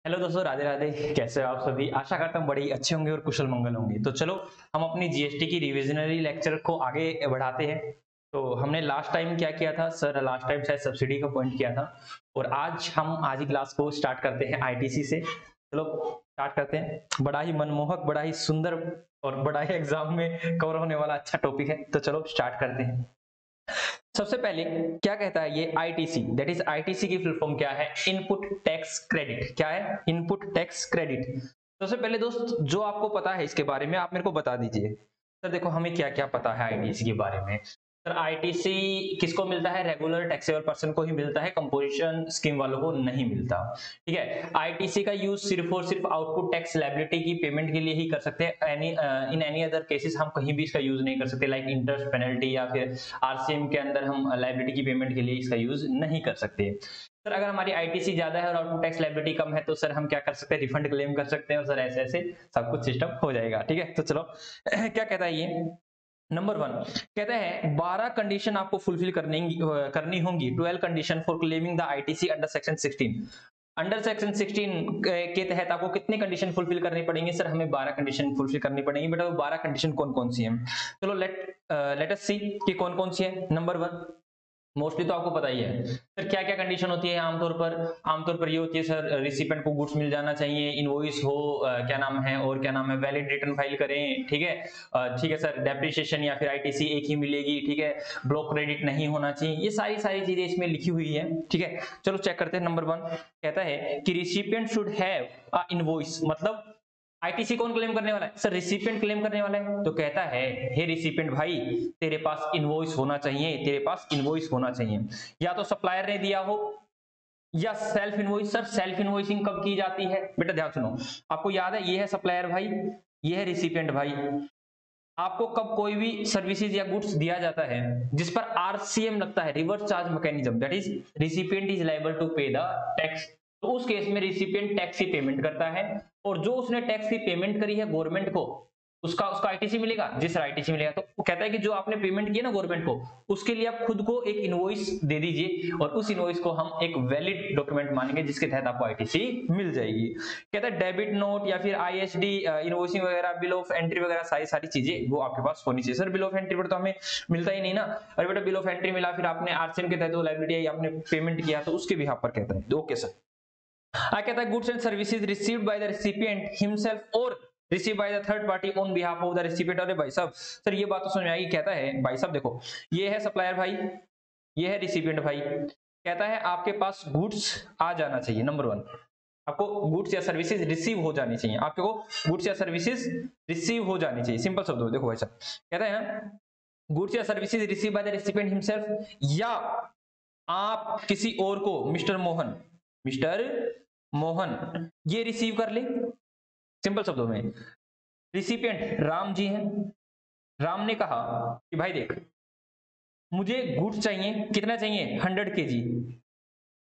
Hello दोस्तों, राधे राधे। कैसे हो आप सभी? आशा करता हूँ बड़े ही अच्छे होंगे और कुशल मंगल होंगे। तो चलो हम अपनी जीएसटी की रिविजनरी लेक्चर को आगे बढ़ाते हैं। तो हमने लास्ट टाइम क्या किया था सर? लास्ट टाइम शायद सब्सिडी का पॉइंट किया था और आज ही क्लास को स्टार्ट करते हैं आईटीसी से। चलो स्टार्ट करते हैं। बड़ा ही मनमोहक, बड़ा ही सुंदर और बड़ा ही एग्जाम में कवर होने वाला अच्छा टॉपिक है। तो चलो स्टार्ट करते हैं। सबसे पहले क्या कहता है ये आईटीसी, दैट इज आईटीसी की फुल फॉर्म क्या है? Input tax credit. क्या है? Input tax credit. सबसे पहले दोस्त, जो आपको पता है इसके बारे में आप मेरे को बता दीजिए। सर देखो, हमें क्या क्या पता है आईटीसी के बारे में। सर आईटीसी किसको मिलता है? रेगुलर टैक्सेबल पर्सन को ही मिलता है, कंपोजिशन स्कीम वालों को नहीं मिलता। ठीक है। आईटीसी का यूज सिर्फ और सिर्फ आउटपुट टैक्स लायबिलिटी की पेमेंट के लिए ही कर सकते हैं। इन एनी अदर केसेस हम कहीं भी इसका यूज नहीं कर सकते, लाइक इंटरेस्ट पेनल्टी या फिर आरसीएम के अंदर हम लायबिलिटी की पेमेंट के लिए इसका यूज नहीं कर सकते। सर अगर हमारी आईटीसी ज्यादा है और आउटपुट टैक्स लायबिलिटी कम है तो सर हम क्या कर सकते हैं? रिफंड क्लेम कर सकते हैं और सर ऐसे ऐसे सब कुछ सिस्टम हो जाएगा। ठीक है, तो चलो क्या कहता है ये नंबर 1। कहता है 12 कंडीशन आपको फुलफिल करनी होंगी। 12 condition for claiming the ITC under section 16। Under section 16 के तहत आपको कितने कंडीशन फुलफिल करनी पड़ेंगे? सर हमें 12 कंडीशन फुलफिल करनी पड़ेंगी। बेटा वो 12 कंडीशन कौन कौन सी हैं? चलो लेट अस सी कि कौन कौन सी है। नंबर 1, मोस्टली तो आपको पता ही है सर क्या क्या कंडीशन होती है। आमतौर पर ये होती है सर, रिसिपेंट को गुड्स मिल जाना चाहिए, इनवॉइस हो, क्या नाम है और क्या नाम है, वैलिड रिटर्न फाइल करें। ठीक है, ठीक है सर, डेप्रिसिएशन या फिर आईटीसी एक ही मिलेगी। ठीक है, ब्लॉक क्रेडिट नहीं होना चाहिए। ये सारी सारी चीजें इसमें लिखी हुई है। ठीक है, चलो चेक करते हैं। नंबर 1 कहता है कि recipient should have a invoice. मतलब आईटीसी कौन क्लेम करने वाला है? सर रिसिपिएंट क्लेम करने वाला है। तो कहता है हे रिसिपिएंट भाई, तेरे पास इनवॉइस होना चाहिए, तेरे पास इनवॉइस होना चाहिए। या तो सप्लायर ने दिया हो या self invoice. Sir self invoicing कब की जाती है? बेटा ध्यान सुनो, आपको याद है ये है सप्लायर भाई, ये है रिसिपिएंट भाई। आपको कब कोई भी सर्विसेज या गुड्स दिया जाता है जिस पर आरसीएम लगता है, reverse charge mechanism, that is recipient is liable to pay the tax. तो उस केस में रिसिपिएंट टैक्स की पेमेंट करता है और जो उसने टैक्स की पेमेंट करी है गवर्नमेंट को, उसका उसका आईटीसी मिलेगा। जिस आईटीसी मिलेगा तो वो कहता है कि जो आपने पेमेंट की है ना गवर्नमेंट को, उसके लिए आप खुद को एक इनवॉइस दे दीजिए और उस इनवॉइस को हम एक वैलिड डॉक्यूमेंट मानेंगे जिसके तहत आपको आईटीसी मिल जाएगी। कहता है डेबिट नोट या फिर आईएसडी, इनवॉइसिंग वगैरह, बिल ऑफ एंट्री वगैरह सारी सारी चीजें वो आपके पास होनी चाहिए। सर बिल ऑफ एंट्री पर तो हमें मिलता ही नहीं ना। अरे बेटा बिल ऑफ एंट्री मिला, फिर आपने आरसीएम के तहत वो लायबिलिटी आई, आपने पेमेंट किया, तो उसके भी पर कहता है ओके सर। कहता है goods and services received by the recipient himself और receive by the third party on behalf of the recipient. अरे भाई साहब, सर ये बात तो समझ में आई। कहता है भाई साहब देखो, ये है सप्लायर भाई, ये है रिसिपिएंट भाई। कहता है आपके पास गुड्स आ जाना चाहिए। नंबर 1, आपको गुड्स या सर्विसेज रिसीव हो जानी चाहिए। आपको गुड्स या सर्विसेज रिसीव हो जानी चाहिए। सिंपल शब्दों में देखो भाई साहब, कहता है गुड्स या services receive by the recipient himself, या आप किसी और को, मिस्टर मोहन ये रिसीव कर ले। सिंपल शब्दों में, रिसिपिएंट राम जी हैं। राम ने कहा कि भाई देख, मुझे गुड्स चाहिए, कितना चाहिए? 100 kg।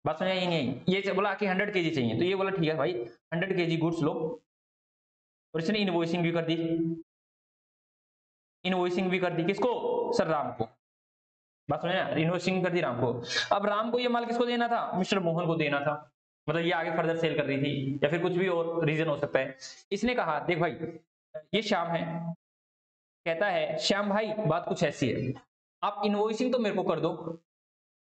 बात समझ आई नहीं? ये बोला कि 100 kg चाहिए, तो ये बोला ठीक है भाई 100 kg गुड्स लो। और इसने इनवॉइसिंग भी कर दी। इनवॉइसिंग भी कर दी किसको? सर राम को। बात समझ आया? इनवॉइसिंग कर दी राम को। अब राम को ये माल किसको देना था? मिस्टर मोहन को देना था। मतलब ये आगे फर्दर सेल कर रही थी या फिर कुछ भी और रीजन हो सकता है। इसने कहा देख भाई, ये श्याम है। कहता है श्याम भाई बात कुछ ऐसी है, आप इनवॉइसिंग तो मेरे को कर दो,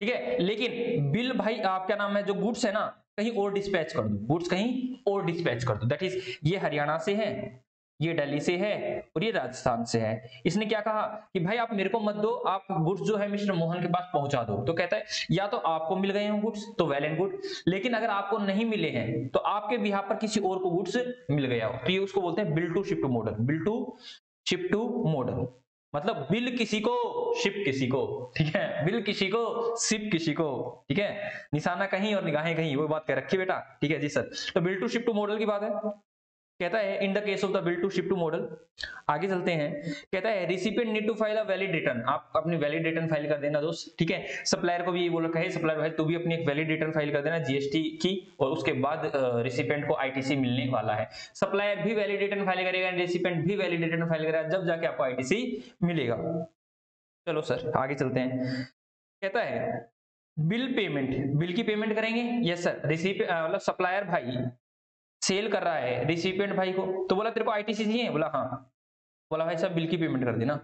ठीक है, लेकिन बिल भाई आप क्या नाम है, जो गुड्स है ना कहीं और डिस्पैच कर दो, गुड्स कहीं और डिस्पैच कर दो। दैट इज ये हरियाणा से है, ये दिल्ली से है और ये राजस्थान से है। इसने क्या कहा कि भाई आप मेरे को मत दो, आप गुड्स जो है मिस्टर मोहन के पास पहुंचा दो। तो कहता है या तो आपको मिल गए हैं गुड्स तो वेल एंड गुड, लेकिन अगर आपको नहीं मिले हैं तो आपके बिहाफ पर किसी और को गुड्स मिल गया हो, तो ये उसको बोलते हैं bill to ship to model. Bill to ship to model मतलब बिल किसी को शिप किसी को, ठीक है, बिल किसी को शिप किसी को, ठीक है, निशाना कहीं और निगाहें कहीं, वो बात कह रखी बेटा। ठीक है जी सर, तो bill to ship to model की बात है। कहता है in the case of the bill to ship to model. आगे चलते हैं। कहता है recipient need to file a valid return, आप अपनी वैलिड रिटर्न फाइल कर देना दोस्त। ठीक है, सप्लायर को भी ये बोल रखा है, सप्लायर भाई तू भी अपनी एक वैलिड रिटर्न फाइल कर देना जीएसटी की, और उसके बाद रिसिपिएंट को आईटीसी मिलने वाला है। सप्लायर भी वैलिड रिटर्न फाइल करेगा, रिसिपिएंट भी वैलिड रिटर्न फाइल करेगा, जब जाके आपको आईटीसी मिलेगा। चलो सर आगे चलते हैं। कहता है बिल पेमेंट, बिल की पेमेंट करेंगे। यस सर, रिसिप मतलब सप्लायर भाई सेल कर रहा है रिसिपिएंट भाई को, तो बोला तेरे को आईटीसी चाहिए, बोला हाँ, बोला भाई साहब बिल की पेमेंट कर देना,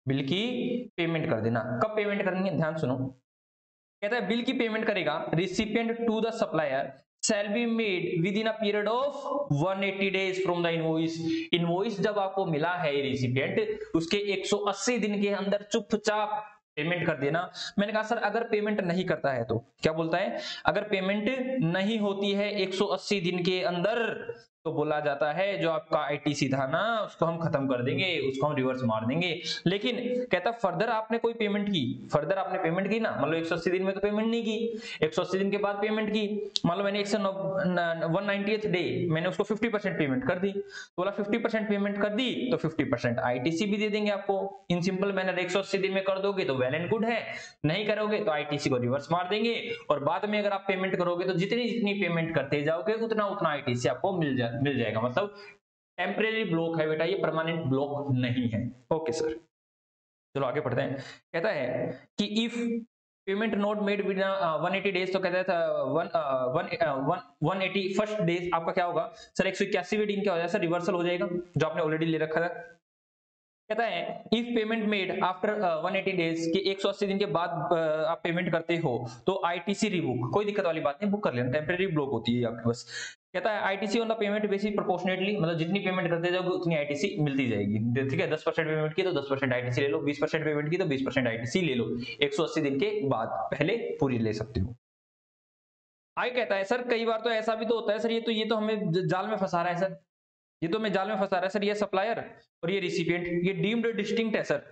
बिल की पेमेंट कर देना। कब पेमेंट करनी है, ध्यान सुनो, कहता है बिल की पेमेंट करेगा recipient to the supplier shall be made within a period of 180 days from the invoice। Invoice जब आपको मिला है रिसिपिएंट, उसके 180 दिन के अंदर चुपचाप पेमेंट कर देना। मैंने कहा सर अगर पेमेंट नहीं करता है तो, क्या बोलता है, अगर पेमेंट नहीं होती है 180 दिन के अंदर, तो बोला जाता है जो आपका आईटीसी था ना उसको हम खत्म कर देंगे, उसको हम रिवर्स मार देंगे। लेकिन कहता फर्दर आपने कोई पेमेंट की, फर्दर आपने पेमेंट की ना, मान लो 180 दिन में तो पेमेंट नहीं की, 180 दिन के बाद पेमेंट की, मान लो मैंने 190th डे मैंने उसको 50% पेमेंट कर दी, तो बोला 50% पेमेंट कर दी तो 50% आईटीसी भी दे देंगे आपको इन सिंपल मैनर। 180 दिन में कर दोगे तो वेल एंड गुड है, नहीं करोगे तो आईटीसी को रिवर्स मार देंगे, और बाद में अगर आप पेमेंट करोगे तो जितनी जितनी पेमेंट करते जाओगे उतना उतना आईटीसी आपको मिल जाएगा। मतलब टेम्परेरी ब्लॉक है बेटा, ये परमानेंट ब्लॉक नहीं है। ओके सर, चलो आगे पढ़ते हैं। कहता है कि if payment note made with 180 days, तो कहता था 180 फर्स्ट डेज आपका क्या होगा सर, 181वें दिन क्या हो जाएगा सर, रिवर्सल हो जाएगा जो आपने ऑलरेडी ले रखा था। कहता है if payment made after 180 days के 180 दिन के बाद आप पेमेंट करते हो तो आईटीसी रिबुक, कोई दिक्कत वाली बात नहीं, बुक कर लेना, टेम्परेरी ब्लॉक होती है आपके पास। कहता है ITC on the payment basis proportionately, मतलब जितनी पेमेंट करते जाओगे उतनी आईटीसी मिलती जाएगी। ठीक है, 10% पेमेंट की तो 10% आईटीसी ले लो, 20% पेमेंट की तो 20% आईटीसी ले लो, 180 दिन के बाद, पहले पूरी ले सकते हो। आई कहता है सर कई बार तो ऐसा भी तो होता है सर, ये तो हमें जाल में फंसा रहा है सर, ये तो मैं जाल में फंसा रहा है सर, ये सप्लायर और ये रिसिपिएंट ये डीम्ड डिस्टिंक्ट है सर,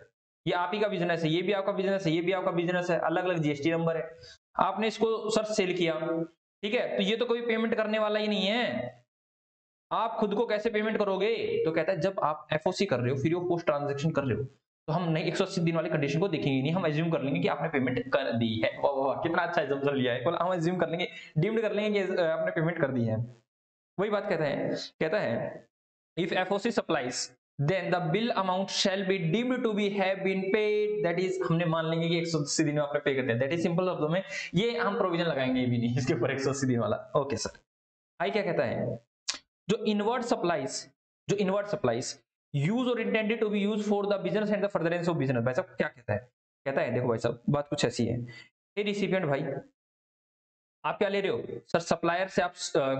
ये आप ही का बिजनेस है, ये भी आपका बिजनेस है, ये भी आपका बिजनेस है, अलग अलग जीएसटी नंबर है, आपने इसको सर सेल किया, ठीक है, तो ये तो कोई पेमेंट करने वाला ही नहीं है, आप खुद को कैसे पेमेंट करोगे। तो कहता है जब आप एफओसी कर रहे हो, फ्री ऑफ कॉस्ट ट्रांजेक्शन कर रहे हो, तो हम नहीं 180 दिन वाली कंडीशन को देखेंगे नहीं, हम एज्यूम कर लेंगे कि आपने पेमेंट कर दी है। वाह वाह, कितना अच्छा एग्जांपल लिया है, हम एज्यूम कर लेंगे, डीम्ड कर लेंगे कि आपने पेमेंट कर दी है। वही बात कहता है if FOC supplies then the bill amount shall be deemed to be have been paid, that is हमने मान लेंगे कि 180 दिन में आपने पे कर दिया, that is सिंपल शब्दों में, ये हम प्रोविजन लगाएंगे ये भी नहीं इसके ऊपर 180 दिन वाला। ओके सर, आई क्या कहता है, जो inward supplies use or intended to be use for the business and the furtherance of business. भाई साहब क्या कहता है देखो भाई साहब बात कुछ ऐसी है, ये रिसिपिएंट भाई आप क्या ले रहे हो सर, सप्लायर से आप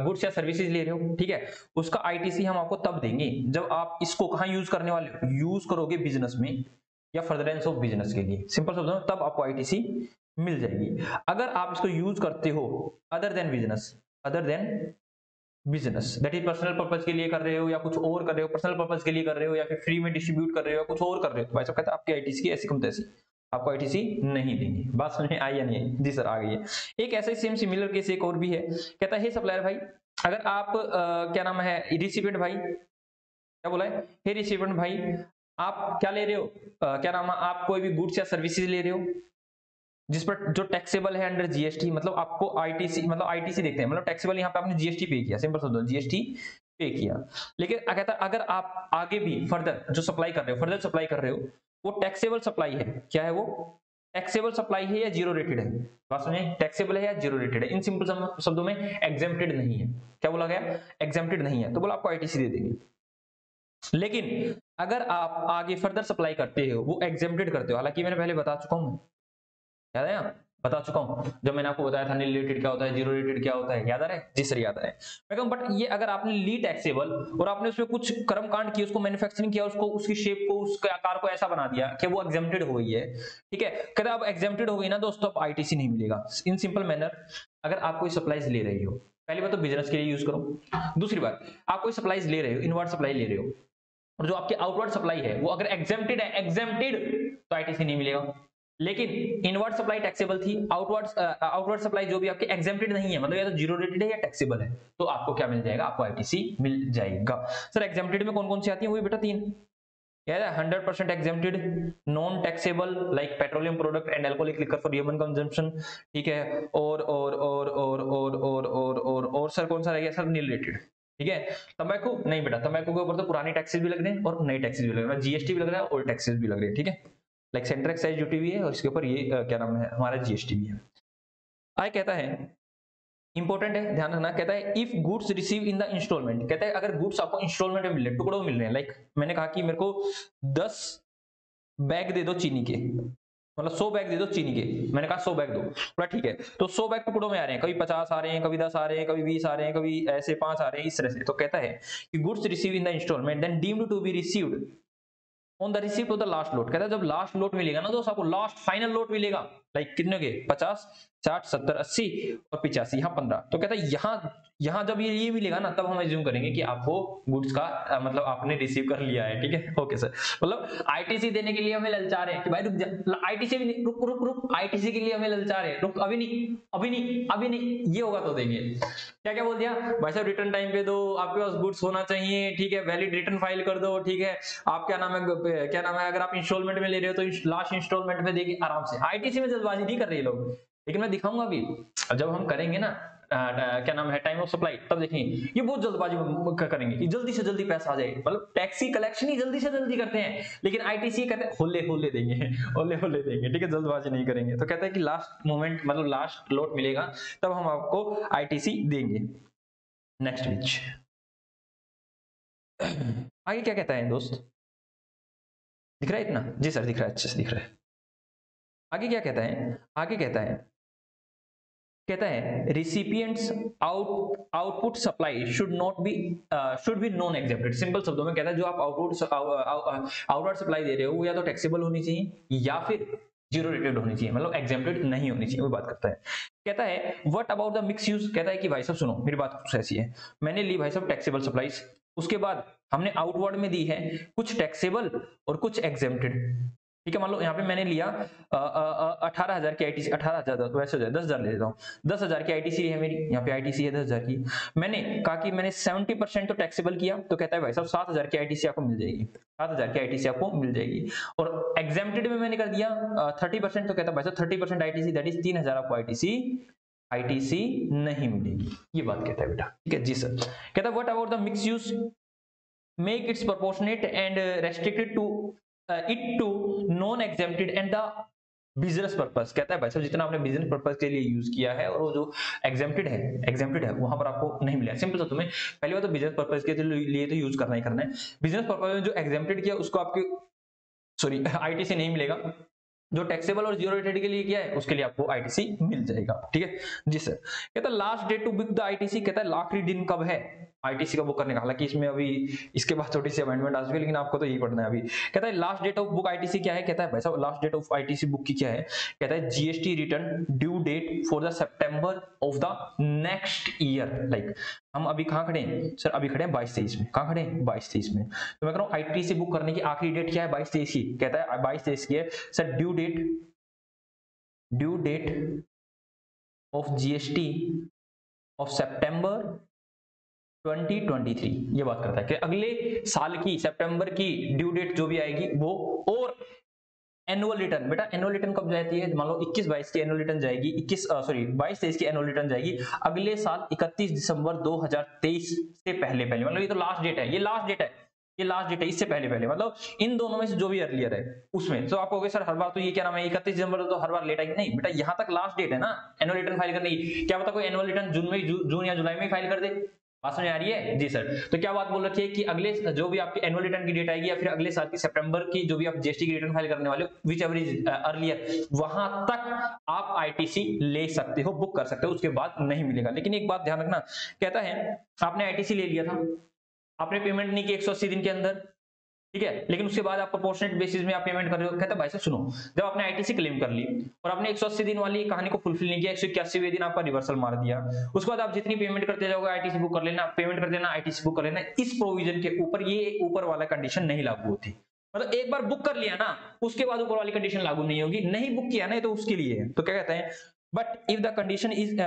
गुड्स या सर्विसेज ले रहे हो, ठीक है, उसका आईटीसी हम आपको तब देंगे जब आप इसको कहां यूज करने वाले हो, यूज करोगे बिजनेस में या फर्दरेंस ऑफ बिजनेस के लिए, सिंपल शब्दों में, तब आपको आईटीसी मिल जाएगी। अगर आप इसको यूज करते हो other than business that is personal purpose के लिए कर रहे हो या कुछ और कर रहे हो, पर्सनल पर्पज के लिए कर रहे हो या फिर फ्री में डिस्ट्रीब्यूट कर रहे हो या कुछ और कर रहे हो, तो भाई साहब कहता है आपकी आईटीसी की ऐसी कम तैसी आपको आईटीसी नहीं देंगे। बात समझ में आई या नहीं आई, जी सर आ गई है। एक ऐसा ही सेम सिमिलर केस एक और भी है, कहता है सप्लायर भाई अगर आप क्या नाम है रिसिपिएंट भाई, क्या बोला है, हे रिसिपिएंट भाई आप क्या ले रहे हो, क्या नाम है, आप कोई भी गुड्स या सर्विसेज ले रहे हो जिस पर जो टैक्सेबल है अंडर जीएसटी, मतलब आपको आईटीसी, मतलब आईटीसी देखते हैं, मतलब टैक्सेबल यहाँ पे आपने जीएसटी पे किया, सिंपल शब्दों जीएसटी पे किया। लेकिन कहता है अगर आप आगे भी फर्दर जो सप्लाई कर रहे हो, फर्दर सप्लाई कर रहे हो, वो टैक्सेबल सप्लाई है, क्या है वो, टैक्सेबल सप्लाई है या जीरो रेटेड है, बात सुनिए, टैक्सेबल है या जीरो रेटेड है, इन सिंपल शब्दों में एग्जेम्प्टेड नहीं है, क्या बोला गया, एग्जेम्प्टेड नहीं है, तो बोला आपको आईटीसी दे देंगे। लेकिन अगर आप आगे फर्दर सप्लाई करते हो वो एग्जेम्प्टेड करते हो, हालांकि मैंने पहले बता चुका हूं, याद है, बता चुका हूं, जब मैंने आपको बताया था नील रेटेड क्या होता है, जीरो रेटेड क्या होता है, याद आ रहा है, जी सर याद आ रहा है। मैं कहूं बट ये अगर आपने ली टैक्सेबल और आपने उसमें कुछ कर्म कांड किया, उसको मैन्युफैक्चरिंग किया, उसको उसकी शेप को उसके आकार को ऐसा बना दिया कि वो एग्जेम्प्टेड हो गई है, ठीक है, कहते अब एग्जेम्प्टेड हो गई ना दोस्तों, अब आईटीसी नहीं मिलेगा। इन सिंपल मैनर अगर आप कोई सप्लाईज ले रही हो, पहली बात तो बिजनेस के लिए यूज करो, दूसरी बात आप कोई सप्लाईज ले रहे हो, इनवर्ड सप्लाई ले रहे हो, और जो आपकी आउटवर्ड सप्लाई है वो अगर एग्जेम्प्टेड तो आईटीसी नहीं मिलेगा। लेकिन इनवर्ड सप्लाई टैक्सेबल थी, आउटवर्ड सप्लाई जो भी आपकी एग्जेम्प्टेड नहीं है, मतलब या तो जीरो रेटेड है या टैक्सेबल है, तो आपको क्या मिल जाएगा, आपको आईटीसी मिल जाएगा। सर एग्जेम्प्टेड में कौन कौन सी आती है, वो बेटा 3, 100% exempted, non taxable like petroleum product and alcoholic liquor for human consumption, ठीक है, और सर कौन सा रह गया सर, नील रेटेड, ठीक है। तंबाकू नहीं बेटा, तंबाकू के ऊपर तो पुरानी टैक्सेस भी लग रहे हैं और नई टैक्सेस भी लग रहे हैं, जीएसटी भी लग रहा है और टैक्सेस भी लग रहे हैं, ठीक है, लाइक सेंट्रल एक्साइज ड्यूटी भी है और इसके ऊपर ये क्या नाम है हमारा जीएसटी भी है। आई कहता है इंपॉर्टेंट है, ध्यान रखना। कहता है if goods receive in the installment, कहता है अगर गुड्स आपको इंस्टॉलमेंट में मिल रहे हैं, टुकड़ों में मिल रहे हैं, लाइक मैंने कहा कि मेरे को 10 बैग दे दो चीनी के, मतलब 100 बैग दे दो चीनी के, मैंने कहा 100 बैग दो, बोला ठीक है। तो 100 बैग टुकड़ों में आ रहे हैं, कभी 50 आ रहे हैं, कभी 10 आ रहे हैं, कभी 20 आ रहे हैं, कभी ऐसे 5 आ रहे हैं, इस तरह से। तो कहता है कि goods receive in the installment then deemed to be received on the receipt of the last lot. कहता है जब लास्ट लोट मिलेगा ना, तो आपको लास्ट फाइनल लोट मिलेगा, लाइक कितने के 50 60 70 80 और 85, यहाँ 15। तो कहता है यहाँ जब ये मिलेगा ना, तब हम एज्यूम करेंगे कि आपको गुड्स का मतलब आपने रिसीव कर लिया है, ठीक है। ओके सर, मतलब आईटीसी देने के लिए हमें ललचा रहे हैं कि भाई रुक जा, आईटीसी भी नहीं, रुक आईटीसी के लिए हमें ललचा रहे हैं, रुक अभी नहीं, ये होगा तो देंगे। क्या बोल दिया भाई साहब, रिटर्न टाइम पे दो, आपके पास गुड्स होना चाहिए, ठीक है, वैलिड रिटर्न फाइल कर दो, ठीक है, आप क्या नाम है, अगर आप इंस्टॉलमेंट में ले रहे हो तो लास्ट इंस्टॉलमेंट में देगी आराम से। आईटीसी में जल्दबाजी नहीं कर रहे लोग, लेकिन मैं दिखाऊंगा अभी जब हम करेंगे ना क्या नाम है टाइम ऑफ सप्लाई, तब देखेंगे ये बहुत जल्दबाजी करेंगे कि जल्दी से जल्दी पैसा आ जाए, मतलब टैक्सी कलेक्शन ही जल्दी से जल्दी करते हैं, लेकिन आईटीसी कहते हैं होले देंगे, होले देंगे, ठीक है, जल्दबाजी नहीं करेंगे। तो कहता है कि लास्ट मोमेंट मतलब लास्ट लोट मिलेगा तब हम आपको आईटीसी देंगे। नेक्स्ट पेज, आगे क्या कहता है दोस्त, दिख रहा है इतना? जी सर दिख रहा है, अच्छे से दिख रहा है। आगे क्या कहता है, आगे कहता है recipient's output supply should be non exempted. Simple शब्दों में कहता है जो आप आउटवर्ड सप्लाई दे रहे हो वो या तो टैक्सेबल होनी चाहिए या फिर जीरो रेटेड होनी चाहिए, मतलब एग्जेप्टेड नहीं होनी चाहिए, वो बात करता है। कहता है what about the mix use, कहता है कि भाई साहब सुनो मेरी बात कुछ ऐसी है, मैंने ली भाई साहब टैक्सेबल सप्लाईज, उसके बाद हमने आउटवर्ड में दी है कुछ टैक्सेबल और कुछ एग्जेम्प्टेड, ठीक है। मान लो यहाँ पे मैंने लिया 18,000 की आईटीसी, 18,000 तो वैसे हो जाए 10,000 ले लेता हूँ, 10,000 की आईटीसी है मेरी, यहाँ पे आईटीसी है 10,000 की। मैंने कहा कि मैंने 70% तो टैक्सेबल किया, तो कहता है भाई साहब 7,000 की आईटीसी आपको मिल जाएगी, 7,000 की आईटीसी आपको मिल जाएगी। और एग्जेम्प्टेड में मैंने कर दिया 30%, तो कहता है भाई साहब 30% आईटीसी दैट इज 3,000 आपको आईटीसी नहीं मिलेगी, ये बात कहता है बेटा, ठीक है जी सर। कहता है what about the mix use, make its proportionate and restricted to it to non exempted and the business purpose. कहता है भाई साहब जितना आपने बिजनेस पर्पस के लिए यूज किया है और वो जो एग्जेम्प्टेड है वहां पर आपको नहीं मिला। सिंपल सा तुम्हें पहली बात तो बिजनेस पर्पस के लिए तो यूज करना ही करना है, बिजनेस पर्पस में जो एग्जेम्प्टेड किया उसको आपके आईटीसी नहीं मिलेगा, जो टैक्सेबल और जीरो रेटेड के लिए किया है उसके लिए आपको आईटीसी मिल जाएगा, ठीक है जी सर। कहता है last date to book the ITC, कहता है आखिरी दिन कब है आईटीसी का बुक करने का, हालांकि इसमें अभी इसके बाद थोड़ी सी अमेंडमेंट आ चुकी है, लेकिन आपको तो यही पढ़ना है अभी। कहता है last date of book ITC क्या है, कहता है भाई साहब last date of ITC book की क्या है, कहता है GST return due date for the September of the next year. Like हम अभी कहाँ खड़े हैं सर, अभी खड़े हैं 22-23 में, कहाँ खड़े हैं 22-23 में। तो मैं कह रहा हूँ आईटीसी बुक करने की आखिरी डेट क्या है 22-23 की, कहता है 22-23 की है sir. Due date of GST of सितंबर 2023, ये बात करता है कि अगले साल की सितंबर की ड्यू डेट जो भी आएगी वो, और एनुअल रिटर्न, बेटा एनुअल रिटर्न कब जाती है, मान लो 21-22 की एनुअल रिटर्न जाएगी, 22-23 की एनुअल रिटर्न जाएगी अगले साल 31 दिसंबर 2023 से पहले, मतलब ये तो लास्ट डेट है, ये लास्ट डेट है, इससे पहले, मतलब इन दोनों में से जो भी अर्लियर है उसमें। तो आप कहोगे सर हर बार तो ये क्या नाम है 31 दिसंबर तो हर बार लेट आएगी, नहीं बेटा यहाँ तक लास्ट डेट है ना एनुअल रिटर्न फाइल करने की। क्या पता कोई एनुअल रिटर्न जून या जुलाई में फाइल कर दे, बात समझ आ रही है जी सर। तो क्या बात बोल रखी है कि अगले जो भी आपकी एनुअल रिटर्न की डेट आएगी या फिर अगले साल की सितंबर की जो भी आप जीएसटी की रिटर्न फाइल करने वाले हो विच एवर इज अर्लियर, वहां तक आप आईटीसी ले सकते हो, बुक कर सकते हो, उसके बाद नहीं मिलेगा। लेकिन एक बात ध्यान रखना, कहता है आपने आईटीसी ले लिया था, आपने पेमेंट नहीं की 180 दिन के अंदर, ठीक है, लेकिन उसके बाद आप प्रोपोर्शनेट बेसिस में आप पेमेंट कर रहे हो। कहता है भाई साहब सुनो, जब आपने आईटीसी क्लेम कर ली और आपने 180 दिन वाली कहानी को फुलफिल नहीं किया, 181वें दिन आपका रिवर्सल मार दिया, उसके बाद आप जितनी पेमेंट करते जाओगे आईटीसी बुक कर लेना, पेमेंट कर देना, आईटीसी बुक कर लेना, इस प्रोविजन के ऊपर ये ऊपर वाला कंडीशन नहीं लागू होती। मतलब एक बार बुक कर लिया ना उसके बाद ऊपर वाली कंडीशन लागू नहीं होगी, नहीं बुक किया ना तो उसके लिए है। तो क्या कहते हैं, but if the condition is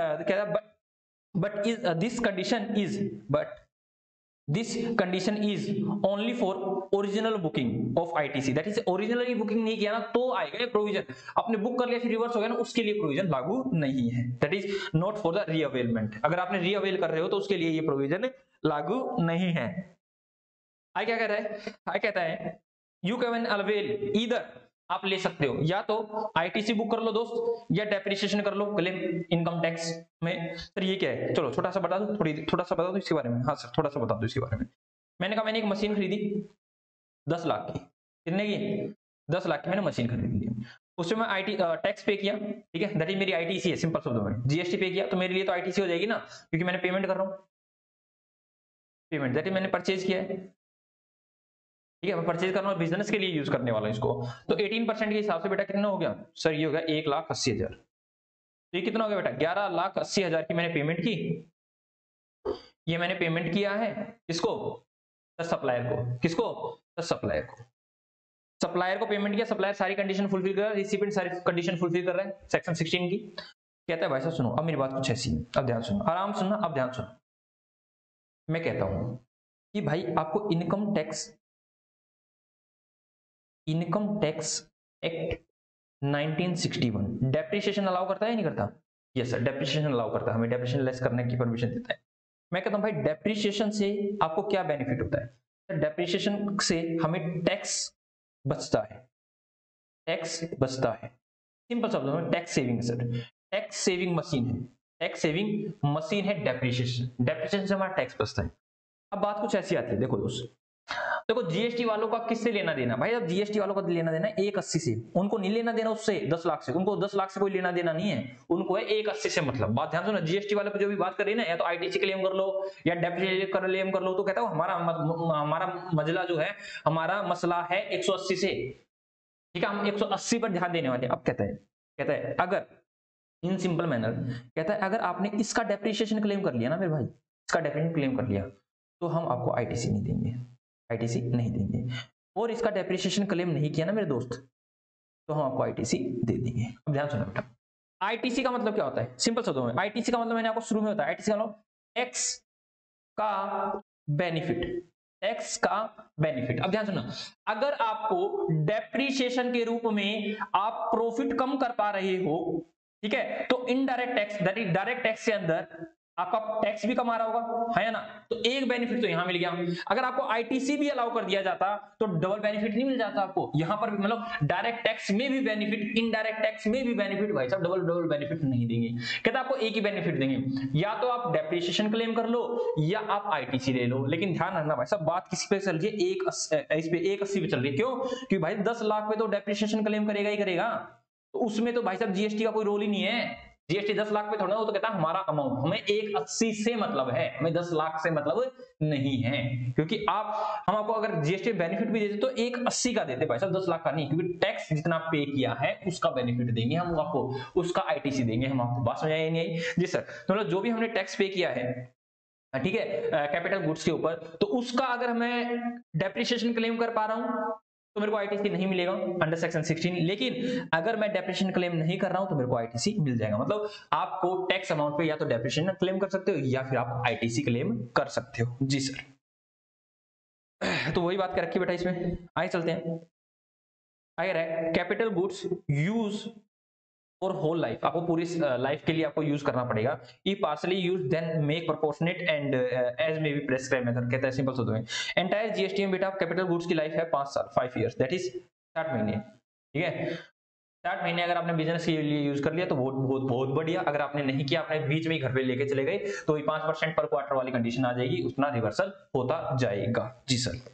this condition is only for original booking of ITC, that is originally booking नहीं किया ना तो आएगा ये प्रोविजन, आपने बुक कर लिया फिर रिवर्स हो गया ना उसके लिए प्रोविजन लागू नहीं है, that is not for the reavailment। अगर आपने रीअवेल कर रहे हो तो उसके लिए ये प्रोविजन लागू नहीं है। आगे क्या कहता है, आगे कहता है you can avail either आप ले सकते हो, या तो आईटीसी बुक कर लो दोस्त, या डेप्रिसिएशन कर लो क्लेम इनकम टैक्स में। सर ये क्या है, चलो छोटा सा बता दो, थोड़ा सा बता दो इसके बारे में। हाँ सर थोड़ा सा बता दो इसके बारे में। मैंने कहा मैंने एक मशीन खरीदी 10 लाख की, कितने की, 10 लाख की मैंने मशीन खरीदी ली, उसमें मैं आईटी टैक्स पे किया, ठीक है, दैट इज मेरी आईटीसी है, सिंपल शब्दों में जीएसटी पे किया, तो मेरे लिए तो आईटीसी हो जाएगी ना, क्योंकि मैंने पेमेंट कर रहा हूँ, पेमेंट दैट इज मैंने परचेज किया है, ठीक है, मैं परचेज कर रहा हूँ, बिजनेस के लिए यूज करने वाला हूँ इसको। तो 18% के हिसाब से बेटा कितना हो गया सर, ये हो गया 1,80,000। तो ये कितना हो गया बेटा, 11,80,000 की मैंने पेमेंट की, ये मैंने पेमेंट किया है किसको, सप्लायर को, किसको, सप्लायर को, सप्लायर को पेमेंट किया, सप्लायर सारी कंडीशन फुलफिल कर रहा है, रिसिपिएंट सारी कंडीशन फुलफिल कर रहा है सेक्शन 16 की। कहता है भाई साहब सुनो, अब मेरी बात कुछ ऐसी है, अब ध्यान सुनो, आराम सुनना, अब ध्यान सुनो। मैं कहता हूं कि भाई आपको income tax act 1961 depreciation allow करता है या नहीं करता? यस सर, डेप्रिसिएशन अलाउ करता है, हमें डेप्रिसिएशन लेस करने की परमिशन देता है। मैं कहता हूं भाई डेप्रिसिएशन से आपको क्या बेनिफिट होता है? डेप्रिसिएशन से हमें टैक्स बचता है, टैक्स बचता है, सिंपल शब्दों में tax saving sir, tax saving machine है, टैक्स सेविंग मशीन है डेप्रिसिएशन, डेप्रिसिएशन से हमारा टैक्स बचता है। अब बात कुछ ऐसी आती है, देखो दोस्त, देखो जीएसटी वालों का किससे लेना देना भाई, अब जीएसटी वालों का लेना देना 1,80 से, उनको नहीं लेना देना उससे 10 लाख से, उनको 10 लाख से कोई लेना देना नहीं है, उनको है 1,80 से मतलब। बात ध्यान सुनो, जीएसटी वाले को जो भी बात कर रही है ना, या तो आईटीसी क्लेम कर लो या डेप्रिसिएशन क्लेम कर लो, तो कहता है हमारा मजला जो है, हमारा मसला है 180 से, ठीक है, हम 180 पर ध्यान देने वाले। अब कहता है अगर इन सिंपल मैनर, कहता है अगर आपने इसका डेप्रिसिएशन क्लेम कर लिया ना मेरे भाई, इसका डेप्रिसिएशन क्लेम कर लिया, तो हम आपको आईटीसी नहीं देंगे, आईटीसी नहीं देंगे, और इसका डेप्रिसिएशन क्लेम नहीं किया ना मेरे दोस्त, तो हम आपको आईटीसी दे देंगे। अब ध्यान सुनो बेटा, आईटीसी का मतलब क्या होता है, सिंपल शब्दों में आईटीसी का मतलब मैंने आपको शुरू में बताया, आईटीसी का मतलब टैक्स का बेनिफिट, टैक्स का बेनिफिट। अब ध्यान सुनो, अगर आपको डेप्रिसिएशन के रूप में आप प्रॉफिट कम कर पा रहे हो, ठीक है, तो indirect tax, that is direct tax के अंदर आपका टैक्स भी कम आ रहा होगा, है ना, तो एक बेनिफिट तो यहां मिल गया। अगर आपको आईटीसी भी अलाउ कर दिया जाता तो डबल बेनिफिट नहीं मिल जाता आपको, यहां पर मतलब डायरेक्ट टैक्स में भी बेनिफिट, इनडायरेक्ट टैक्स में भी बेनिफिट, भाई साहब डबल बेनिफिट नहीं देंगे, कहता आपको एक ही बेनिफिट देंगे, या तो आप डेप्रिसिएशन क्लेम कर लो या आप आईटीसी ले लो। लेकिन ध्यान रखना भाई साहब, बात किस पे चल रही है, इस पे 1,80 पे चल रही है, क्यों, क्योंकि भाई 10 लाख पे तो डेप्रिसिएशन क्लेम करेगा ही करेगा, तो उसमें तो भाई साहब जीएसटी का कोई रोल ही नहीं है, जीएसटी 10 लाख पे थोड़ा, वो तो कहता है हमारा अमाउंट, हमें 1,80 से मतलब है, हमें 10 लाख से मतलब नहीं है, क्योंकि हम आपको अगर जीएसटी बेनिफिट भी देते तो 1,80 का देते भाई साहब, 10 लाख का नहीं, क्योंकि टैक्स जितना पे किया है उसका बेनिफिट देंगे हम आपको, उसका आईटीसी देंगे हम आपको। बात समझ आई नहीं आई? जी सर, तो मतलब जो भी हमने टैक्स पे किया है, ठीक है, कैपिटल गुड्स के ऊपर, तो उसका अगर मैं डेप्रिसिएशन क्लेम कर पा रहा हूं तो मेरे को आईटीसी नहीं मिलेगा अंडर सेक्शन 16, लेकिन अगर मैं डेप्रिसिएशन क्लेम नहीं कर रहा हूं तो मेरे को आईटीसी मिल जाएगा। मतलब आपको टैक्स अमाउंट पे या तो डेप्रिसिएशन क्लेम कर सकते हो या फिर आप आईटीसी क्लेम कर सकते हो। जी सर, तो वही बात कर रखी बेटा, इसमें आगे चलते हैं। अगर है कैपिटल गुड्स यूज और होल लाइफ, आपको पूरी लाइफ के लिए आपको यूज करना पड़ेगा, ई partly use then make proportionate and as may be prescribe method, कहता है सिंपल शब्दों में एंटायर जीएसटी में बेटा कैपिटल गुड्स की लाइफ है 5 साल, 5 इयर्स, दैट इज 60 महीने, ठीक है, 60 महीने अगर आपने बिजनेस के लिए यूज कर लिया तो बहुत बहुत बहुत बढ़िया, अगर आपने नहीं किया, आपने बीच में ही घर पे लेके चले गए, तो 5% पर क्वार्टर वाली कंडीशन आ जाएगी, उतना रिवर्सल होता जाएगा। जी सर,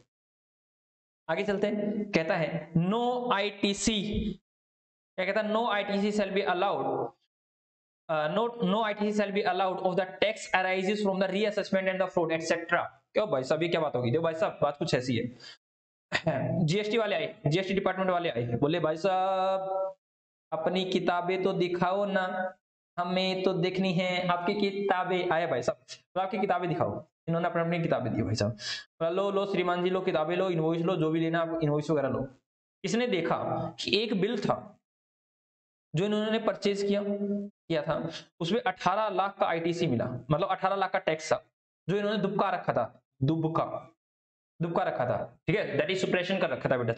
आगे चलते हैं, कहता है नो आईटीसी, क्या कहता है, no ITC shall be allowed, no ITC shall be allowed of the tax arises from the reassessment and the fraud etc। क्यों भाई साहब, ये क्या बात होगी? देखो भाई साहब, बात कुछ ऐसी है, जीएसटी वाले आए, जीएसटी डिपार्टमेंट वाले आए, बोले भाई साहब अपनी किताबें तो दिखाओ ना, हमें तो देखनी है आपकी किताबें। आया भाई साहब, तो आपकी किताबें दिखाओ, इन्होंने अपनी अपनी किताबें दी भाई साहब, लो लो श्रीमान जी लो, किताबें लो, इनवॉइस लो, जो भी लेना आप इनवॉइस वगैरह लो। इसने देखा कि एक बिल था जो इन्होंने परचेज किया था, उसमें 18 लाख का आईटीसी मिला, मतलब 18 लाख का टैक्स था जो इन्होंने दुबका रखा था, दुबका रखा था, ठीक है, दैट इज सुप्रेशन कर रखा था बेटा,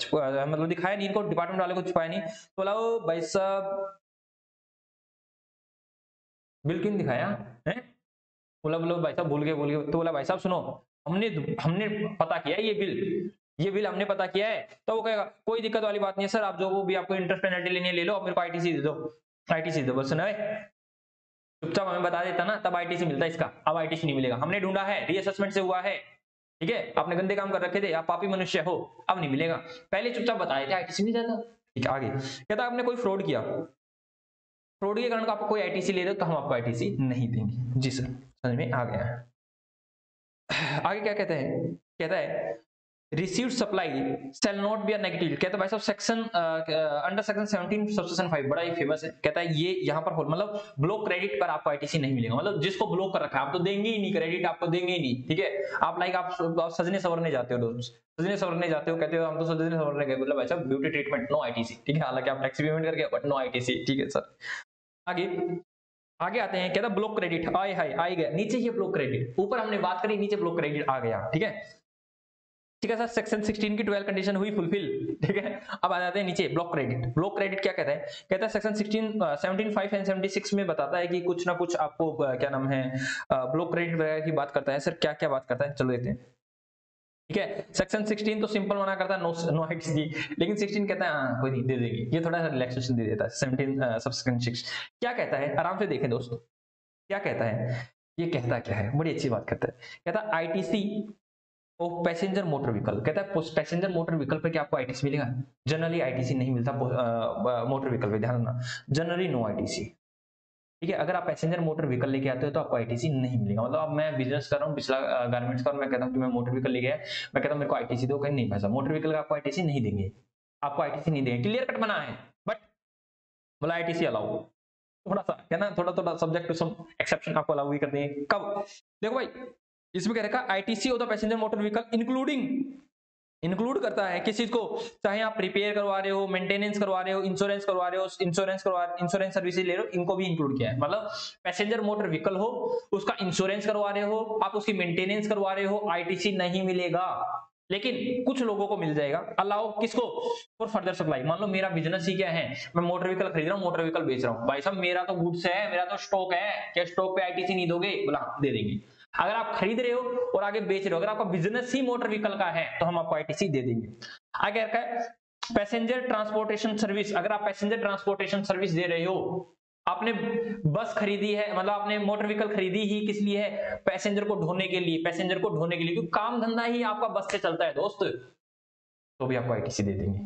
मतलब दिखाया नहीं इनको, डिपार्टमेंट वाले को छुपाया नहीं, तो बोला ओ भाई साहब बिल क्यों नहीं दिखाया है, बोला बोलो भाई साहब भूल गए, तो बोला भाई साहब सुनो, हमने पता किया ये बिल ये बिल हमने पता किया है, तो वो कहेगा कोई दिक्कत वाली बात नहीं है सर, आप जो भी आपको इंटरेस्ट पेनल्टी लेनी है ले लो, अब मेरे को आईटीसी दे दो, आईटीसी दे दो बस। सुना चुपचाप हमें बता देता ना, तब आईटीसी मिलता है इसका, अब आईटीसी नहीं मिलेगा। हमने ढूंढा है, रीअसेसमेंट से हुआ है, ठीक है, आपने गंदे काम कर रखे थे, आप पापी मनुष्य हो, अब नहीं मिलेगा, पहले चुपचाप बताए थे आईटीसी मिल जाता। ठीक है, आगे कहता आपने कोई फ्रॉड किया, फ्रॉड के कारण आपको कोई आईटीसी ले रहे हो तो हम आपको आईटीसी नहीं देंगे। जी सर, समझ में आ गया है। आगे क्या कहते हैं, कहता है received supply shall not B negative. कहता है भाई साहब सेक्शन अंडर सेक्शन 17 सबसेक्शन 5 बड़ा ही फेमस है। कहता है ये यहाँ पर मतलब ब्लॉक क्रेडिट पर आपको आईटीसी नहीं मिलेगा, मतलब जिसको ब्लॉक कर रखा है आप तो देंगे ही नहीं, क्रेडिट आपको देंगे ही नहीं। ठीक है, आप लाइक आप सजने संवरने जाते हो दोस्त, सजने संवरने जाते हो, कहते हो हम तो सजने संवरने गए, मतलब अच्छा ब्यूटी ट्रीटमेंट नो आईटीसी। ठीक है, हालांकि आप टैक्स पेमेंट करके बट नो आईटीसी। ठीक है सर, आगे आगे आते हैं। कहता ब्लॉक क्रेडिट आए हाय आ गया, नीचे ही ब्लॉक क्रेडिट, ऊपर हमने बात करी, नीचे ब्लॉक क्रेडिट आ गया। ठीक है, ठीक है सर, सेक्शन 16 की 12 कंडीशन हुई फुलफिल। ठीक है, अब आ जाते हैं नीचे ब्लॉक क्रेडिट। ब्लॉक क्रेडिट क्या कहता है, कहता है सेक्शन 16 17(5) एंड 76 में बताता है कि कुछ ना कुछ आपको क्या नाम है ब्लॉक क्रेडिट वगैरह की बात करता है। सर क्या क्या बात करता है, चलो देखते हैं। ठीक है, सेक्शन 16 तो सिंपल मना करता है नो आईटीसी, लेकिन 16 कहता है हाँ कोई नहीं दे देंगे, ये थोड़ा सा रिलैक्सेशन दे देता है। 17 सबसेक्शन 6 क्या कहता है, आराम से देखें दोस्तों, क्या कहता है, ये कहता क्या है, बड़ी अच्छी बात करता है। कहता है ITC of passenger motor vehicle. कहता है पैसेंजर मोटर व्हीकल पे क्या आपको आईटीसी मिलेगा, जनरली आईटीसी नहीं मिलता मोटर व्हीकल पे, ध्यान रखना, जनरली नो आईटीसी। ठीक है, अगर आप पैसेंजर मोटर व्हीकल लेके आते हो तो आपको आईटीसी नहीं मिलेगा। मतलब अब मैं बिजनेस कर रहा हूँ पिछला गारमेंट्स का, और मैं कहता हूँ कि मैं मोटर व्हीकल लेके आया, मैं कहता हूँ मेरे को आईटीसी दो, कहीं नहीं भाई साहब मोटर व्हीकल का आपको आईटीसी नहीं देंगे, आपको आईटीसी नहीं देंगे, क्लियर कट बना है। बट बोला आईटीसी अलाउ, थोड़ा सा है ना, थोड़ा थोड़ा सब्जेक्ट टू सम एक्सेप्शन आपको अलाउ भी कर देंगे। कब, देखो भाई इसमें कह रखा ITC of the passenger motor vehicle including, include करता है किस चीज को, चाहे आप रिपेयर करवा रहे हो, मेंटेनेंस करवा रहे हो, इंश्योरेंस करवा रहे हो, इंश्योरेंस सर्विसेज ले रहे हो, इनको भी इंक्लूड किया है। मतलब पैसेंजर मोटर व्हीकल हो, उसका इंश्योरेंस करवा रहे हो, आप उसकी मेंटेनेंस करवा रहे हो, आईटीसी नहीं मिलेगा। लेकिन कुछ लोगों को मिल जाएगा, अलाउ किसको, फॉर फर्दर सप्लाई। मान लो मेरा बिजनेस ही क्या है, मैं मोटर व्हीकल खरीद रहा हूँ, मोटर व्हीकल बेच रहा हूँ, भाई साहब मेरा तो गुड्स है, मेरा तो स्टॉक है, क्या स्टॉक पे आईटीसी नहीं दोगे, बोला दे देंगे। अगर आप खरीद रहे हो और आगे बेच रहे हो, अगर आपका बिजनेस ही मोटर व्हीकल का है तो हम आपको आईटीसी दे देंगे। आगे रखा है पैसेंजर ट्रांसपोर्टेशन सर्विस। अगर आप पैसेंजर ट्रांसपोर्टेशन सर्विस दे रहे हो, आपने बस खरीदी है, मतलब आपने मोटर व्हीकल खरीदी ही किस लिए है, पैसेंजर को ढोने के लिए, पैसेंजर को ढोने के लिए, क्योंकि काम धंधा ही आपका बस से चलता है दोस्त, तो भी आपको आईटीसी दे देंगे।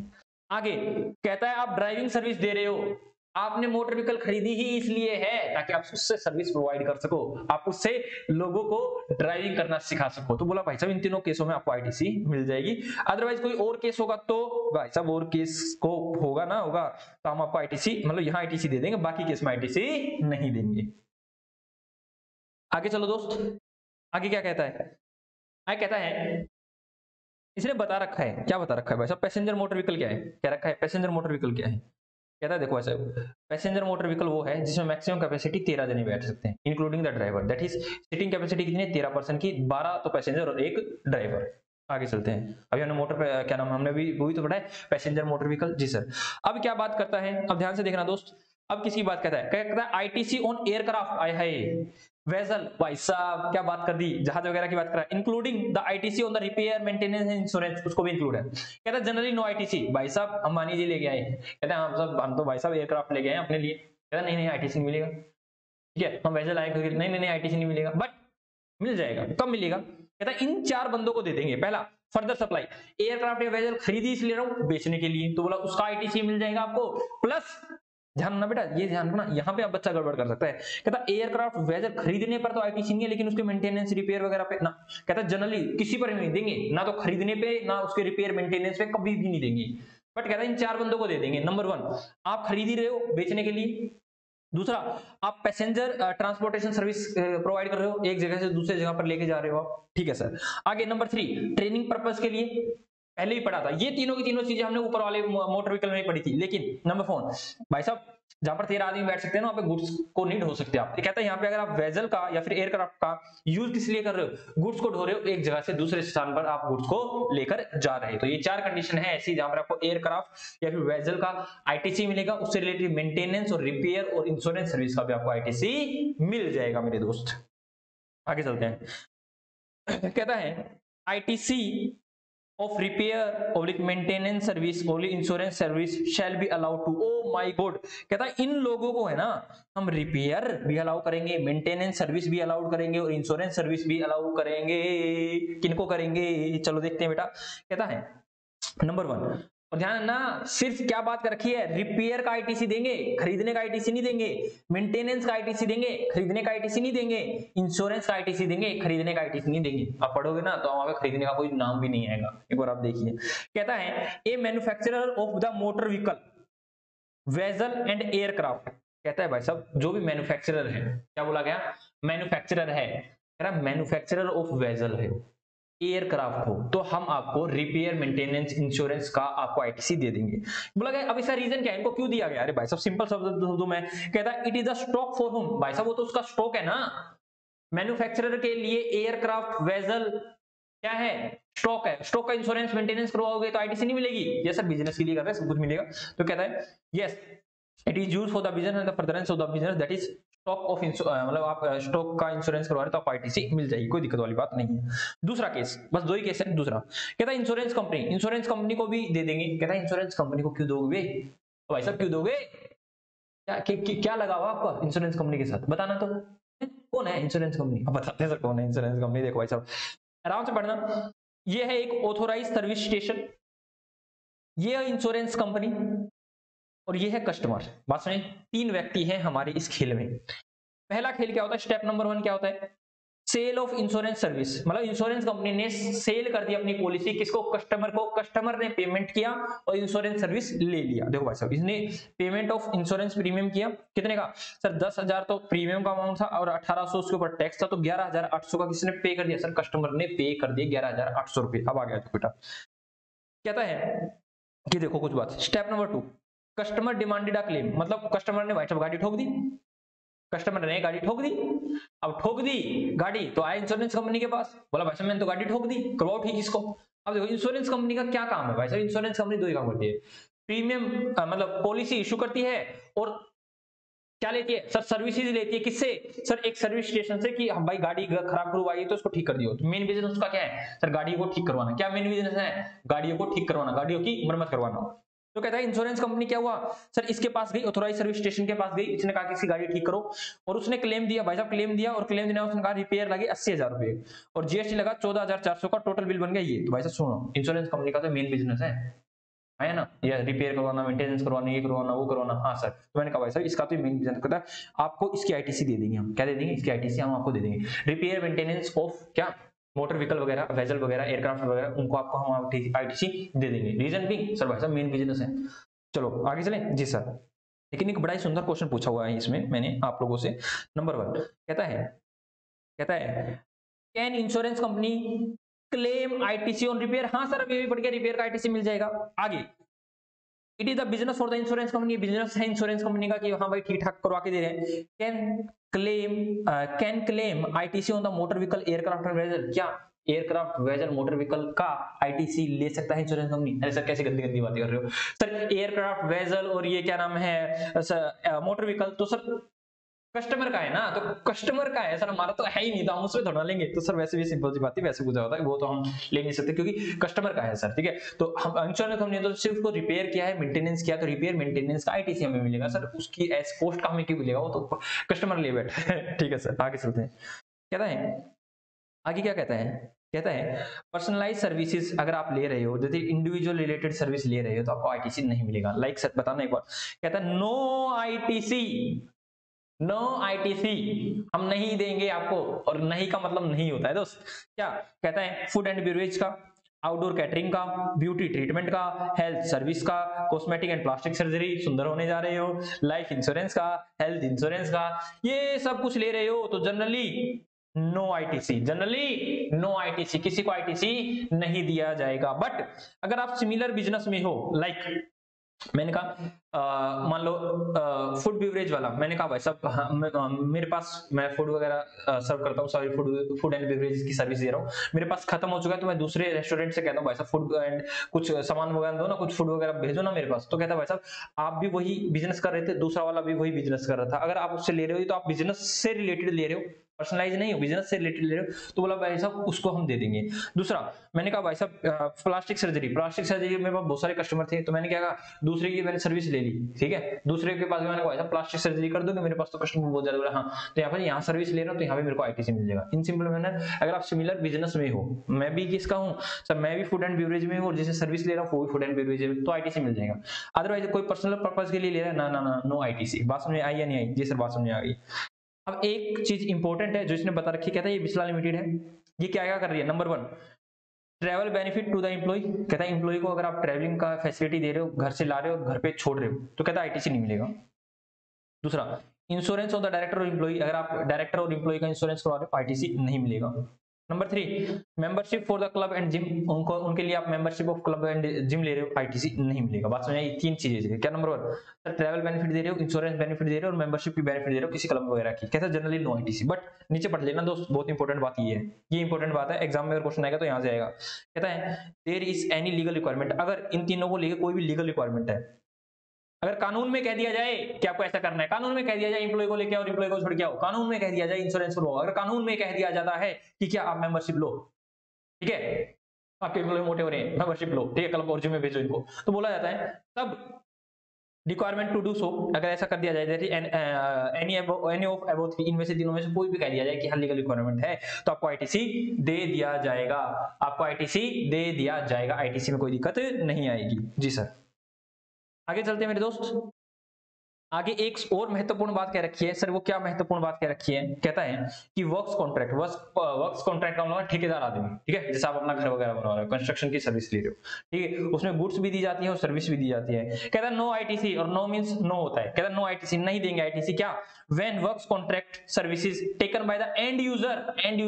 आगे कहता है आप ड्राइविंग सर्विस दे रहे हो, आपने मोटर व्हीकल खरीदी ही इसलिए है ताकि आप उससे सर्विस प्रोवाइड कर सको, आप उससे लोगों को ड्राइविंग करना सिखा सको, तो बोला भाई साहब इन तीनों केसों में आपको आईटीसी मिल जाएगी। अदरवाइज कोई और केस होगा तो भाई साहब और केस को होगा ना होगा तो हम आपको आईटीसी, मतलब यहाँ आईटीसी दे देंगे, बाकी केस में आईटीसी नहीं देंगे। आगे चलो दोस्त, आगे क्या कहता है, आगे कहता है इसने बता रखा है, क्या बता रखा है भाई साहब, पैसेंजर मोटर व्हीकल क्या है, क्या रखा है, पैसेंजर मोटर व्हीकल क्या है। कहता है देखो ऐसा, पैसेंजर मोटर व्हीकल वो है जिसमें मैक्सिमम कैपेसिटी 13 जने बैठ सकते हैं, including the driver, that is seating capacity कितनी है 13% की, 12 तो पैसेंजर और 1 ड्राइवर। आगे चलते हैं, अभी हमने मोटर पे क्या नाम, हमने भी वही तो पढ़ा है पैसेंजर मोटर व्हीकल। जी सर, अब क्या बात करता है, अब ध्यान से देखना दोस्त, अब किसकी बात करता है, कहता है ITC on aircraft, I hi vessel, भाई साहब क्या बात कर दी, जहाज वगैरह की बात कर रहा है, including the ITC on the repair maintenance and insurance, उसको भी इंक्लूड है। कहता है जनरली नो आईटीसी, भाई साहब अंबानी जी लेके आए, कहते हैं हम तो भाई साहब एयरक्राफ्ट लेके आए अपने लिए, कहता नहीं नहीं आईटीसी नहीं मिलेगा। ठीक है, हम वैसे लाए, नहीं नहीं नहीं आईटीसी नहीं मिलेगा, बट मिल जाएगा, कब मिलेगा, कहता है इन 4 बंदों को दे देंगे। पहला फर्दर सप्लाई, एयरक्राफ्ट या वेसल खरीदी इसलिए रहा हूं बेचने के लिए, तो बोला उसका आईटीसी मिल जाएगा आपको, प्लस ध्यान ना बेटा, ये ध्यान रखना, यहाँ पे आप बच्चा गड़बड़ कर सकता है। कहता एयरक्राफ्ट वेजर खरीदने पर तो आईटीसी नहीं है, लेकिन उसके मेंटेनेंस रिपेयर वगैरह पे ना, कहता जनरली किसी पर नहीं देंगे, ना तो खरीदने पे ना उसके रिपेयर मेंटेनेंस पे, कभी भी नहीं देंगे। बट कहता है इन 4 बंदों को दे देंगे। नंबर 1 आप खरीद ही रहे हो बेचने के लिए, दूसरा आप पैसेंजर ट्रांसपोर्टेशन सर्विस प्रोवाइड कर रहे हो, एक जगह से दूसरे जगह पर लेके जा रहे हो आप, ठीक है सर। आगे नंबर 3 ट्रेनिंग पर्पस के लिए, पहले ही पढ़ा था, ये तीनों की तीनों चीजें हमने ऊपर वाले मोटर व्हीकल में ही पढ़ी थी। लेकिन नंबर 4 भाई साहब जहां पर 13 आदमी बैठ सकते हैं ना, वहां पे गुड्स को नहीं ढो सकते आप। ये कहता है यहाँ पे अगर आप वेजल का या फिर एयरक्राफ्ट का यूज किस लिए कर रहे हो, गुड्स को ढो रहे हो, एक जगह से दूसरे स्थान पर आप गुड्स को लेकर जा रहे हो, तो ये 4 कंडीशन है ऐसी जहां पर आपको एयरक्राफ्ट या फिर वेजल का आईटीसी मिलेगा, उससे रिलेटेड मेंटेनेंस और रिपेयर और इंश्योरेंस सर्विस का भी आपको आईटीसी मिल जाएगा मेरे दोस्त। आगे चलते हैं, कहता है ITC of repair oblique maintenance service only insurance service shall be allowed to। oh my god, कहता है इन लोगों को है ना हम रिपेयर भी अलाउ करेंगे, मेंटेनेंस सर्विस भी अलाउड करेंगे और इंश्योरेंस सर्विस भी अलाउ करेंगे। किनको करेंगे, चलो देखते हैं बेटा। कहता है नंबर 1, और ध्यान ना सिर्फ क्या बात कर रखी है, रिपेयर का आईटीसी देंगे, खरीदने का आईटीसी नहीं देंगे, मेंटेनेंस का आईटीसी देंगे, खरीदने का आईटीसी नहीं देंगे, इंश्योरेंस का आईटीसी देंगे, खरीदने का आईटीसी नहीं देंगे। आप पढ़ोगे ना तो वहां पे खरीदने का कोई नाम भी नहीं आएगा। एक बार आप देखिए, कहता है a manufacturer of the motor vehicle vessel and aircraft. कहता है भाई साहब जो भी मैन्युफैक्चरर है, क्या बोला गया, मैन्युफैक्चरर है, कह रहा मैन्युफैक्चरर ऑफ वेसल है, एयरक्राफ्ट हो, तो हम आपको रिपेयर मेंटेनेंस इंश्योरेंस का आपको आईटीसी दे देंगे। बोला गया अब इसका रीजन क्या है, इनको क्यों दिया गया? अरे भाई साहब सिंपल शब्दों में कहता है it is a stock for home. भाई साहब वो तो उसका स्टॉक है ना, मैन्युफैक्चरर के लिए एयरक्राफ्ट वेसल क्या है, स्टॉक है, स्टॉक का इंश्योरेंस मेंटेनेंस करवाओगे तो आईटीसी नहीं मिलेगी। ये सब बिजनेस के लिए कर रहे हैं, सब कुछ मिलेगा। तो कहता है yes it is used for the business and the furtherance of the business that is stock of मतलब आप स्टॉक का इंश्योरेंस करवा रहे तो आप आईटीसी मिल जाएगी, कोई दिक्कत वाली बात नहीं है। दूसरा केस, बस 2 ही केस है। दूसरा कहता है इंश्योरेंस कंपनी को भी दे देंगे। कहता है इंश्योरेंस कंपनी को क्यों दोगे तो भाई साहब, क्यों दोगे, क्या लगा हुआ आपका इंश्योरेंस कंपनी के साथ, बताना तो कौन है इंश्योरेंस कंपनी, अब बताते हैं सर कौन है इंश्योरेंस कंपनी। देखो भाई साहब आराम से पढ़ना, ये है एक ऑथोराइज सर्विस स्टेशन, ये है इंश्योरेंस कंपनी और ये है कस्टमर। बात सुनिए, 3 व्यक्ति हैं हमारे इस खेल में। पहला खेल क्या होता है, स्टेप नंबर 1 क्या होता है, सेल ऑफ इंश्योरेंस सर्विस, मतलब इंश्योरेंस कंपनी ने सेल कर दी अपनी पॉलिसी किसको, कस्टमर को, कस्टमर ने पेमेंट किया और इंश्योरेंस सर्विस ले लिया। देखो भाई साहब इसने पेमेंट ऑफ इंश्योरेंस प्रीमियम किया, कितने का सर, 10,000 तो प्रीमियम का अमाउंट था और 1800 उसके ऊपर टैक्स था, तो 11,800 का किसने पे कर दिया सर, कस्टमर ने पे कर दिया 11,800 रुपए। अब आ गया बेटा, कहता है कि देखो कुछ बात, step number 2 customer demanded a claim, मतलब कस्टमर ने भाई साहब गाड़ी ठोक दी, कस्टमर ने गाड़ी ठोक दी। अब ठोक दी गाड़ी तो आए इंश्योरेंस कंपनी के पास, बोला भाई साहब मैंने तो गाड़ी ठोक दी, करवाओ ठीक इसको। अब देखो इंश्योरेंस कंपनी का क्या काम है भाई साहब, इंश्योरेंस कंपनी 2 ही काम करती है, प्रीमियम मतलब पॉलिसी इशू करती है और क्या लेती है सर, सर्विसेज लेती है। किससे सर, एक सर्विस स्टेशन से कि हम भाई गाड़ी खराब करवाई तो उसको ठीक कर दियो। तो मेन बिजनेस उसका क्या है सर, गाड़ियों को ठीक करवाना। क्या मेन बिजनेस है, गाड़ियों को ठीक करवाना, गाड़ियों की मरम्मत करवाना। तो कहता है इंश्योरेंस कंपनी क्या हुआ सर, इसके पास गई, ऑथोराइज सर्विस स्टेशन के पास गई, इसने कहा कि इसकी गाड़ी ठीक करो और उसने क्लेम दिया। भाई साहब क्लेम दिया और क्लेम देने उसने कहा रिपेयर लगे 80,000 रुपए और जीएसटी लगा 14,400 का, टोटल बिल बन गया ये। तो भाई साहब सुनो, इंश्योरेंस कंपनी का तो मेन बिजनेस है ना, ये रिपेयर करवाना, मेंटेनेंस करवाना, ये करवाना, वो करवाना। हाँ सर, तो मैंने कहा भाई साहब इसका तो मेन बिजनेस करता है, आपको इसकी आईटीसी दे देंगे हम। क्या दे देंगे, इसकी आईटीसी हम आपको दे देंगे, रिपेयर मेंटेनेंस ऑफ क्या मोटर व्हीकल वगैरह, वेसल वगैरह, एयरक्राफ्ट वगैरह, उनको आपको हम आईटीसी दे देंगे। रीजन भी सर भाई साहब मेन बिजनेस है। चलो आगे चलें जी सर। लेकिन एक बड़ा ही सुंदर क्वेश्चन पूछा हुआ है इसमें मैंने आप लोगों से। नंबर 1 कहता है can insurance company claim ITC on repair. हाँ सर अभी भी बढ़ गया, रिपेयर का आईटीसी मिल जाएगा। आगे it is the business for the insurance company, business है इंश्योरेंस कंपनी का कि हाँ भाई ठीक ठाक करवा के दे रहे हैं। Can claim ITC on the motor vehicle aircraft and vessel. क्या एयरक्राफ्ट वेसल मोटर व्हीकल का आईटीसी ले सकता है इंश्योरेंस कंपनी? अरे सर कैसे गंदी गंदी बातें कर रहे हो सर, एयरक्राफ्ट वेसल और ये क्या नाम है मोटर व्हीकल तो सर कस्टमर का है ना, तो कस्टमर का है सर, हमारा तो है ही नहीं, तो हम उसमें थोड़ा लेंगे। तो सर वैसे भी सिंपल सी बात है, वैसे पूछा होता है वो तो हम ले नहीं सकते क्योंकि कस्टमर का है सर, ठीक है। तो हम इंश्योरेंस कंपनी तो सिर्फ उसको रिपेयर किया है, मेंटेनेंस किया, तो रिपेयर मेंटेनेंस का आईटीसी हमें मिलेगा सर, उसकी एज कॉस्ट का हमें क्यों मिलेगा, वो तो कस्टमर ले बैठा है। ठीक है सर आगे चलते हैं। कहता है आगे क्या कहता है पर्सनलाइज सर्विसेज अगर आप ले रहे हो, जैसे इंडिविजुअल रिलेटेड सर्विस ले रहे हो तो आपको आईटीसी नहीं मिलेगा। लाइक सर बताना एक बार, कहता है नो आईटीसी हम नहीं देंगे आपको, और नहीं का मतलब नहीं होता है दोस्त। क्या कहता है फूड एंड बेवरेज का, आउटडोर कैटरिंग का, ब्यूटी ट्रीटमेंट का, हेल्थ सर्विस का, कॉस्मेटिक एंड प्लास्टिक सर्जरी, सुंदर होने जा रहे हो, लाइफ इंश्योरेंस का, हेल्थ इंश्योरेंस का, ये सब कुछ ले रहे हो तो जनरली नो आईटीसी, किसी को आईटीसी नहीं दिया जाएगा। बट अगर आप सिमिलर बिजनेस में हो, लाइक मैंने कहा मान लो फूड बेवरेज वाला, मैंने कहा भाई साहब मेरे पास मैं फूड वगैरह सर्व करता हूँ, सॉरी फूड एंड बेवरेज की सर्विस दे रहा हूँ, मेरे पास खत्म हो चुका है तो मैं दूसरे रेस्टोरेंट से कहता हूँ भाई साहब फूड एंड कुछ सामान वगैरह दो ना, कुछ फूड वगैरह भेजो ना मेरे पास। तो कहता है भाई साहब आप भी वही बिजनेस कर रहे थे, दूसरा वाला भी वही बिजनेस कर रहा था, अगर आप उससे ले रहे हो तो आप बिजनेस से रिलेटेड ले रहे हो, पर्सनलाइज नहीं हो, बिजनेस से रिलेटेड ले रहे हो, तो बोला भाई साहब उसको हम दे देंगे। दूसरा मैंने कहा भाई साहब प्लास्टिक सर्जरी मेरे पास बहुत सारे कस्टमर थे, तो मैंने क्या कहा, दूसरे की मैंने सर्विस ले ली, ठीक है, दूसरे के पास मैंने कहा भाई साहब प्लास्टिक सर्जरी कर दोगे, मेरे पास तो कस्टमर बहुत ज्यादा, बोला हाँ, तो यहाँ पर यहाँ सर्विस ले रहा हूँ तो यहाँ पे मेरे को आईटीसी मिल जाएगा। इन सिंपल मैनर अगर आप सिमिलर बिजनेस में हो, मैं भी किसका हूँ सर, मैं भी फूड एंड बेवरेज में हूँ और जिसे सर्विस ले रहा हूँ वो भी फूड एंड बेवरेज में, तो आईटीसी मिल जाएगा। अदरवाइज कोई पर्सनल पर्पज के लिए ले रहा है, ना ना ना, नो आईटीसी। बात समझ में आई या नहीं आई? जी सर बात समझ में आ गई। अब एक चीज इंपॉर्टेंट है जो इसने बता रखी, कहता है ये बिस्ला लिमिटेड है, ये क्या क्या कर रही है, number 1 travel benefit to the employee, कहता है एम्प्लॉय को अगर आप ट्रैवलिंग का फैसिलिटी दे रहे हो, घर से ला रहे हो घर पे छोड़ रहे हो, तो कहता है आईटीसी नहीं मिलेगा। दूसरा इंश्योरेंस ऑफ द डायरेक्टर और एम्प्लॉय, अगर आप डायरेक्टर और एम्प्लॉय का इंश्योरेंस करवा रहे हो आईटीसी नहीं मिलेगा। Number 3 membership for the club and gym, उनको उनके लिए आप membership of club and gym ले रहे हो, आईटीसी नहीं मिलेगा। बात समझ आई? 3 चीजें क्या, नंबर 1 सर ट्रैवल बेनिफिट दे रहे हो, इंश्योरेंस बेनिफिट दे रहे हो और मेंबरशिप की बेनिफिट दे रहे हो किसी क्लब वगैरह की, कहता है जनरली नो आईटीसी। बट नीचे पढ़ लेना दोस्त, बहुत इंपॉर्टेंट बात ये है, ये इंपॉर्टेंट बात है, एग्जाम में अगर क्वेश्चन आएगा तो यहाँ से आएगा। कहता है there is any legal requirement, अगर इन तीनों को लेकर कोई भी लीगल रिक्वायरमेंट है, अगर कानून में कह दिया जाए कि आपको ऐसा करना है, कानून में कह दिया जाए एम्प्लॉय को लेके आओ और एम्प्लॉय को छोड़ के आओ, कानून में कह दिया जाए इंश्योरेंस लो, अगर कानून में कह दिया जाता है कि क्या आप मेंबरशिप लो, ठीक है, आपके एम्प्लॉय मोटे हो रहे हैं, मेंबरशिप लो, ठीक है, क्लब और जिम में भेजो इनको, तो बोला जाता है तब रिक्वायरमेंट टू डू सो, अगर ऐसा कर दिया जाए एनी ऑफ अबव 3, इनमें से तीनों में से कोई भी कह दिया जाए कि हाँ लीगल रिक्वायरमेंट है, तो आपको आईटीसी दे दिया जाएगा, आपको आईटीसी दे दिया जाएगा, आईटीसी में कोई दिक्कत नहीं आएगी। जी सर आगे चलते हैं मेरे दोस्त। आगे एक और महत्वपूर्ण बात कह रखी है सर, वो क्या महत्वपूर्ण बात कह रखी है, कहता है कि वर्क्स कॉन्ट्रैक्ट, वर्क्स कॉन्ट्रैक्ट का मतलब ठेकेदार आदमी, ठीक है, जैसे आप अपना घर वगैरह बनवा रहे हो, कंस्ट्रक्शन की सर्विस ले रहे हो, ठीक है, उसमें गुड्स भी दी जाती है और सर्विस भी दी जाती है। कहता है नो आईटीसी, और नो मींस नो होता है, कहता है नो आईटीसी, नहीं देंगे आईटीसी, क्या when works contract services taken by the end user, and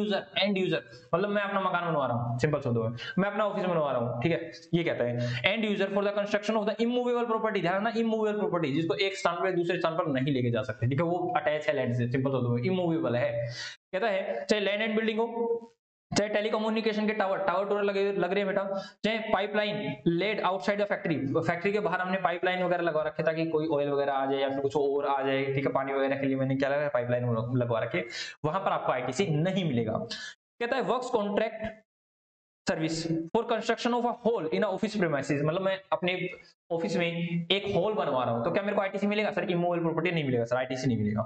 user मतलब मैं अपना मकान बनवा रहा हूँ, सिंपल शब्दों में मैं अपना ऑफिस बनवा रहा हूँ, ठीक है, ये कहता है and user for the construction of the immovable property, ध्यान रखना इमूवेबल प्रॉपर्टी, जिसको एक स्थान पर दूसरे स्थान पर नहीं लेके जा सकते, ठीक है, वो अटैच है लैंड से, सिंपल शब्दों में इमूवेबल है। कहता है चाहे लैंड एंड बिल्डिंग हो, चाहे टेलीकम्युनिकेशन के टावर लग रहे हैं बेटा, चाहे pipeline laid outside the factory, factory के बाहर हमने पाइपलाइन वगैरह लगवा रखे ताकि कोई ऑयल वगैरह आ जाए या फिर कुछ और आ जाए, ठीक है, पानी वगैरह के लिए मैंने क्या लगा पाइपलाइन लगवा रखे, वहां पर आपको आईटीसी नहीं मिलेगा। कहता है works contract service for construction of a hall in office premises, मतलब मैं अपने ऑफिस में एक हॉल बनवा रहा हूं, तो क्या मेरे को आईटीसी मिलेगा सर? इमूवेबल प्रॉपर्टी नहीं मिलेगा सर, आईटीसी नहीं मिलेगा।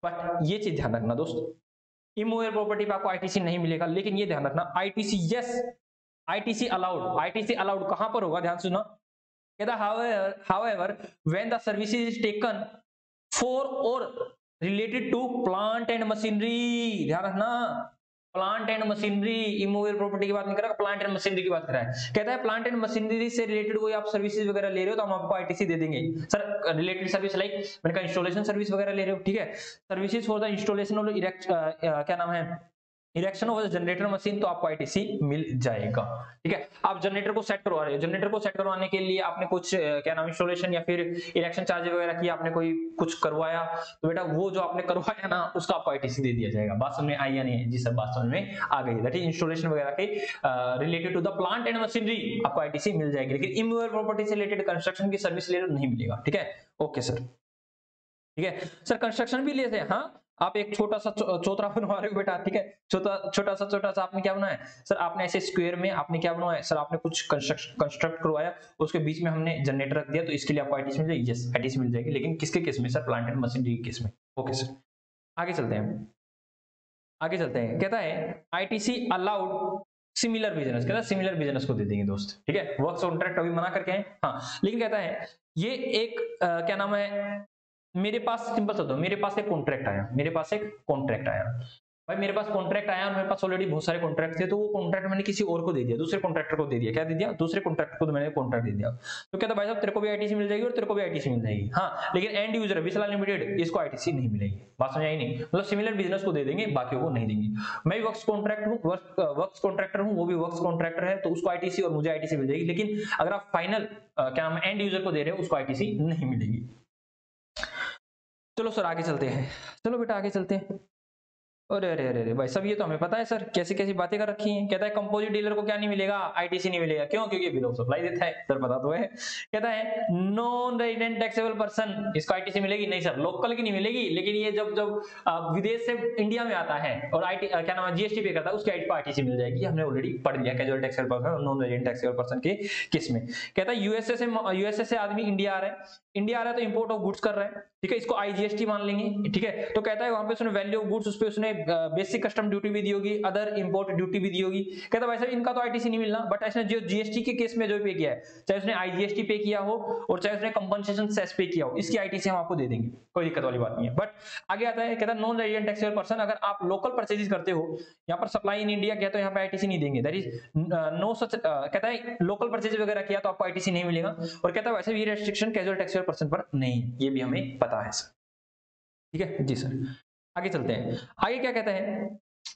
बट ये चीज ध्यान रखना दोस्त, इमूवेबल प्रॉपर्टी पे आपको आईटीसी नहीं मिलेगा, लेकिन ये ध्यान रखना ITC yes, ITC allowed, ITC allowed कहां पर होगा, ध्यान सुनना। कहता however when the services is taken for और related to plant and machinery, ध्यान रखना plant and machinery, immovable property की बात नहीं कर रहा, प्लांट एंड मशीनरी की बात कर रहा है। कहता है प्लांट एंड मशीनरी से रिलेटेड कोई आप सर्विसेज वगैरह ले रहे हो तो हम आपको आईटीसी दे देंगे सर। रिलेटेड सर्विस लाइक मैंने कहा इंस्टॉलेशन सर्विस वगैरह ले रहे हो, ठीक है, services for the installation of क्या नाम है इरेक्शन ऑफ जनरेटर मशीन, तो आपको आईटीसी मिल जाएगा, ठीक है। आप जनरेटर को सेट करवा रहे हो, जनरेटर को सेट करवाने के लिए आपने कुछ क्या नाम इंस्टॉलेशन या फिर इरेक्शन चार्ज वगैरह किया, आपने कोई कुछ करवाया, तो बेटा वो जो आपने करवाया ना उसका आपको आईटीसी दे दिया जाएगा। बात समझ में आई या नहीं? जी सर बात समझ में आ गई। दैट इज इंस्टॉलेशन वगैरह के related to the plant and machinery आपको आईटीसी मिल जाएगी, लेकिन इमूवेबल प्रॉपर्टी से रिलेटेड कंस्ट्रक्शन की सर्विस ले नहीं मिलेगा, ठीक है। ओके सर, ठीक है सर, कंस्ट्रक्शन भी लेते हैं, हाँ आप एक छोटा सा चौतरा बनवा रहे हो बेटा, ठीक है, छोटा सा आपने क्या बनाया सर? आपने ऐसे स्क्वायर में आपने क्या बनवाया सर? आपने कुछ कंस्ट्रक्ट करवाया, उसके बीच में हमने जनरेटर रख दिया, तो इसके लिए आपको आईटीसी मिल जाएगी, यस आईटीसी मिल जाएगी, लेकिन किसके केस में सर? प्लांट एंड मशीनरी के केस में। ओके सर आगे चलते हैं, आगे चलते हैं। कहता है आईटीसी अलाउड सिमिलर बिजनेस, कहता है सिमिलर बिजनेस को दे देंगे दोस्त, ठीक है, वर्क्स कॉन्ट्रैक्ट अभी मना करके हैं, हाँ, लेकिन कहता है ये एक क्या नाम है, मेरे पास सिंपल सा, मेरे पास एक कॉन्ट्रैक्ट आया, मेरे पास एक कॉन्ट्रैक्ट आया भाई, मेरे पास कॉन्ट्रैक्ट आया और मेरे पास ऑलरेडी बहुत सारे कॉन्ट्रैक्ट थे, तो वो कॉन्ट्रैक्ट मैंने किसी और को दे दिया, दूसरे कॉन्ट्रैक्टर को दे दिया, क्या दे दिया? दूसरे कॉन्ट्रैक्टर को मैंने कॉन्ट्रैक्ट दे दिया, तो कहता भाई साहब तेरे को भी आईटीसी मिल जाएगी और तेरे को भी आईटीसी मिल जाएगी, हाँ, लेकिन एंड यूजर बिस्ला लिमिटेड इसको आईटीसी नहीं मिलेगी। बात समझ आई नहीं? मतलब सिमिलर बिजनेस को दे देंगे, बाकी को नहीं देंगे। मैं वर्क्स कॉन्ट्रैक्ट हूँ, वर्क्स कॉन्ट्रैक्टर हूँ, वो भी वर्क्स कॉन्ट्रैक्टर है, तो उसको आईटीसी और मुझे आईटीसी मिल जाएगी, लेकिन अगर आप फाइनल क्या नाम एंड यूजर को दे रहे हो उसको आईटीसी नहीं मिलेगी। चलो सर आगे चलते हैं, चलो बेटा आगे चलते हैं। अरे अरे अरे अरे भाई सब ये तो हमें पता है सर, कैसी कैसी बातें कर रखी हैं। कहता है कंपोजिट डीलर को क्या नहीं मिलेगा, आईटीसी नहीं मिलेगा, क्यों? क्योंकि बिल ऑफ सप्लाई देता है, सर पता तो है। कहता है नॉन रेजिडेंट टैक्सेबल पर्सन, इसको आईटीसी मिलेगी नहीं सर, लोकल की नहीं मिलेगी, लेकिन ये जब जब विदेश से इंडिया में आता है और आईटी क्या नाम है जीएसटी पे करता है, उसकी आईटीसी मिल जाएगी। हमने ऑलरेडी पढ़ लिया कैजुअल टैक्सेबल पर्सन और नॉन रेजिडेंट टैक्सेबल पर्सन के किस में। कहता है यूएसए से आदमी इंडिया आ रहा है, इंडिया आ रहा है तो इंपोर्ट ऑफ गुड्स कर रहा है, ठीक है, इसको आईजीएसटी मान लेंगे, ठीक है। तो कहता है वहां पे उसने वैल्यू ऑफ गुड्स, उस पे उसने बेसिक कस्टम ड्यूटी भी दी होगी, अदर इंपोर्ट ड्यूटी भी दी होगी। कहता है भाई साहब इनका तो आईटीसी नहीं मिलना, बट इसने जो जीएसटी के केस में जो पे किया है, चाहे उसने आईजीएसटी पे किया हो और चाहे उसने कंपनसेशन सेस पे किया हो, इसकी आईटीसी हम आपको दे देंगे, कोई दिक्कत वाली बात नहीं है। बट आगे आता है, कहता है नॉन रेजिडेंट टैक्सेबल पर्सन, अगर आप लोकल परचेजेस करते हो, यहाँ पर सप्लाई इन इंडिया किया तो यहाँ पे आईटीसी नहीं देंगे, दैट इज नो सच। कहता है लोकल परचेज वगैरह किया तो आपको आईटीसी नहीं मिलेगा। और कहता है वैसे भी रेस्ट्रिक्शन कैजुअल टैक्सेबल पर्सन पर नहीं है, ये भी हमें पता है सर, ठीक है जी सर। आगे चलते हैं, आगे क्या कहता है,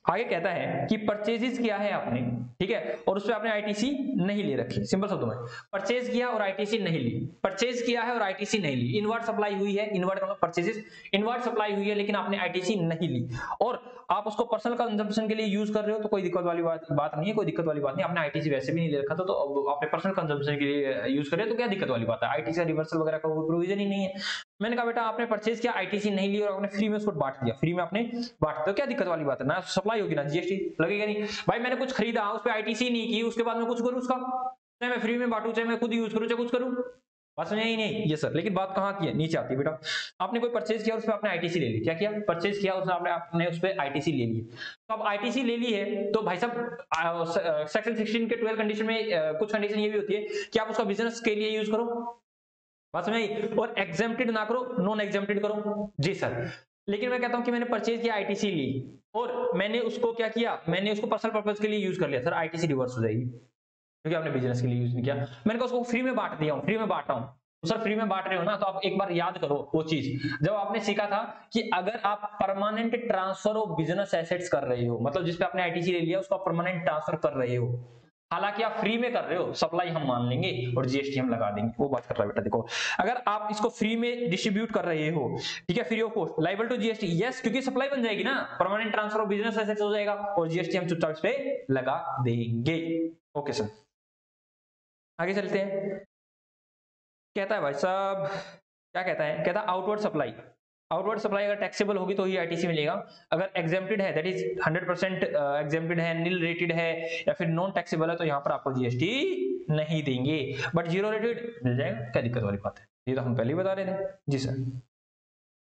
आगे कहता है कि परचेजेस किया है आपने, ठीक है, और उसपे आपने आईटीसी नहीं ले रखी। सिंपल शब्दों में, परचेज किया और आईटीसी नहीं ली, परचेज किया है और आईटीसी नहीं ली, इनवर्ड सप्लाई हुई है, इनवर्ड का मतलब परचेजेस, इनवर्ड सप्लाई हुई है लेकिन आपने आईटीसी नहीं ली, और आप उसको पर्सनल कंजम्पशन के लिए यूज कर रहे हो, तो कोई दिक्कत वाली बात नहीं है, कोई दिक्कत वाली बात नहीं। आपने आईटीसी वैसे भी नहीं ले रखा था, तो आपने पर्सनल कंजम्पशन के लिए यूज कर रहे हो, तो क्या दिक्कत वाली बात है, आईटीसी का रिवर्सल वगैरह का कोई प्रोविजन ही नहीं है। मैंने कहा बेटा आपने परचेज किया, आईटीसी नहीं ली और आपने फ्री में उसको बांट दिया, फ्री में आपने बांट, तो क्या दिक्कत वाली बात है, ना सप्लाई होगी ना जीएसटी लगेगा नहीं। भाई मैंने कुछ खरीदा, उस पर आईटीसी नहीं की, उसके बाद मैं कुछ करूँ उसका, चाहे मैं फ्री में बांटू, चाहे मैं खुद यूज करूँ, चाहे कुछ करूँ, बात समझ ही नहीं ये सर। लेकिन बात कहाँ की है, नीचे आती है बेटा। आपने कोई परचेज किया, उस पर आपने आईटीसी ले ली, क्या किया, परचेज किया, उसने आपने उस पर आईटीसी ले ली। तो अब आईटीसी ले ली है तो भाई साहब सेक्शन 16 के 12 कंडीशन में कुछ कंडीशन ये भी होती है कि आप उसका बिजनेस के लिए यूज करो, बात समझ आई, और एग्जेम्प्टेड ना करो, नॉन एग्जेम्प्टेड करो जी सर। लेकिन मैं कहता हूं कि मैंने परचेज किया, आईटीसी ली, और मैंने उसको क्या किया, मैंने उसको पर्सनल पर्पज के लिए यूज कर लिया, सर आईटीसी रिवर्स हो जाएगी, क्योंकि आपने बिजनेस के लिए यूज नहीं किया। मैंने कहा उसको फ्री में बांट दिया हूं, फ्री में बांटा हूं, तो सर फ्री में बांट रहे हो ना, तो आप एक बार याद करो वो चीज जब आपने सीखा था कि अगर आप permanent transfer of business assets कर रहे हो, मतलब जिसपे आपने आईटीसी ले लिया उसको परमानेंट ट्रांसफर कर रहे हो, हालांकि आप फ्री में कर रहे हो, सप्लाई हम मान लेंगे और जीएसटी हम लगा देंगे, वो बात कर रहा है बेटा। देखो अगर आप इसको फ्री में डिस्ट्रीब्यूट कर रहे हो, ठीक है, free of cost, liable to GST, yes, क्योंकि सप्लाई बन जाएगी ना, permanent transfer of business assets हो जाएगा और जीएसटी हम चुपचाप इस पे लगा देंगे। ओके सर, आगे चलते हैं। कहता है भाई साहब, क्या कहता है, कहता है आउटवर्ड सप्लाई, आउटवर्ड सप्लाई अगर टैक्सेबल होगी तो ही आईटीसी मिलेगा, अगर एग्जेम्प्टेड है, दैट इज 100% एग्जेम्प्टेड है, नील रेटेड है, या फिर नॉन टैक्सेबल है, तो यहाँ पर आपको जीएसटी नहीं देंगे, बट जीरो रेटेड मिल जाएगा, क्या दिक्कत वाली बात है, ये तो हम पहले ही बता रहे थे जी सर।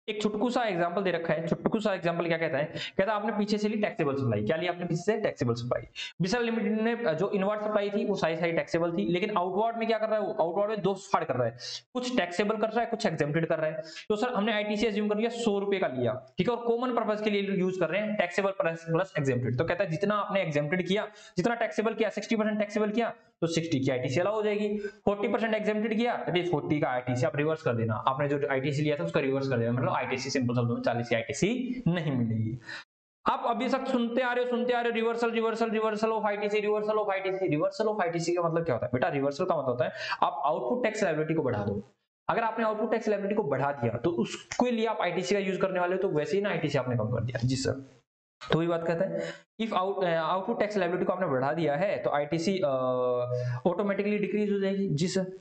एक छुटकू सा एग्जांपल दे रखा है, छुटकू सा एग्जांपल क्या कहता है, कहता है आपने पीछे से ली टैक्सेबल सप्लाई, क्या लिया आपने पीछे से, टैक्सेबल सप्लाई। विशाल लिमिटेड ने जो इनवर्ड सप्लाई थी वो सारी सारी टैक्सेबल थी, लेकिन आउटवर्ड में क्या कर रहा है, वो आउटवर्ड में दो फाड़ कर रहा है, कुछ टैक्सेबल कर रहा है, कुछ एग्जेम्प्टेड कर रहा है। तो सर हमने आईटीसी अज्यूम कर लिया 100 रुपए का लिया, ठीक है, और कॉमन पर्पज के लिए यूज कर रहे हैं, टैक्सेबल प्लस एग्जेम्प्टेड। तो कहता है जितना आपने एग्जेम्प्टेड किया, जितना टैक्सेबल किया, 60% टैक्सेबल किया तो 60 की आईटीसी अलाउ हो जाएगी, 40% एग्जेम्प्टेड किया तो 40 का आईटीसी आप रिवर्स कर देना, आपने जो आईटीसी लिया था उसका रिवर्स कर देना, मतलब आईटीसी सिंपल शब्दों में 40 की आईटीसी नहीं मिलेगी। आप अभी तक सुनते आ रहे हो reversal reversal reversal of ITC, reversal of ITC, reversal of ITC का मतलब क्या होता है बेटा, रिवर्सल का मतलब होता है आप आउटपुट टैक्स लायबिलिटी को बढ़ा दो। अगर आपने आउटपुट टैक्स लायबिलिटी को बढ़ा दिया तो उसके लिए आप आईटीसी का यूज करने वाले हो, तो वैसे ही ना आईटीसी आपने कम कर दिया जी सर। तो वही बात कहता है, इफ आउटपुट टैक्स लायबिलिटी को आपने बढ़ा दिया है तो आईटीसी ऑटोमेटिकली डिक्रीज हो जाएगी जी सर।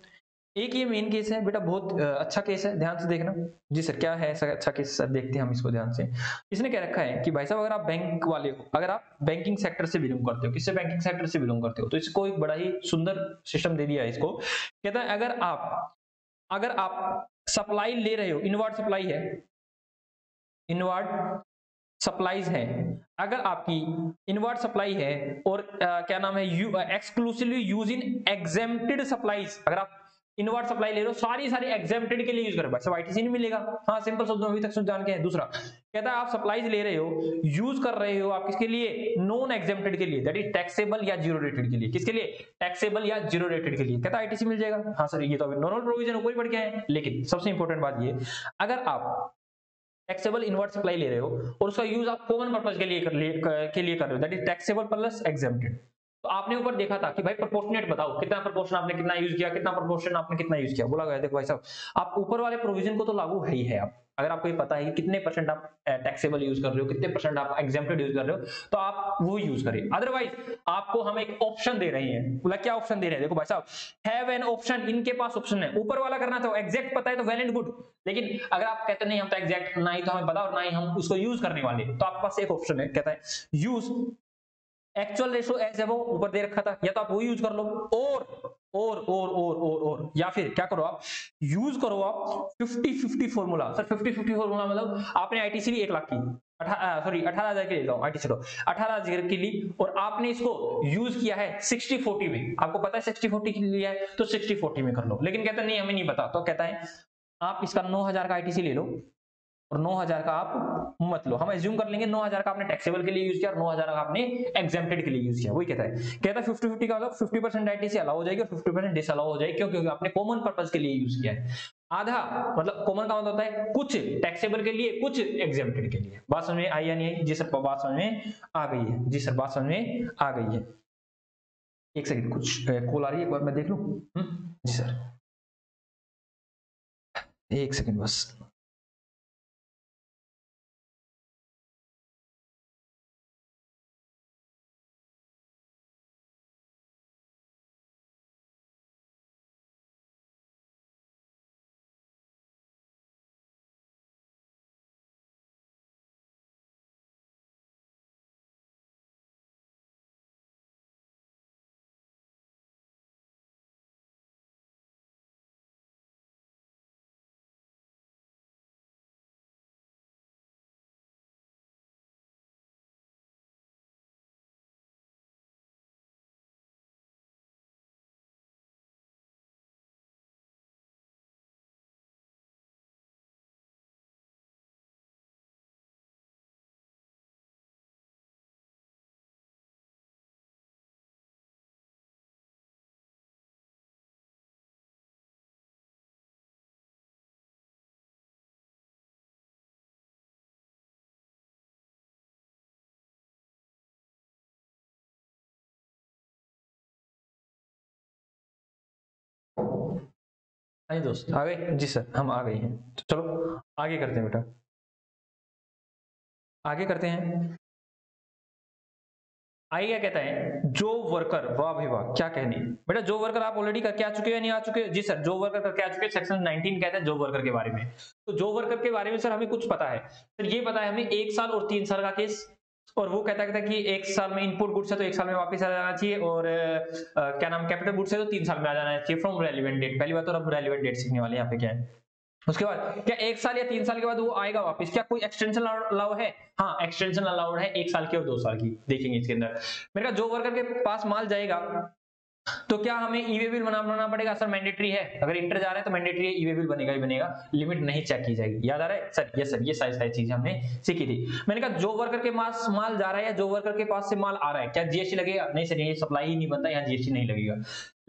एक ये मेन केस है बेटा, बहुत अच्छा केस है, ध्यान से देखना जी सर। क्या है ऐसा अच्छा केस सर, देखते हैं हम इसको ध्यान से। इसने क्या रखा है कि भाई साहब अगर आप बैंक वाले हो, अगर आप बैंकिंग सेक्टर से बिलोंग करते हो, किससे, बैंकिंग सेक्टर से बिलोंग करते हो, तो इसको एक बड़ा ही सुंदर सिस्टम दे दिया है इसको। कहता है अगर आप सप्लाई ले रहे हो, इनवर्ड सप्लाई है, इनवर्ड सप्लाईज है, अगर आपकी इनवर्ड सप्लाई है और क्या नाम है, exclusively use in exempted supplies, अगर आप इनवर्ड सप्लाई ले रहे हो सारी एग्जेम्प्टेड के लिए यूज करो, सब आईटीसी नहीं मिलेगा। हाँ सिंपल शब्दों में अभी तक जान के हैं। दूसरा कहता है आप सप्लाईज ले रहे हो, यूज कर रहे हो आप किसके लिए, नॉन एग्जेम्प्टेड के लिए, दैट इज टैक्सेबल या जीरो रेटेड के लिए, किसके लिए, टैक्सेबल या जीरो रेटेड के लिए, कहता है आईटीसी मिल जाएगा। हाँ सर ये तो अभी नॉर्मल प्रोविजन ऊपर ही बढ़ गया है, लेकिन सबसे इंपॉर्टेंट बात ये, अगर आप टैक्सेबल इनवर्ड सप्लाई ले रहे हो और उसका यूज आप कॉमन पर्पस के लिए कर रहे हो, that is taxable plus exempted, तो आपने ऊपर देखा था कि भाई प्रोपोर्शनेट बताओ, कितना प्रोपोर्शन आपने कितना यूज किया, कितना प्रोपोर्शन आपने कितना यूज किया। बोला गया देखो भाई साहब आप ऊपर वाले प्रोविजन को तो लागू है ही है। आप अगर आपको ये पता है कि कितने परसेंट आप टैक्सेबल यूज कर रहे हो, कितने परसेंट आप एग्जेम्प्टेड यूज कर रहे हो, तो आप वो यूज करिए। अदरवाइज आपको हम एक ऑप्शन दे रहे हैं। बोला क्या ऑप्शन दे रहे हैं, देखो भाई साहब हैव एन ऑप्शन, इनके पास ऑप्शन है। ऊपर वाला करना चाहो एग्जैक्ट पता है तो वेल एंड गुड, लेकिन अगर आप कहते नहीं हम तो एग्जैक्ट ना ही तो हमें पता और ना ही हम उसको यूज करने वाले, तो आपके पास एक ऑप्शन है, कहता है यूज एक्चुअल रेशो एज है, वो ऊपर दे रखा था, या तो आप वो यूज कर लो, और या फिर क्या करो आप यूज करो आप 50-50 फॉर्मूला। सर 50-50 फॉर्मूला मतलब आपने आईटीसी ली 1 लाख की, सॉरी 18,000 की ले लो, आईटी छोड़ो, 18,000 की ली और आपने इसको यूज किया है 60-40 में। आपको पता है 60-40 की लिया है तो 60-40 में कर लो, लेकिन कहता है नहीं हमें नहीं पता, तो कहता है आप इसका 9,000 का आईटीसी ले लो और 9,000 का आप मत लो। हम एज्यूम कर लेंगे 9,000 का आपने टैक्सेबल के लिए यूज किया और 9,000 का आपने एग्जेम्प्टेड के लिए यूज किया। वही कहता है 50-50 का मतलब 50% आईटीसी अलाउ हो जाएगी और 50% डिसअलाउ हो जाएगी, क्योंकि आपने कॉमन पर्पस के लिए यूज किया है। आधा मतलब कॉमन का मतलब होता है कुछ टैक्सेबल के लिए, कुछ एग्जेम्प्टेड के लिए। बात समझ में आई या नहीं आई? जी सर बात समझ में आ गई है। जी सर बात समझ में आ गई है। एक सेकंड कुछ कॉल आ रही है, एक बार मैं देख लूं। जी सर एक सेकंड बस। हाँ जी दोस्त आ गए। जी सर हम आ गए हैं, तो चलो आगे करते हैं बेटा, आगे करते हैं। आगे क्या कहता है जो वर्कर, वाह भाई वाह क्या कहनी बेटा। जो वर्कर आप ऑलरेडी करके आ चुके हैं या नहीं आ चुके? जी सर जो वर्कर करके आ चुके हैं। सेक्शन 19 कहता है जो वर्कर के बारे में। तो जो वर्कर के बारे में सर हमें कुछ पता है। सर ये पता है हमें 1 साल और 3 साल का केस, और वो कहता है कि 1 साल में इनपुट गुड्स है तो 1 साल में वापस आ जाना चाहिए, और क्या नाम कैपिटल गुड्स है तो 3 साल में आ जाना चाहिए फ्रॉम रेलिवेंट डेट। पहली बात तो अब रेलिवेंट डेट सीखने वाले हैं यहाँ पे क्या है। उसके बाद क्या 1 साल या 3 साल के बाद वो आएगा वापस? क्या कोई एक्सटेंशन अलाउ है? हाँ एक्सटेंशन अलाउड है 1 साल की और 2 साल की। देखेंगे इसके अंदर मेरे का जो वर्कर के पास माल जाएगा तो क्या हमें ई वे बिल बनाना पड़ेगा? सर मैंडेटरी है, अगर इंटर जा रहा है तो मैंडेटरी है, ई वे बिल बनेगा ही बनेगा, लिमिट नहीं चेक की जाएगी। याद आ रहा है सर? ये सर ये सारी सारी चीजें हमने सीखी थी। मैंने कहा जो वर्कर के पास माल जा रहा है या जो वर्कर के पास से माल आ रहा है क्या जीएसटी लगेगा? नहीं सर ये सप्लाई ही नहीं बनता, यहाँ जीएसटी नहीं लगेगा।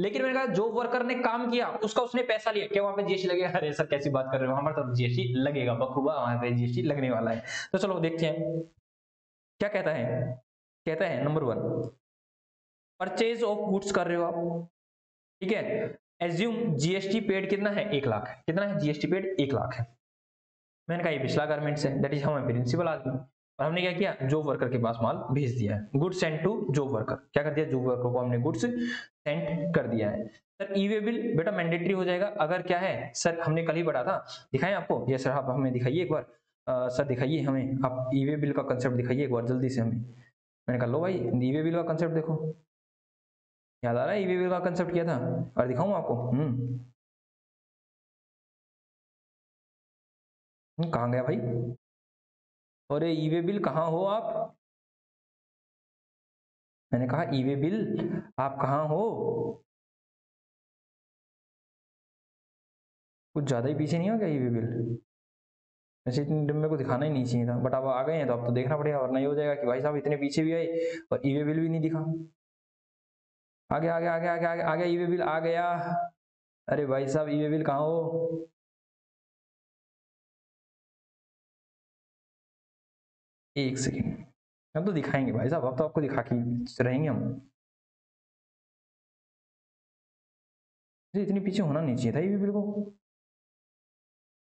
लेकिन मैंने कहा जो वर्कर ने काम किया उसका उसने पैसा लिया, क्या वहां पे जीएसटी लगेगा? अरे सर कैसी बात कर रहे हो, हमारे तो जीएसटी लगेगा बखूबा, वहां पे जीएसटी लगने वाला है। तो चलो देखते हैं क्या कहता है। कहता है नंबर 1 परचेज ऑफ गुड्स कर रहे हो आप, ठीक है। एज्यूम जीएसटी पेड कितना है? 1 लाख है। कितना है जीएसटी पेड? 1 लाख है। मैंने कहा ये पिछला गारमेंट्स है, दैट इज हमें प्रिंसिपल आदमी, और हमने क्या किया जॉब वर्कर के पास माल भेज दिया है। Goods send to job worker, क्या कर दिया जॉब वर्कर को हमने गुड्स सेंड कर दिया है। सर ई वे बिल बेटा मैंडेटरी हो जाएगा अगर क्या है सर, हमने कल ही पढ़ा था, दिखाएं आपको? ये सर आप हमें दिखाइए एक बार। सर दिखाइए हमें, आप ई वे बिल का कंसेप्ट दिखाइए एक बार जल्दी से हमें। मैंने कहा लो भाई ई वे बिल का कंसेप्ट देखो, याद आ रहा है ई वे बिल का कंसेप्ट किया था, और दिखाऊं आपको? कहाँ गया भाई? अरे ई वे बिल कहाँ हो आप? मैंने कहा ई वे बिल आप कहाँ हो? कुछ ज्यादा ही पीछे नहीं हो क्या ई वे बिल? ऐसे इतने मेरे को दिखाना ही नहीं चाहिए था, बट अब आ गए हैं तो अब तो देखना पड़ेगा, वरना ये हो जाएगा कि भाई साहब इतने पीछे भी आए और ई वे बिल भी नहीं दिखा। आगे आगे आगे आगे आगे आगे ई वे बिल आ गया। अरे भाई साहब ई वे बिल कहाँ हो? एक सेकेंड, अब तो दिखाएंगे भाई साहब, अब तो आपको दिखा के रहेंगे हम। इतनी पीछे होना नहीं चाहिए था ईवी बिल को।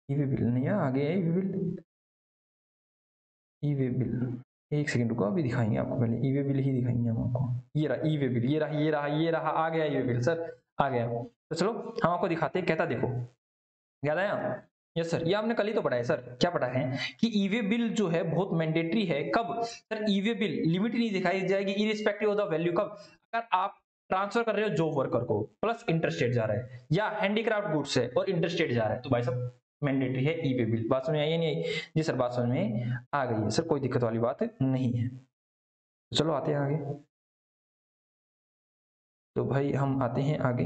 ईवी बिल नहीं है, आगे है ईवी बिल। ईवी बिल एक सेकंड रुको, अभी दिखाएंगे आपको, पहले ईवी बिल ही दिखाएंगे हम आपको। ये रहा ईवी बिल, ये रहा आ गया ईवी बिल सर, आ गया। तो चलो हम आपको दिखाते हैं, कहता देखो, याद आया? यस सर, ये आपने कल ही तो पढ़ा है सर। क्या पढ़ा है कि ईवे बिल जो है बहुत मैंडेटरी है। कब सर? ईवे बिल लिमिट नहीं दिखाई जाएगी इरिस्पेक्टिव ऑफ द वैल्यू। कब? अगर आप ट्रांसफर कर रहे हो जॉब वर्कर को, प्लस इंटरस्टेट जा रहा है, या हैंडीक्राफ्ट गुड्स है और इंटरस्टेट जा रहा है, तो भाई साहब मैंडेटरी है ईवे बिल। बात समझ आई नहीं आई? जी सर, बात समझ में आ गई है सर, कोई दिक्कत वाली बात नहीं है। चलो आते हैं आगे। तो भाई हम आते हैं आगे,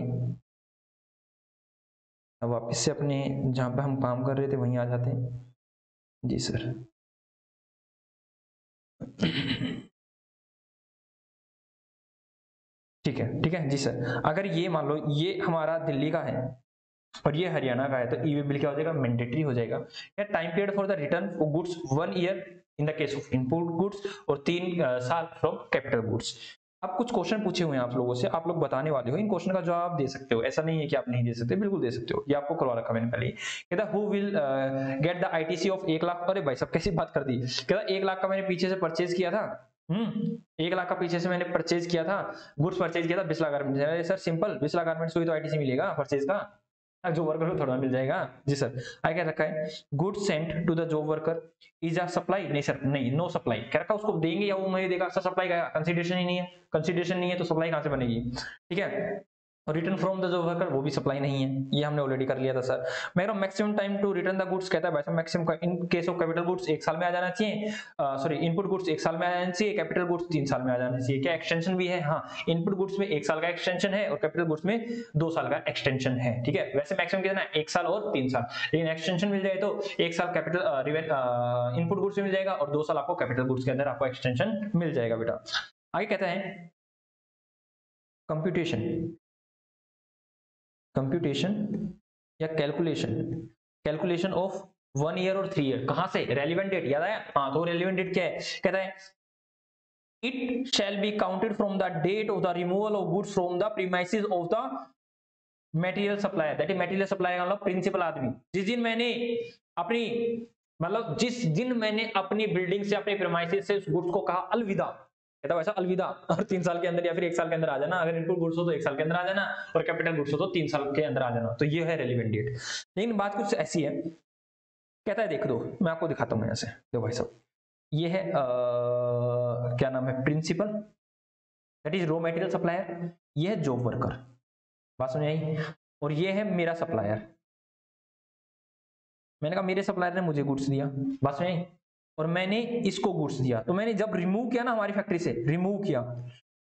अब वापस से अपने जहां पे हम काम कर रहे थे वहीं आ जाते हैं। जी सर। ठीक है जी सर। अगर ये मान लो ये हमारा दिल्ली का है और ये हरियाणा का है, तो ईवी बिल क्या हो जाएगा? मैंडेटरी हो जाएगा। या time period for the return for goods 1 year in the case of input goods, और 3 साल फ्रॉम कैपिटल गुड्स। अब कुछ क्वेश्चन पूछे हुए हैं आप लोगों से, आप लोग बताने वाले हो, इन क्वेश्चन का जवाब आप दे सकते हो, ऐसा नहीं है कि आप नहीं दे सकते, बिल्कुल दे सकते हो। ये आपको करवा रखा मैंने पहले। कहता who will get the ITC of 1 lakh. अरे भाई सब कैसी बात कर दी। कहता 1 लाख का मैंने पीछे से परचेज किया था, 1 लाख का पीछे से मैंने परचेज किया था, गुड्स परचेज किया था Bisla garments. Sir simple, Bisla garments को ही तो आईटीसी मिलेगा परचेज का, जो वर्कर को थोड़ा मिल जाएगा। जी सर। आगे क्या रखा है? Good sent to the job worker is a supply. नहीं सर, नहीं, नो सप्लाई। क्या रखा? उसको देंगे या वो मुझे देगा? सर सप्लाई का कंसीडरेशन ही नहीं है, कंसीडरेशन नहीं है तो सप्लाई कहां से बनेगी? ठीक है। और return from the job worker, वो भी सप्लाई नहीं है, ये हमने ऑलरेडी कर लिया था सर। मेरा maximum time to return the goods कहता है भाई साहब मैक्सिमम का in case of capital goods 1 साल में आ जाना चाहिए, सॉरी इनपुट गुड्स 1 साल में आ जाना चाहिए, कैपिटल गुड्स 3 साल में आ जाना चाहिए। क्या एक्सटेंशन भी है? हाँ, इनपुट गुड्स में 1 साल का एक्सटेंशन है और कैपिटल गुड्स में 2 साल का एक्सटेंशन है। ठीक है, वैसे मैक्सिमम कितना है? 1 साल और 3 साल, लेकिन एक्सटेंशन मिल जाए तो 1 साल कैपिटल इनपुट गुड्स में मिल जाएगा और 2 साल आपको कैपिटल गुड्स के अंदर आपको एक्सटेंशन मिल जाएगा बेटा। आगे कहता है कंप्यूटेशन या कैलकुलेशन ऑफ 1 ईयर और 3 ईयर। कहां से? रेलिवेंट डेट, याद आया? हाँ, तो रेलिवेंट डेट क्या है? कहता है it shall be counted from the date of the removal of goods from the premises of the material supplier. That is material supplier मतलब प्रिंसिपल आदमी। जिस दिन मैंने अपनी बिल्डिंग से, अपने प्रीमाइसेस से उस गुड्स को कहा अलविदा, कहता वैसा अलविदा, और 3 साल के अंदर या फिर 1 साल के अंदर आ जाना। अगर इनपुट गुड्स हो तो 1 साल के अंदर आ जाना, और कैपिटल गुड्स हो तो 3 साल के अंदर आ जाना। तो ये है रेलिवेंट डेट। लेकिन बात कुछ ऐसी है, कहता है देख दो, मैं आपको दिखाता हूं यहां से। देखो भाई साहब, ये है क्या नाम है? Principal, that is raw material supplier. ये है जॉब वर्कर, बात समझ आई? और ये है मेरा सप्लायर। मैंने कहा मेरे सप्लायर ने मुझे गुड्स दिया, बात समझ आई? और मैंने इसको गुड्स दिया। तो मैंने जब रिमूव किया ना, हमारी फैक्ट्री से रिमूव किया,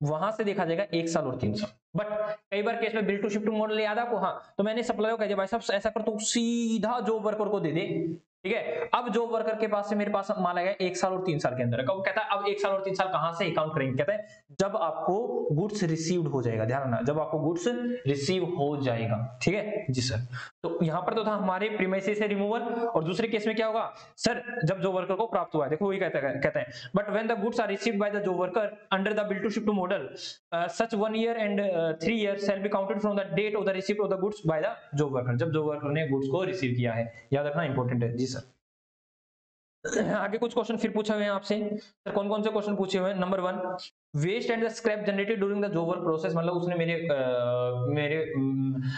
वहां से देखा जाएगा 1 साल और 3 साल। बट कई बार केस में बिल टू शिफ्ट मॉडल याद है आपको? हाँ, तो मैंने सप्लायर को कह दिया भाई साहब ऐसा कर, तू सीधा जॉब वर्कर को दे दे। ठीक है, अब जॉब वर्कर के पास से मेरे पास माल आएगा 1 साल और 3 साल के अंदर। कब? कहता है अब 1 साल और 3 साल कहां से काउंट करेंगे? कहता है जब आपको गुड्स रिसीव्ड हो जाएगा। ध्यान रखना, जब आपको गुड्स रिसीव हो जाएगा। ठीक है जी सर। तो यहां पर तो था हमारे प्रीमाइसेस से रिमूवल, और दूसरे केस में क्या होगा सर? जब जॉब वर्कर को प्राप्त हुआ है, देखो वही कहते हैं but when the goods are received by the job worker under the bill to shift model such 1 year and 3 year shall be counted from the date of the receipt of the goods by the job worker. जब job worker ने goods को receive किया है, याद रखना, important है जी sir. आगे कुछ क्वेश्चन फिर पूछा हुए हैं आपसे सर। कौन कौन से क्वेश्चन पूछे हुए हैं? Number 1, waste and the scrap generated during the job work process. मतलब उसने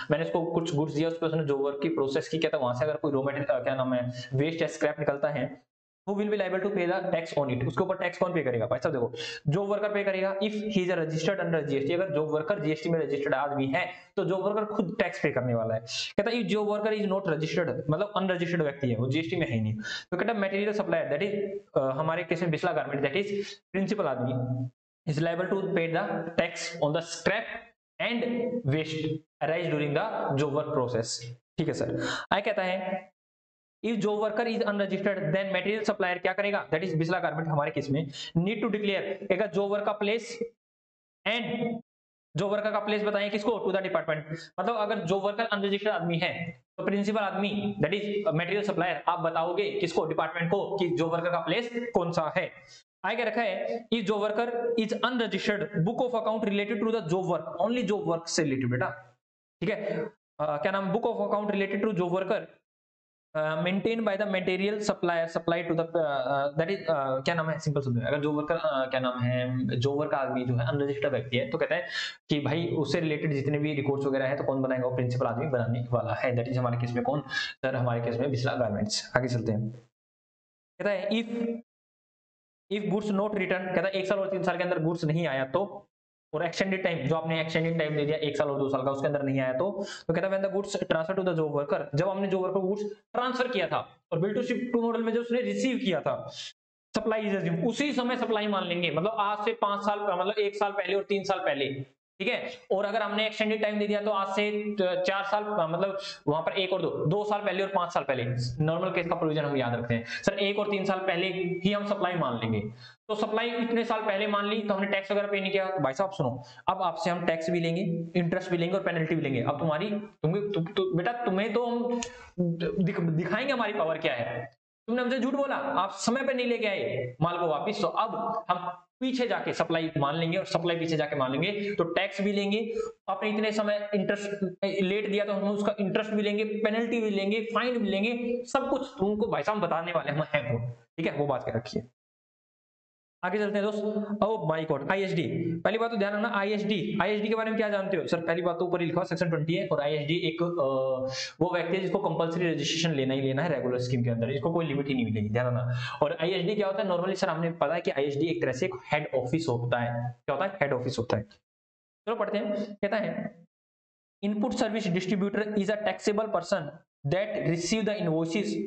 मैंने उसको कुछ गुड्स दिया, उसको उसने जॉब वर्क की प्रोसेस की, कहता वहां से अगर कोई रॉ मटेरियल क्या नाम है वेस्ट या स्क्रैप निकलता है, who will be liable to pay the tax on it। उसके ऊपर टैक्स कौन पे करेगा? भाई साहब देखो, जॉब वर्कर पे करेगा if he is registered under GST. अगर जॉब वर्कर जीएसटी में रजिस्टर्ड आदमी है तो जॉब वर्कर खुद टैक्स पे करने वाला है। कहता है job worker is not registered, मतलब अनरजिस्टर्ड व्यक्ति है, वो जीएसटी में है ही नहीं। तो कहता है मटेरियल सप्लायर, दैट इज हमारे केस में Bisla garment, that is principal आदमी, is liable to pay the tax on the scrap and waste arise during the job work process. ठीक है सर। आगे कहता है if job worker is unregistered then material supplier क्या करेगा? That is Bisla garment हमारे case में, नीड टू डिक्लेयर एक जॉब वर्कर का प्लेस एंड जॉब वर्कर का प्लेस बताएं किसको? To the department. मतलब अगर जॉब वर्कर अनरजिस्टर्ड आदमी है तो प्रिंसिपल आदमी दैट इज मटेरियल सप्लायर आप बताओगे किसको? डिपार्टमेंट को, कि जॉब वर्कर का प्लेस कौन सा है। आगे रखा है is job worker is unregistered book of account related to the job work, only job work से रिलेटेड बेटा। ठीक है, क्या नाम, book of account related to job worker maintain by the material supplier supply to the that is क्या नाम है, simple सुन, अगर जॉब वर्कर क्या नाम है, जॉब वर्कर आदमी जो है अनरजिस्टर्ड व्यक्ति है, तो कहता है कि भाई उससे रिलेटेड जितने भी रिकॉर्ड्स वगैरह है तो कौन बनाएगा, वो प्रिंसिपल आदमी बनाने वाला है। दैट इज हमारे केस में कौन सर, हमारे केस में बिस्ला गारमेंट्स। आगे चलते हैं, कहता है इफ गुड्स नॉट रिटर्न, कहता है 1 साल और 3 साल के अंदर गुड्स नहीं आया तो, और एक्सटेंडेड टाइम जो आपने एक्सटेंडेड टाइम दे दिया 1 साल और 2 साल का, उसके अंदर नहीं आया तो कहता है when the goods transfer to the job worker, जब हमने जॉब वर्कर गुड्स ट्रांसफर किया था, और bill to ship to model में जो उसने रिसीव किया था, सप्लाई इज अज्यूम, उसी समय सप्लाई मान लेंगे, मतलब आज से 5 साल, मतलब 1 साल पहले और 3 साल पहले, ठीक है। और अगर हमने एक्सटेंडेड टाइम दे दिया तो आज से 4 साल, मतलब वहां पर 1 और 2 साल पहले और 5 साल पहले, नॉर्मल केस का प्रोविजन हम याद रखते हैं सर, 1 और 3 साल पहले ही हम सप्लाई मान लेंगे। तो सप्लाई इतने साल पहले मान ली तो हमने टैक्स वगैरह पे नहीं किया, तो भाई साहब सुनो, अब आपसे हम टैक्स भी लेंगे, इंटरेस्ट भी लेंगे और पेनल्टी भी लेंगे। अब तुम्हारी बेटा तुम्हें तो हम दिखाएंगे हमारी पावर क्या है। तुमने हमसे झूठ बोला, आप समय पे नहीं लेके आए माल को वापिस, तो अब हम पीछे जाके सप्लाई मान लेंगे, और सप्लाई पीछे जाके मान लेंगे तो टैक्स भी लेंगे, आपने इतने समय इंटरेस्ट लेट दिया तो हम उसका इंटरेस्ट भी लेंगे, पेनल्टी भी लेंगे, फाइन भी लेंगे, सब कुछ तुमको भाई साहब बताने वाले हम हैं वो, ठीक है, वो बात के रखिए। आगे चलते हैं दोस्त। ओ माय गॉड, आईएसडी, पहली बात तो ध्यान रखना, आईएसडी के बारे में क्या जानते हो सर? पहली बात तो ऊपर लिखा सेक्शन 20 है, और आईएसडी एक वो व्यक्ति है जिसको कंपलसरी रजिस्ट्रेशन लेना ही लेना है रेगुलर स्कीम के अंदर, इसको कोई लिमिट ही नहीं मिलेगी, ध्यान रखना। और आईएसडी क्या होता है नॉर्मली सर, हमने पता है कि आईएसडी एक तरह से एक हेड ऑफिस होता है। क्या होता है? हेड ऑफिस होता है। चलो पढ़ते हैं, कहता है input service distributor is a taxable person that receive the invoices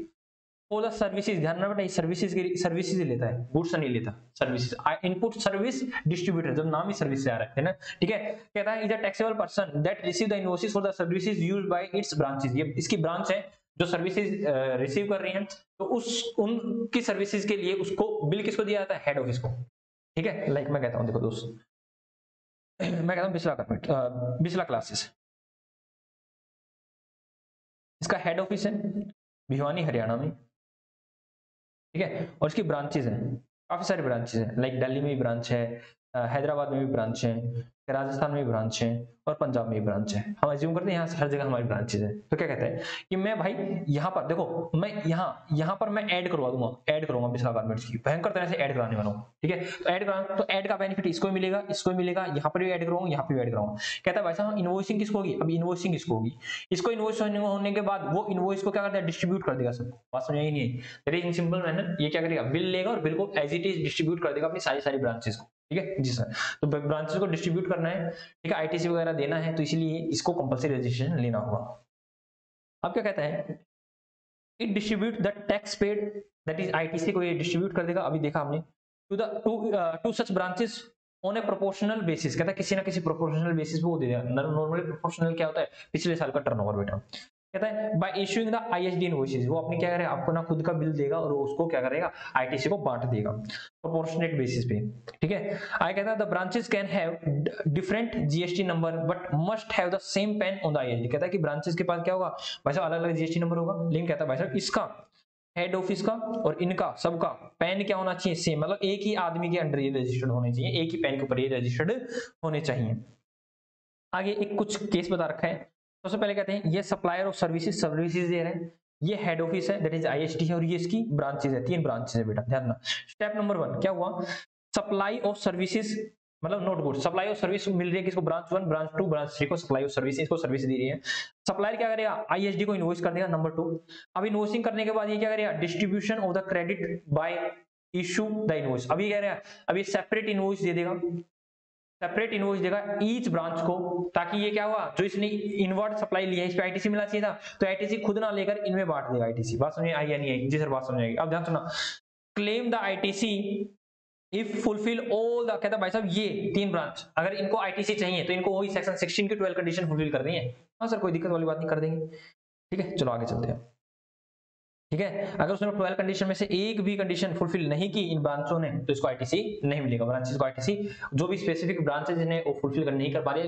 for the services, ध्यान रखना बेटा, सर्विसेज की सर्विसेज लेता है, गुड्स नहीं लेता, सर्विसेज। इनपुट सर्विस डिस्ट्रीब्यूटर, जब नाम ही सर्विस से आ रहा है ना, ठीक है। कहता है is a taxable person that receive the invoices for the services used by it's branches, ये इसकी ब्रांच है जो सर्विसेज रिसीव कर रही हैं, तो उस उनकी सर्विसेज के लिए उसको बिल किसको दिया जाता है? हेड ऑफिस को, ठीक है। लाइक मैं कहता हूं, देखो दोस्त, मैं कहता हूं बिस्ला गवर्नमेंट, बिस्ला क्लासेस, इसका हेड ऑफिस है भिवानी हरियाणा में, ठीक है। और इसकी ब्रांचेज हैं, काफी सारी ब्रांचेज हैं, लाइक दिल्ली में भी ब्रांच है, हैदराबाद में भी ब्रांच है, राजस्थान में भी ब्रांच है, और पंजाब में भी ब्रांच है। हम अज्यूम करते हैं यहाँ हर जगह हमारी ब्रांचेज है। तो क्या कहते हैं कि मैं भाई यहाँ पर देखो, मैं यहाँ पर मैं ऐड करवा दूंगा, ऐड करूंगा बिस्ला गारमेंट्स की, भयंकर तरह से ऐड कराने वाला हूँ, ठीक है। तो ऐड करा, तो ऐड का बेनिफिट इसको भी मिलेगा, इसको भी मिलेगा, यहाँ पर भी ऐड करूंगा, यहाँ पर भी ऐड कराऊंगा। कहता है भाई साहब इनवॉइसिंग किसको होगी? अब इनवॉइसिंग किसको होगी? इसको इनवॉइस होने के बाद वो इनवॉइस को क्या करता है? डिस्ट्रीब्यूट कर देगा सबको। बात समझ आई नहीं? वेरी इन सिंपल मैनर, ये क्या करेगा? बिल लेगा और बिल को एज इट इज डिस्ट्रीब्यूट कर देगा अपनी सारी सारी ब्रांचेस को, ठीक है जी सर। तो ब्रांचेस को डिस्ट्रीब्यूट करना है, ठीक है, आईटीसी वगैरह देना है, तो इसीलिए इसको कंपलसरी रजिस्ट्रेशन लेना होगा। अब क्या कहता है, it distribute the tax paid, that is ITC को ये डिस्ट्रीब्यूट कर देगा, अभी देखा हमने, to such branches on a proportional basis. कहता है किसी ना किसी प्रोपोर्शनल बेसिस पे वो दे देगा। नॉर्मली प्रोपोर्शनल क्या होता है? पिछले साल का टर्नओवर बेटा। कहता है bye issuing the ISD invoices, वो अपनी क्या करेगा? आपको ना खुद का बिल देगा और उसको क्या करेगा? आईटीसी को बांट देगा प्रोपोर्शनेट बेसिस पे, ठीक है। आगे कहता है the branches can have different GST number but must have the same pain on the ISD. कहता है कि ब्रांचेस के पास क्या होगा भाई साहब? अलग अलग जीएसटी नंबर होगा, लेकिन कहता है भाई साहब इसका हेड ऑफिस का और इनका सबका पैन क्या होना चाहिए? सेम, मतलब एक ही आदमी के अंडर ये रजिस्टर्ड होने चाहिए, एक ही पैन के ऊपर ये रजिस्टर्ड होने चाहिए। आगे एक कुछ केस बता रखा है। सबसे पहले कहते हैं ये सप्लायर ऑफ सर्विसेज दे रहे हैं, ये हेड ऑफिस है दैट इज आईएसटी है, और ये इसकी ब्रांचेज है, 3 ब्रांचेज है बेटा, ध्यान रखना। स्टेप नंबर 1 क्या हुआ? सप्लाई ऑफ सर्विसेज, मतलब not good, supply of service मिल रही है किसको? ब्रांच 1, ब्रांच 2, ब्रांच 3 को सप्लाई ऑफ सर्विस, इसको सर्विस दी रही है। सप्लायर क्या करेगा? आईएसडी को इनवॉइस कर देगा, नंबर 2। अब इनवॉइसिंग करने के बाद ये क्या करेगा? Distribution of the credit bye issue the invoice. अभी कह रहे हैं अभी सेपरेट इनवॉइस दे देगा, सेपरेट इनवॉइस देगा ईच ब्रांच को, ताकि ये क्या हुआ? जो इसने इनवर्ट सप्लाई लिया है इस पे आईटीसी मिलना चाहिए था, तो आईटीसी खुद ना लेकर इनमें बांट देगा आईटीसी। बात समझ आई या नहीं आई? जी सर बात समझ आएगी। अब ध्यान सुना, claim the ITC if fulfil all the, कहता भाई साहब ये 3 ब्रांच अगर इनको आईटीसी चाहिए तो इनको वही सेक्शन 16 की 12 कंडीशन फुलफिल कर रही है। हाँ सर कोई दिक्कत वाली बात नहीं, कर देंगे, ठीक है। चलो आगे चलते हैं, ठीक है। अगर उसने 12 कंडीशन में से एक भी कंडीशन फुलफिल नहीं की इन ब्रांचों ने, तो इसको आईटीसी नहीं मिलेगा। ब्रांचेस को आईटीसी, जो भी स्पेसिफिक ब्रांचेस जिन्हें वो फुलफिल नहीं कर पा रहे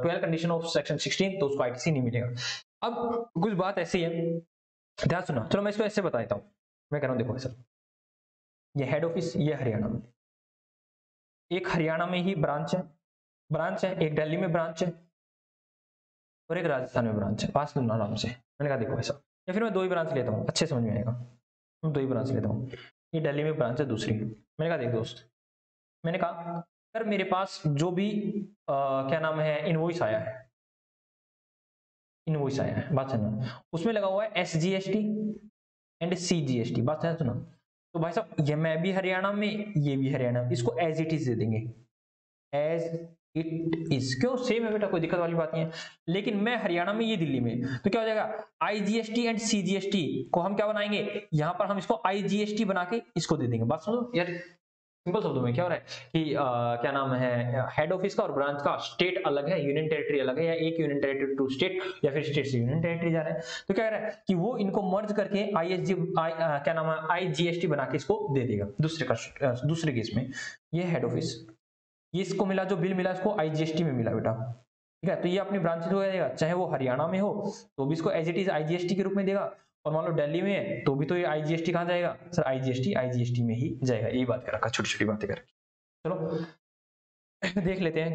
12 कंडीशन ऑफ सेक्शन 16, तो उसको आईटीसी नहीं मिलेगा। अब कुछ बात ऐसी है, ध्यान सुना, चलो मैं इसको ऐसे बता देता हूँ। मैं कह रहा हूँ देखो सर, ये हेड ऑफिस ये हरियाणा में, एक हरियाणा में ही ब्रांच है, एक दिल्ली में ब्रांच है, और एक राजस्थान में ब्रांच है, पास दूंगा आराम से। मैंने कहा देखो ऐसा, या फिर मैं 2 ही ब्रांच लेता हूँ, अच्छे समझ में आएगा। मैं 2 ही ब्रांच लेता हूँ, ये दिल्ली में ब्रांच है दूसरी। मैंने कहा देख दोस्त, मैंने कहा सर मेरे पास जो भी क्या नाम है इनवॉइस आया है, इनवॉइस आया है, बात सुनो, उसमें लगा हुआ है SGST एंड CGST, बात है सुनो। तो भाई साहब ये मैं भी हरियाणा में, ये भी हरियाणा में, इसको एज इट इज दे देंगे, एज इट इज। क्यों, सेम है बेटा, कोई दिक्कत वाली बात नहीं है। लेकिन मैं हरियाणा में, ये दिल्ली में, तो क्या हो जाएगा, IGST एंड CGST को हम क्या बनाएंगे, यहां पर हम इसको IGST बना के इसको दे देंगे। बात सुनो यार, सिंपल शब्दों में क्या हो रहा है कि क्या नाम है, हेड ऑफिस का और ब्रांच का स्टेट अलग है, यूनियन टेरिटरी अलग है, या एक यूनियन टेरिटरी टू स्टेट, या फिर स्टेट से यूनियन टेरिटरी जा रहा है। तो क्या कह रहा है कि वो इनको मर्ज करके क्या नाम है IGST बना के इसको दे देगा दूसरे केस में। ये हेड ऑफिस, ये इसको मिला, जो बिल मिला इसको IGST में मिला बेटा, ठीक है। तो ये अपनी ब्रांचेस को देगा, चाहे वो हरियाणा में हो तो भी इसको एज इट इज IGST के रूप में देगा, और मान लो दिल्ली में है तो भी तो ये IGST कहाँ जाएगा सर, IGST में ही जाएगा। यही बात कर रखा, छोटी छोटी बातें कर। चलो देख लेते हैं।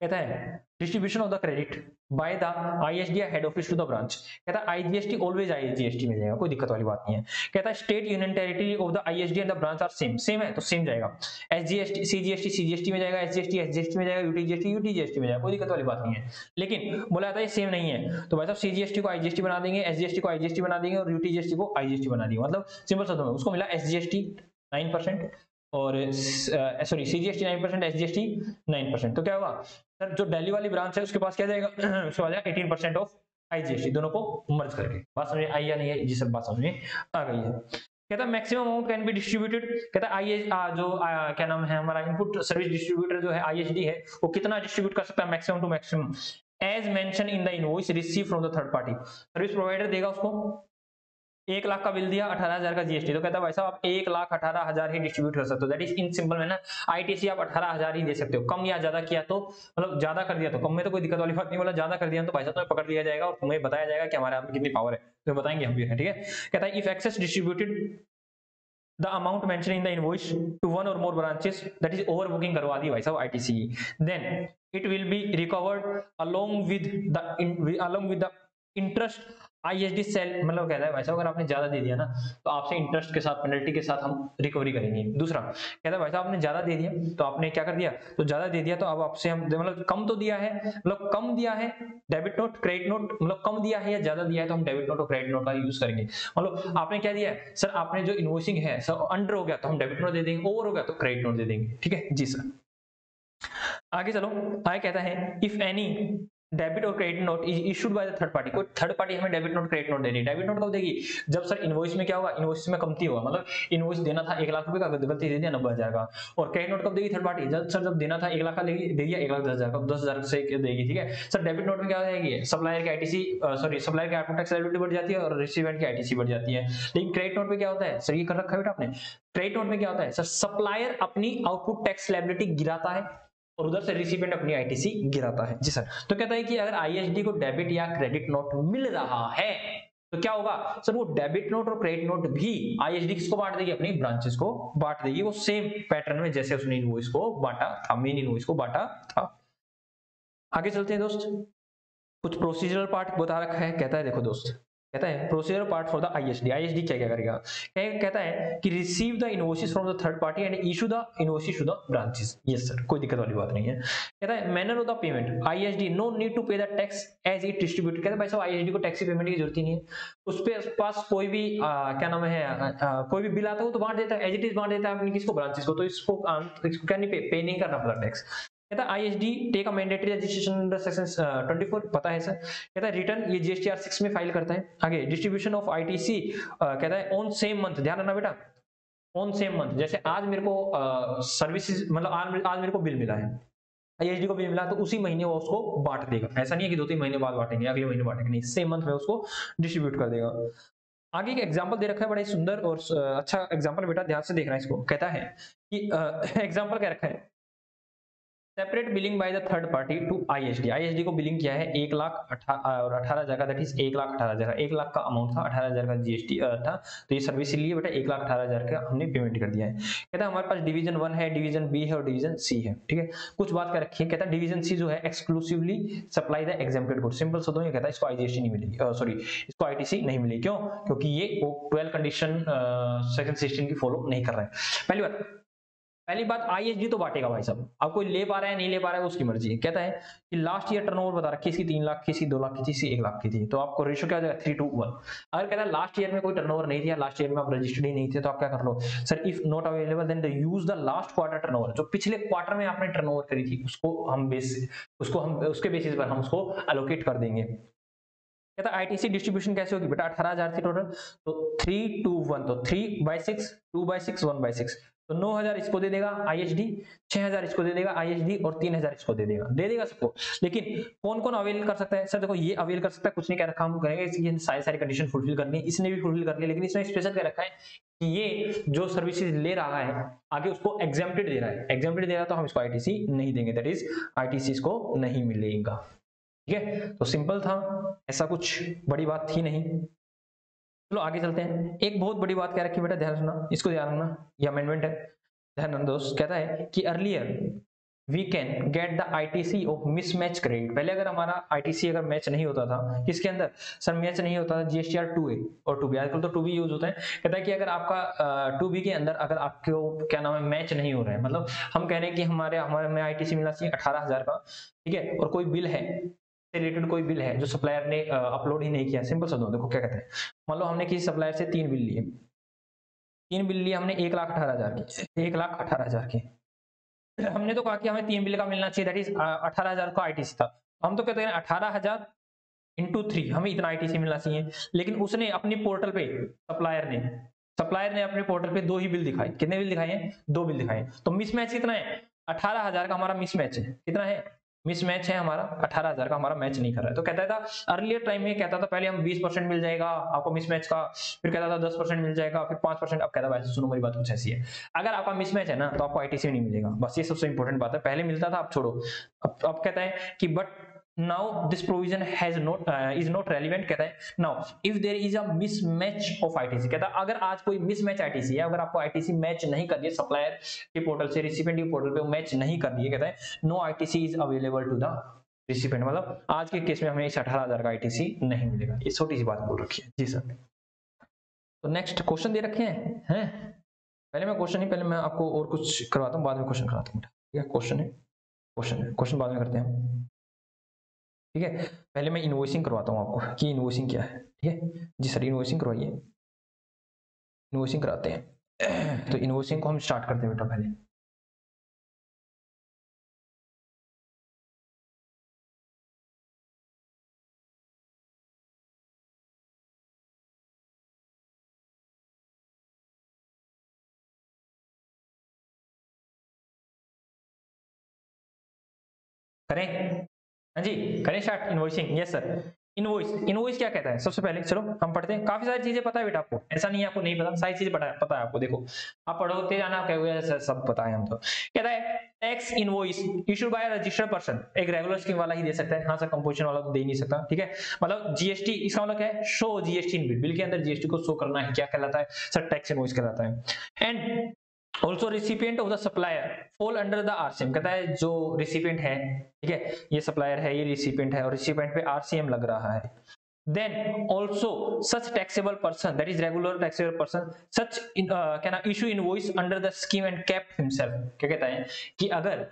कहता है distribution of the credit by the ISD head office to the branch. कहता है IGST ऑलवेज IGST में जाएगा, कोई दिक्कत वाली बात नहीं है। कहता है state union territory of the ISD and the branch are same है तो सेम जाएगा। SGST CGST में जाएगा, SGST में जाएगा, UTGST में जाएगा, कोई दिक्कत वाली बात नहीं है। लेकिन बोला जाता है सेम नहीं है, तो भाई साहब CGST को IGST बना देंगे, SGST को IGST बना देंगे, और UTGST को IGST बना देंगे। मतलब सिंपल शब्दों में उसको मिला SGST 9% और सॉरी CGST 9%, SGST 9%। तो क्या होगा सर, जो दिल्ली वाली ब्रांच है उसके पास क्या जाएगा, उसके पास 18% ऑफ IGST, दोनों को मर्ज करके। बात समझ आई या नहीं है, जी सब बात समझ में आ गई है। कहता है maximum amount can be distributed. कहता है क्या नाम है हमारा इनपुट सर्विस डिस्ट्रीब्यूटर जो है ISD है, वो कितना डिस्ट्रीब्यूट कर सकता है, maximum to maximum as mention in the invoice receive from the third party. Service provider देगा उसको 1 लाख का बिल दिया, 18,000 का GST, तो कहता है भाई साहब आप 1,18,000 ही डिस्ट्रीब्यूट कर सकते हो। दैट इज इन सिंपल में ना, ITC आप 18,000 ही दे सकते हो। कम या ज्यादा किया तो मतलब ज्यादा कर दिया तो कम में तो कोई दिक्कत वाली बात नहीं, बोला ज्यादा कर दिया तो भाई साहब तुम्हें पकड़ लिया जाएगा और तुम्हें बताया जाएगा कि हमारे हाथ में कितनी पावर है, तो बताएंगे हम भी, ठीक है। कहता है if excess distributed the amount mentioned in the invoice to one or more branches, that is overbooking करवा दी भाई साहब ITC, then it will be recovered along with the interest ISD cell. मतलब कहता है भाई साहब अगर आपने ज्यादा दे दिया ना तो आपसे इंटरेस्ट के साथ, पेनल्टी के साथ हम रिकवरी करेंगे। दूसरा कहता है भाई साहब आपने ज्यादा दे दिया, तो आपने क्या कर दिया, तो ज्यादा दे दिया तो अब आपसे हम मतलब कम तो दिया है, मतलब कम दिया है डेबिट नोट क्रेडिट नोट, मतलब कम दिया है या ज्यादा दिया है तो हम डेबिट नोट और क्रेडिट नोट का यूज करेंगे। मतलब आपने क्या दिया है सर, आपने जो इनवॉइसिंग है सर अंडर हो गया तो हम डेबिट नोट दे देंगे, ओवर हो गया तो क्रेडिट नोट दे देंगे, ठीक है जी सर। आगे चलो, आगे कहता है इफ एनी डेबिट और credit note is issued by the third party, कोई थर्ड पार्टी हमें डेबिट नोट क्रेडिट नोट दे रही है। डेबिट नोट कब देगी, जब सर इनवॉइस में क्या होगा, इनवॉइस में कमती होगा, मतलब इनवॉइस देना था 1 लाख रुपए का, गलती दे दिया 90,000 का। और क्रेडिट नोट कब देगी थर्ड पार्टी, जब सर जब देना था 1 लाख का दे दिया 1,10,000 का, 10,000 से देगी, ठीक है सर। डेबिट नोट में क्या हो जाएगी, सप्लायर की ITC सॉरी सप्लायर की आउटपुट टैक्स लायबिलिटी बढ़ जाती है और रिसीवेंट की ITC बढ़ जाती है। लेकिन क्रेडिट नोट में क्या होता है सर, ये कर रखा है बेटा आपने, क्रेडिट नोट में क्या होता है सर, सप्लायर अपनी आउटपुट टैक्स लायबिलिटी गिराता है और उधर से रिसिपेंट अपनी ITC गिराता है जी सर। तो कहता है कि अगर ISD को डेबिट या क्रेडिट नोट मिल रहा है तो क्या होगा सर, वो डेबिट नोट और क्रेडिट नोट भी ISD किसको बांट देगी, अपनी ब्रांचेस को बांट देगी, वो सेम पैटर्न में जैसे उसने इनवॉइस को बांटा था, मेन इनवॉइस को बांटा था। आगे चलते हैं दोस्त, कुछ प्रोसीजरल पार्ट बता रखा है। कहता है देखो दोस्त, कहता है procedure part for the ISD क्या क्या करेगा, कहता है कि receive the invoices from the third party and issue the invoices to the branches. Yes sir, कोई दिक्कत वाली बात नहीं है। कहता है manner of the payment ISD no need to pay the tax as it distribute. कहता है भाई साहब ISD को टैक्स की पेमेंट की जरूरत ही नहीं है, उस पे पास कोई भी क्या नाम है कोई भी बिल आता है वो तो बांट देता है, एज इट इज बांट देता है अपनी किसको, ब्रांचेस को, तो इसको क्या नहीं पे नहीं करना पड़ता टैक्स। कहता है ISD take a mandatory registration under section 24, पता है सर। कहता है रिटर्न ये GSTR 6 में फाइल करता है। आगे डिस्ट्रीब्यूशन ऑफ ITC कहता है ऑन सेम मंथ, ध्यान रखना बेटा ऑन सेम मंथ। जैसे आज मेरे को सर्विसेज मतलब आज मेरे को बिल मिला है, ISD को बिल मिला तो उसी महीने वो उसको बांट देगा। ऐसा नहीं है कि 2-3 महीने बाद बांटेंगे, अगले महीने बांटेंगे, नहीं, सेम मंथ में उसको डिस्ट्रीब्यूट कर देगा। आगे एक एग्जांपल दे रखा है, बड़ा ही सुंदर और अच्छा एग्जांपल, बेटा ध्यान से देखना इसको। कहता है कि एग्जांपल क्या रखा है, separate billing by the third party to ISD. ISD को बिलिंग किया है 1,18,000 का, दैट इज 1,18,000, 1 लाख का अमाउंट था, 18,000 का जीएसटी था, तो ये सर्विस लिए बेटा 1,18,000 का हमने पेमेंट कर दिया है। कहता है हमारे पास डिवीजन 1 है, डिवीजन बी है और डिवीजन सी है, ठीक है। कुछ बात कर रखी है, कहता है डिवीजन सी जो है exclusively supply the exempted good, simple शब्दों में कहता है इसको आईजीएसटी नहीं मिलेगी, सॉरी इसको आईटीसी नहीं मिलेगी। क्यों? क्योंकि ये 12 कंडीशन सेक्शन 16 की फॉलो नहीं कर रहा है। पहली बात आईएसडी तो बांटेगा भाई साहब, अब कोई ले पा रहा है नहीं ले पा रहा है उसकी मर्जी है। कहता है कि लास्ट ईयर टर्नओवर बता रखी है इसकी 3 लाख की, इसकी 2 लाख की थी, इसकी 1 लाख की थी, तो आपको रेशियो क्या हो जाएगा 3:1। अगर कहता है लास्ट ईयर में कोई टर्नओवर नहीं था, लास्ट ईयर में आप रजिस्टर्ड ही नहीं थे, तो आप क्या कर लो sir, if not available then use the last quarter turnover, जो पिछले क्वार्टर में आपने टर्नओवर करी थी उसको हम उसके बेसिस पर हम उसको एलोकेट कर देंगे। कहता आईटीसी डिस्ट्रीब्यूशन कैसे होगी बेटा, 18,000 थी टोटल, तो 3:1, तो 3/6, 2/6, 1/6, तो 9,000 इसको दे देगा आईएसडी, 6,000 इसको दे देगा आईएसडी और 3,000 इसको दे देगा सबको। लेकिन कौन कौन अवेल कर सकता है सर, देखो ये अवेल कर सकता है, कुछ नहीं कह रखा, हम कहेंगे इसकी सारी कंडीशन फुलफिल करनी है, इसने भी फुलफिल कर ली, लेकिन इसमें स्पेशल कह रखा है कि ये जो सर्विसेज ले रहा है आगे उसको एग्जेम्प्टेड दे रहा है, एग्जेम्प्टेड दे रहा है तो हम इसको आईटीसी नहीं देंगे, दैट इज आईटीसी इसको नहीं मिलेगा, ठीक है। तो सिंपल था, ऐसा कुछ बड़ी बात थी नहीं। चलो आगे चलते हैं। एक बहुत बड़ी बात क्या रखी बेटा, ध्यान रखना, इसको ध्यान रखना, ये अमेंडमेंट है, ध्यान रखना दोस्त। कहता है कि earlier we can get the ITC of mismatch credit. पहले अगर हमारा आईटीसी अगर मैच नहीं होता था, किसके अंदर सर मैच नहीं होता था, जीएसटीआर 2A और 2B, आजकल तो 2B यूज होता है। कहता है कि अगर आपका 2B के अंदर अगर आपको क्या नाम है मैच नहीं हो रहा है, मतलब हम कह रहे हैं कि हमारे में आईटीसी मिलना चाहिए 18,000 का, ठीक है, और कोई बिल है रिलेटेड, कोई बिल है जो सप्लायर ने अपलोड ही नहीं किया, सिंपल शब्दों देखो क्या कहते हैं, मान लो हमने किसी सप्लायर से 3 बिल लिए, 3 बिल लिए हमने 1,18,000 की, 1,18,000 की, हमने तो कहा कि हमें 3 बिल का मिलना चाहिए, दैट इज 18,000 का आईटीसी था, हम तो कहते हैं 18,000 इंटू 3 हमें इतना आईटीसी मिलना चाहिए। लेकिन उसने अपनी पोर्टल पे सप्लायर ने अपने पोर्टल पे 2 ही बिल दिखाए, कितने बिल दिखाए हैं, 2 बिल दिखाए, तो मिसमैच कितना है, 18,000 का हमारा मिसमैच है, कितना है मिसमैच है हमारा, 18,000 का हमारा मैच नहीं कर रहा है। तो कहता था अर्लियर टाइम में कहता था पहले हम 20% मिल जाएगा आपको मिसमैच का, फिर कहता था 10% मिल जाएगा, फिर 5%, अब कहता है वैसे सुनो मेरी बात कुछ ऐसी है, अगर आपका मिसमैच है ना तो आपको आईटीसी नहीं मिलेगा, बस ये सबसे इंपॉर्टेंट बात है। पहले मिलता था, अब छोड़ो, अब कहता है कि but now this provision has not is not relevant। कहता है now if there is a mismatch of ITC, कहता है अगर आज कोई मिसमैच आईटीसी है, अगर आपको आईटीसी मैच नहीं कर रही है सप्लायर के पोर्टल से रिसिपिएंट के पोर्टल पे मैच नहीं कर रही है, कहता है no ITC is available to the recipient, मतलब आज के केस में हमें इस 18,000 का आईटीसी नहीं मिलेगा। ये छोटी सी बात बोल रखी है जी सर। तो नेक्स्ट क्वेश्चन दे रखे हैं, पहले मैं क्वेश्चन नहीं, पहले मैं आपको और कुछ करवाता हूँ, बाद में क्वेश्चन कराता हूँ, ठीक है। क्वेश्चन बाद में करते हैं, ठीक है। पहले मैं इनवॉइसिंग करवाता हूँ आपको कि इनवॉइसिंग क्या है, ठीक है जी सर, इनवॉइसिंग करवाइए, इनवॉइसिंग कराते हैं। तो इनवॉइसिंग को हम स्टार्ट करते हैं बेटा, पहले करें, हाँ जी करें start invoicing. Yes sir, invoice क्या कहता है, सबसे पहले चलो हम पढ़ते हैं। काफी सारी चीजें पता है बेटा आपको, ऐसा नहीं है आपको नहीं पता, सारी चीजें पता है आपको। देखो आप पढ़ोते जाना, कहोगे सब पता है हम तो। कहता है tax invoice issued by registered person, एक रेगुलर स्कीम वाला ही दे सकता है, हाँ सर कंपोजिशन वाला तो दे नहीं सकता, ठीक है। मतलब जीएसटी, इसका मतलब क्या है, show GST in bill, bill के अंदर जीएसटी को शो करना है, क्या कहलाता है सर, टैक्स इनवॉइस कहलाता है। And also recipient of the supplier fall under the RCM, कहता है जो रिसिपिएंट है, ठीक है, ये सप्लायर है, ये रिसिपिएंट है और रिसिपिएंट पे आरसीएम लग रहा है, then also such taxable person, that is regular taxable person, such can issue invoice under the scheme and cap himself। क्या कहता है कि अगर,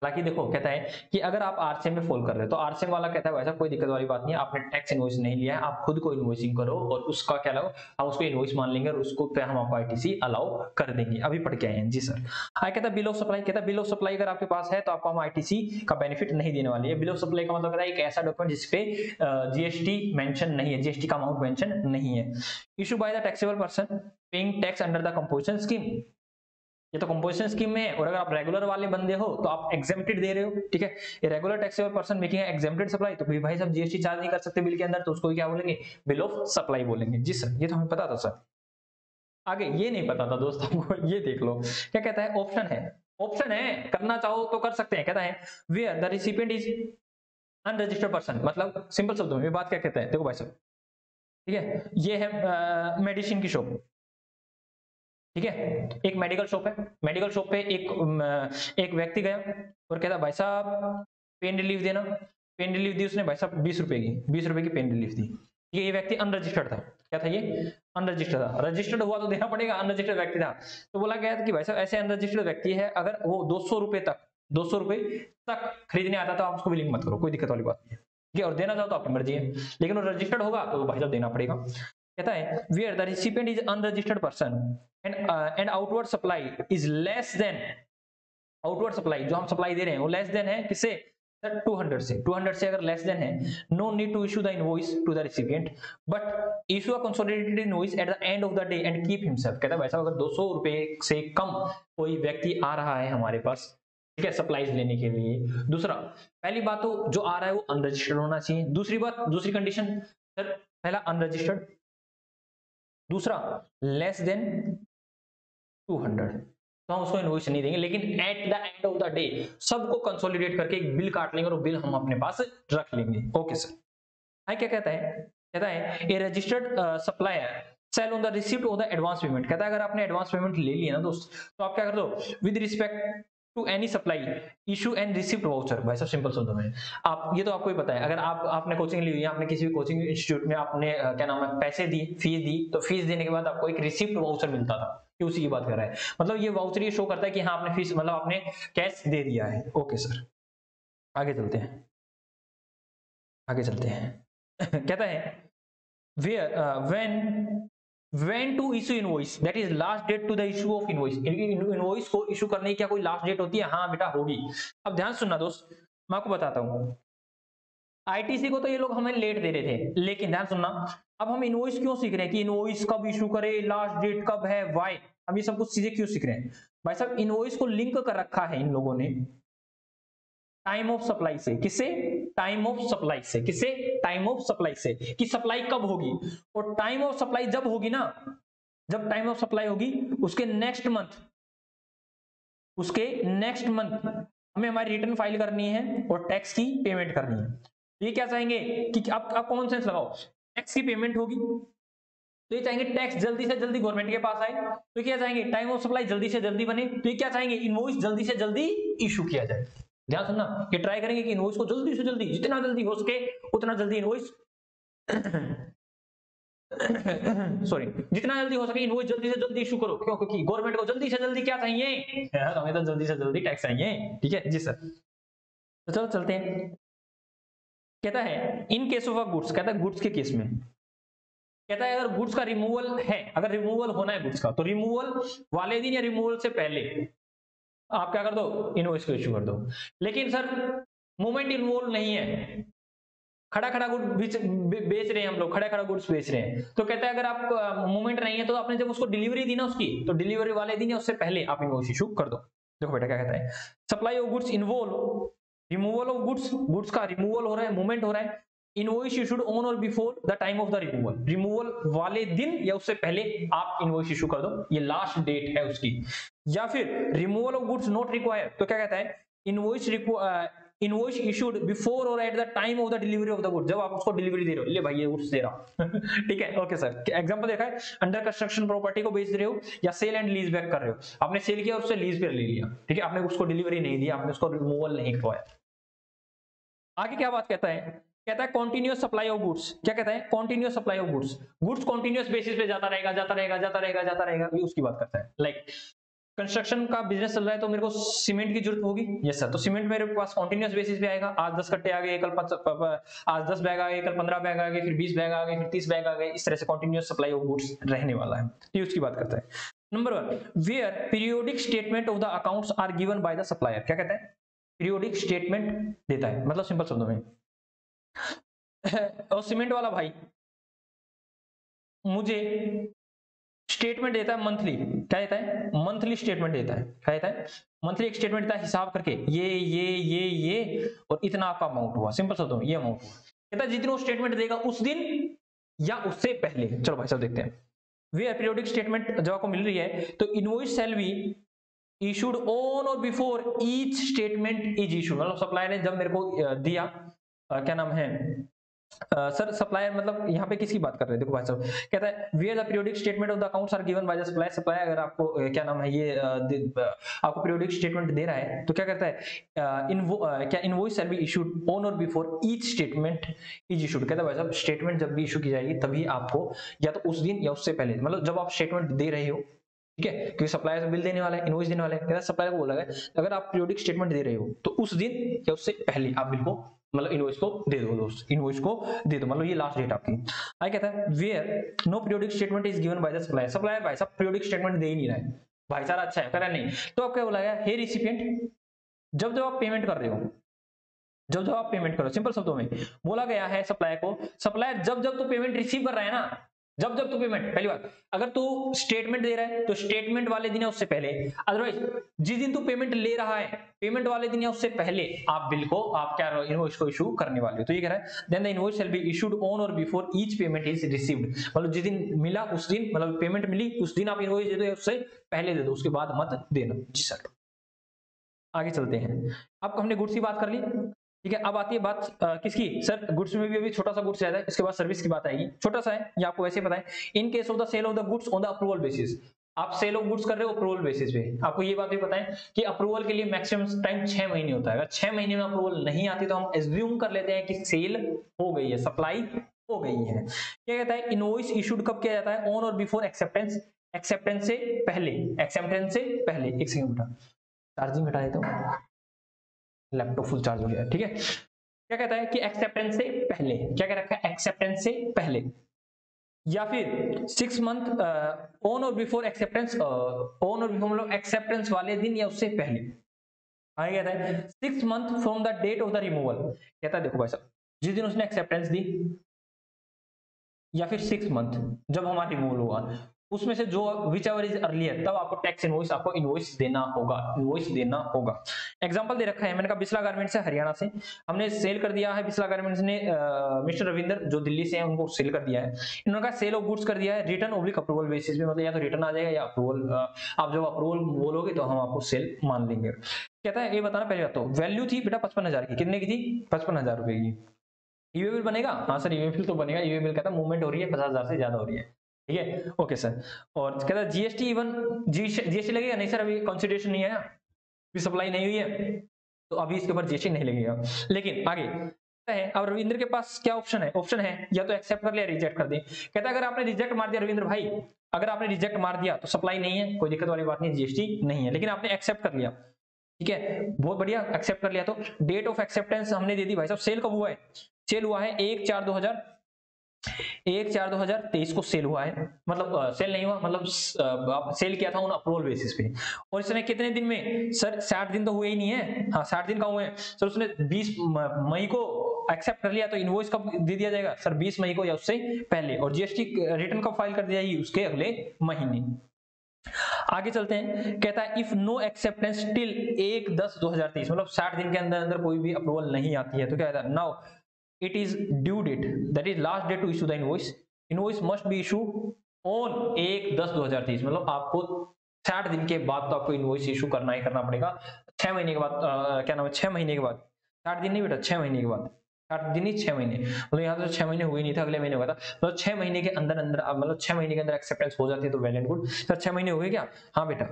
हालांकि देखो कहता है कि अगर आप आरसीएम में फॉल कर रहे हो तो आरसीएम वाला कहता है वैसा कोई दिक्कत वाली बात नहीं है, आपने टैक्स इनवॉइस नहीं लिया है, आप खुद को इनवॉइसिंग करो और उसका क्या लगाओ, हम उसको इनवॉइस मान लेंगे और उसको पे हम आपको आईटीसी अलाउ कर देंगे। अभी पढ़ के आए हैं जी सर। हाँ कहता है बिल ऑफ सप्लाई, कहता है बिल ऑफ सप्लाई अगर आपके पास है तो आपको हम आईटीसी का बेनिफिट नहीं देने वाले है। बिल ऑफ सप्लाई का मतलब कहता है एक ऐसा डॉक्यूमेंट जिसपे जीएसटी मेंशन नहीं है, जीएसटी का अमाउंट मेंशन नहीं है। Issue by the taxable person paying tax under the composition scheme, ये तो कंपोजिशन स्कीम में है, और अगर आप रेगुलर वाले बंदे हो तो आप एग्जेम्प्टेड दे रहे हो, ठीक है। ये regular taxable person making exempted supply, तो भाई साहब जीएसटी चार्ज नहीं कर सकते बिल के अंदर, तो उसको क्या बोलेंगे, बिल ऑफ सप्लाई बोलेंगे जी सर। ये तो हमें पता था सर। आगे ये नहीं पता था दोस्त हमको, ये देख लो क्या कहता है, ऑप्शन है ऑप्शन है, करना चाहो तो कर सकते हैं। कहता है where the recipient is unregistered person, मतलब सिंपल शब्दों में बात क्या कहता है, देखो भाई साहब, ठीक है, ये है मेडिसिन की शॉप, ठीक है, एक मेडिकल शॉप है, मेडिकल शॉप पे एक व्यक्ति गया और कहता भाई साहब पेन रिलीफ देना, पेन रिलीफ दी उसने भाई साहब 20 रुपए की, 20 रुपए की पेन रिलीफ दी। ये व्यक्ति अनरजिस्टर्ड था, क्या था ये, अनरजिस्टर्ड था, रजिस्टर्ड हुआ तो देना पड़ेगा, अनरजिस्टर्ड व्यक्ति था। तो बोला गया था कि भाई साहब ऐसे अनरजिस्टर्ड व्यक्ति है, अगर वो 200 रुपए तक खरीदने आता तो आप उसको बिलिंग मत करो, कोई दिक्कत वाली बात नहीं है, ठीक है, और देना चाहो तो आपकी मर्जी है, लेकिन वो रजिस्टर्ड होगा तो भाई साहब देना पड़ेगा। कहता है where the recipient is unregistered person and outward supply is less than, outward supply जो हम सप्लाई दे रहे हैं वो लेस देन है किससे, 200 से अगर लेस देन है, no need to issue the invoice to the recipient but issue a consolidated invoice at the end of the day and keep himself. कहता है भाई साहब अगर 200 रुपए से कम कोई व्यक्ति आ रहा है हमारे पास, ठीक है, सप्लाईज लेने के लिए, दूसरा पहली बात तो जो आ रहा है वो अनरजिस्टर्ड होना चाहिए, दूसरी बात, दूसरी कंडीशन सर, पहला अनरजिस्टर्ड, दूसरा लेस देन 200, तो हम उसको इनवॉइस नहीं देंगे, लेकिन eight the end of the day सबको कंसोलिडेट करके एक बिल काट लेंगे और बिल हम अपने पास रख लेंगे। ओके सर, है क्या कहता है, कहता है a registered supplier shall on the receipt of the advance payment. कहता है अगर आपने एडवांस पेमेंट ले लिया ना दोस्त, तो आप क्या कर दो, with respect to any supply issue and receipt voucher. भाई सब सिंपल शब्दों में आप, ये तो आपको ही पता है, अगर आपने कोचिंग ली हुई है, आपने किसी भी कोचिंग इंस्टीट्यूट में आपने क्या नाम है पैसे दिए, फीस दी, तो फीस देने के बाद आपको एक रिसिप्ट वाउचर मिलता था, कि उसी की बात कर रहा है, मतलब ये वाउचर ये शो करता है कि हाँ आपने फीस, मतलब आपने कैश दे दिया है। ओके सर, आगे चलते हैं, आगे चलते हैं कहता है when to issue invoice that is last date to the issue of invoice, invoice को इशू करने की क्या कोई लास्ट डेट होती है, हाँ बेटा होगी। अब ध्यान सुनना दोस्त, मैं आपको बताता हूँ, आईटीसी को तो ये लोग हमें लेट दे रहे थे, लेकिन ध्यान सुनना, अब हम इनवॉइस क्यों सीख रहे हैं कि इनवॉइस कब इशू करे, लास्ट डेट कब है, व्हाई, हम ये सब कुछ चीजें क्यों सीख रहे हैं भाई साहब, इनवॉइस को लिंक कर रखा है इन लोगों ने टाइम ऑफ सप्लाई से, किससे, टाइम ऑफ सप्लाई से, किससे, टाइम ऑफ सप्लाई से, कि सप्लाई कब होगी, और टाइम ऑफ सप्लाई जब होगी ना, जब टाइम ऑफ सप्लाई होगी उसके नेक्स्ट मंथ हमें हमारी रिटर्न फाइल करनी है और टैक्स की पेमेंट करनी है। ये क्या चाहेंगे कि आप कॉमन सेंस लगाओ, टैक्स की पेमेंट होगी तो ये चाहेंगे टैक्स जल्दी से जल्दी गवर्नमेंट के पास आए, तो क्या चाहेंगे टाइम ऑफ सप्लाई जल्दी से जल्दी बने, तो ये क्या चाहेंगे इनवॉइस जल्दी से जल्दी इशू किया जाए। ध्यान सुनना, ये ट्राई करेंगे कि इनवॉइस को जल्दी से जल्दी, जितना जल्दी हो सके उतना जल्दी इनवॉइस सॉरी, जितना जल्दी हो सके इनवॉइस जल्दी से जल्दी इशू करो, क्यों, क्योंकि गवर्नमेंट को जल्दी से जल्दी क्या चाहिए, हमें तो जल्दी से जल्दी टैक्स चाहिए, ठीक है जी सर। तो चलो चलते हैं, कहता है इन केस ऑफ गुड्स, कहता है गुड्स के केस में, कहता है अगर गुड्स का रिमूवल है, अगर रिमूवल होना है गुड्स का, तो रिमूवल वाले दिन या रिमूवल से पहले आप क्या कर दो, इनवॉइस को इशू कर दो। लेकिन सर मूवमेंट इन्वॉल्व नहीं है, खड़ा खड़ा गुड बेच रहे हैं हम लोग, खड़ा खड़ा गुड्स बेच रहे हैं, तो कहता है अगर आप मूवमेंट नहीं है तो आपने जब उसको डिलीवरी दी ना उसकी, तो डिलीवरी वाले दिन या उससे पहले आप इनवॉइस इशू कर दो। देखो बेटा क्या कहता है, supply of goods involve removal of goods, goods का रिमूवल हो रहा है, मूवमेंट हो रहा है, इनवॉइस इशूड ऑन और before the time of the removal, removal वाले दिन या उससे पहले आप इनवॉइस इशू कर दो, ये लास्ट डेट है उसकी। या फिर removal of goods not required, तो क्या कहता है इनवॉइस इशूड बिफोर और eight the time of the delivery of the good, जब आप उसको डिलीवरी दे रहे हो, ले भाई ये गुड्स दे रहा ठीक है, ओके सर, एग्जांपल देखा है, अंडर कंस्ट्रक्शन प्रॉपर्टी को बेच रहे हो या सेल एंड लीज बैक कर रहे हो, आपने सेल किया और उससे लीज पे ले लिया, ठीक है, आपने उसको डिलीवरी नहीं दिया, आपने उसको रिमूवल नहीं करवाया। आगे क्या बात कहता है, कहता है कॉन्टिन्यूअस सप्लाई ऑफ गुड्स, क्या कहता है continuous supply of goods, goods continuous basis पे जाता रहेगा जाता रहेगा जाता रहेगा जाता रहेगा, ये उसकी बात करता है। लाइक कंस्ट्रक्शन का बिजनेस चल रहा है तो मेरे को सीमेंट की जरूरत होगी, यस सर, तो सीमेंट मेरे पास कॉन्टिन्यूअस बेसिस पे आएगा, आज 10 कट्टे आ गए, कल आज 10 बैग आ गए, कल 15 बैग आ गए, फिर 20 बैग आ गए, फिर 30 बैग आ गए, इस तरह से कॉन्टिन्यूअस सप्लाई ऑफ गुड्स रहने वाला है, ये उसकी बात करता है। Number 1 where periodic statement of the accounts are given by the supplier, क्या कहता है पीरियोडिक स्टेटमेंट देता है, मतलब सिंपल शब्दों में और सीमेंट वाला भाई मुझे स्टेटमेंट देता है मंथली, क्या देता है मंथली स्टेटमेंट देता है, क्या देता है मंथली एक स्टेटमेंट देता है, हिसाब करके ये और इतना आपका अमाउंट हुआ, सिंपल शब्दों में ये अमाउंट हुआ, कहता है जितने स्टेटमेंट देगा उस दिन या उससे पहले। चलो भाई साहब देखते हैं, वेयर पीरियोडिक स्टेटमेंट जब आपको मिल रही है तो invoice shall be issued on और before each statement is issued, मतलब सप्लायर ने जब मेरे को दिया, क्या नाम है सर सप्लायर, मतलब यहाँ पे किसकी बात कर रहे हैं, देखो भाई साहब कहता है where the periodic statement of the accounts are given by the supplier, supplier अगर आपको क्या नाम है ये आपको पीरियोडिक स्टेटमेंट दे रहा है तो क्या करता है क्या invoice shall be issued on और before each statement is issued, कहता है भाई साहब स्टेटमेंट जब भी इशू की जाएगी तभी आपको या तो उस दिन या उससे पहले, मतलब जब आप स्टेटमेंट दे रहे हो, ठीक है, क्योंकि सप्लायर से बिल देने वाला है, इनवॉइस देने वाला है, सप्लायर को बोला है अगर आप पीरियोडिक स्टेटमेंट दे रहे हो तो उस दिन या उससे पहले आप बिल को मतलब इनवॉइस को दे दो, दोस्त इनवॉइस को दे दो, मतलब ये लास्ट डेट आपकी। आगे कहता है where no periodic statement is given by the supplier, supplier भाई साहब पीरियोडिक स्टेटमेंट दे ही नहीं रहा है, भाई साहब अच्छा है, कह रहा नहीं, तो आप क्या बोला गया, हे रिसिपिएंट, जब जब आप पेमेंट कर रहे हो, जब जब आप पेमेंट करो, सिंपल शब्दों में बोला गया है सप्लायर को, सप्लायर जब जब तो पेमेंट रिसीव कर रहा है ना, जब जब तो पेमेंट, पहली बात अगर तू स्टेटमेंट दे रहा है तो स्टेटमेंट वाले दिन या उससे पहले, अदरवाइज जिस दिन तू पेमेंट ले रहा है पेमेंट वाले दिन या उससे पहले आप बिल को आप क्या इनवॉइस को इशू करने वाले हो, तो ये कह रहा है then the invoice shall be issued on और before each payment is received, मतलब जिस दिन मिला उस दिन, मतलब पेमेंट मिली उस दिन आप इनवॉइस दे दो या उससे पहले दे दो, उसके बाद मत देना। जी सर आगे चलते हैं, अब हमने गुड्स की बात कर ली, ठीक है, अब आती है बात किसकी, सर गुड्स में भी अभी छोटा सा गुड्स ज्यादा है, इसके बाद सर्विस की बात आएगी, छोटा सा है ये आपको वैसे पता है, in case of the sale of the goods on the approval basis, आप सेल ऑफ गुड्स कर रहे हो अप्रूवल बेसिस पे, आपको ये बात भी पता है कि अप्रूवल के लिए मैक्सिमम टाइम 6 महीने होता है, अगर 6 महीने में अप्रूवल नहीं आती तो हम एज्यूम कर लेते हैं कि सेल हो गई है, सप्लाई हो गई है। क्या कहता है इनवॉइस इशूड कब किया जाता है, ऑन और बिफोर एक्सेप्टेंस, एक्सेप्टेंस से पहले, एक्सेप्टेंस से पहले, एक सेकंड बेटा चार्जिंग हटा देता हूँ, लैपटॉप फुल चार्ज हो गया, ठीक है, क्या कहता है कि एक्सेप्टेंस से पहले, क्या कह रखा है एक्सेप्टेंस से पहले, या फिर 6 मंथ ऑन और बिफोर एक्सेप्टेंस, ऑन और बिफोर मतलब एक्सेप्टेंस वाले दिन या उससे पहले, आगे कहता है 6 month from the date of the removal, कहता है देखो भाई साहब जिस दिन उसने एक्सेप्टेंस दी या फिर 6 मंथ जब हमारा रिमूवल हुआ, उसमें से जो विच एवर इज अर्लियर तब आपको टैक्स इनवॉइस, आपको इनवॉइस देना होगा, इनवॉइस देना होगा। एग्जांपल दे रखा है, मैंने कहा बिस्ला गारमेंट्स है हरियाणा से, हमने सेल कर दिया है, बिस्ला गारमेंट्स ने मिस्टर रविंदर जो दिल्ली से हैं उनको सेल कर दिया है, इन्होंने कहा सेल ऑफ गुड्स कर दिया है रिटर्न ओब्लिक अप्रूवल बेसिस पे, मतलब या तो रिटर्न आ जाएगा या अप्रूवल, आप जब अप्रूवल बोलोगे तो हम आपको सेल मान लेंगे। कहता है ये बताना पहले बात, तो वैल्यू थी बेटा 55,000 की, कितने की थी 55,000 रुपए की, ईवे बिल बनेगा, हाँ सर ईवे बिल तो बनेगा, ईवे बिल कहता है मूवमेंट हो रही है 50,000 से ज्यादा हो रही है, ठीक है ओके सर। और कहता है जीएसटी इवन जीएसटी लगेगा, नहीं सर अभी कंसिडरेशन नहीं है, अभी सप्लाई नहीं हुई है तो अभी इसके ऊपर जीएसटी नहीं लगेगा, लेकिन आगे है अब रविंद्र के पास क्या ऑप्शन है, ऑप्शन है या तो एक्सेप्ट कर लिया रिजेक्ट कर दे, कहता है अगर आपने रिजेक्ट मार दिया रविंद्र भाई, अगर आपने रिजेक्ट मार दिया तो सप्लाई नहीं है, कोई दिक्कत वाली बात नहीं, जीएसटी नहीं है, लेकिन आपने एक्सेप्ट कर लिया, ठीक है बहुत बढ़िया एक्सेप्ट कर लिया, तो डेट ऑफ एक्सेप्टेंस हमने दे दी भाई साहब, सेल कब हुआ है, सेल हुआ है 1/4/2023 को सेल हुआ है, मतलब सेल नहीं हुआ मतलब सेल किया था उन अप्रूवल बेसिस पे, और इसने कितने दिन में, सर 60 दिन तो हुए ही नहीं है, हाँ 60 दिन का हुए हैं सर, उसने 20 मई को एक्सेप्ट कर लिया, तो इनवॉइस कब दे दिया जाएगा सर 20 मई को या उससे पहले, और जीएसटी रिटर्न कब फाइल कर दिया जाएगी उसके अगले महीने। आगे चलते हैं, कहता है इफ नो एक्सेप्टेंस टिल 1/10/2023, मतलब 60 दिन के अंदर अंदर कोई भी अप्रूवल नहीं आती है तो क्या कहता है now it is due date, that is last date to issue the invoice, invoice must be issue on 1/10/2023, मतलब आपको 60 दिन के बाद तो आपको इनवॉइस इशू करना ही करना पड़ेगा, 6 महीने के बाद क्या नाम है 6 महीने के बाद, 60 दिन नहीं बेटा 6 महीने के बाद, 60 दिन नहीं 6 महीने, मतलब यहाँ तो 6 महीने हुए नहीं था अगले महीने हुआ था, मतलब 6 महीने के अंदर अंदर मतलब 6 महीने के अंदर एक्सेप्टेंस हो जाती है तो वेल एंड गुड, सर 6 महीने हो गए क्या, हाँ बेटा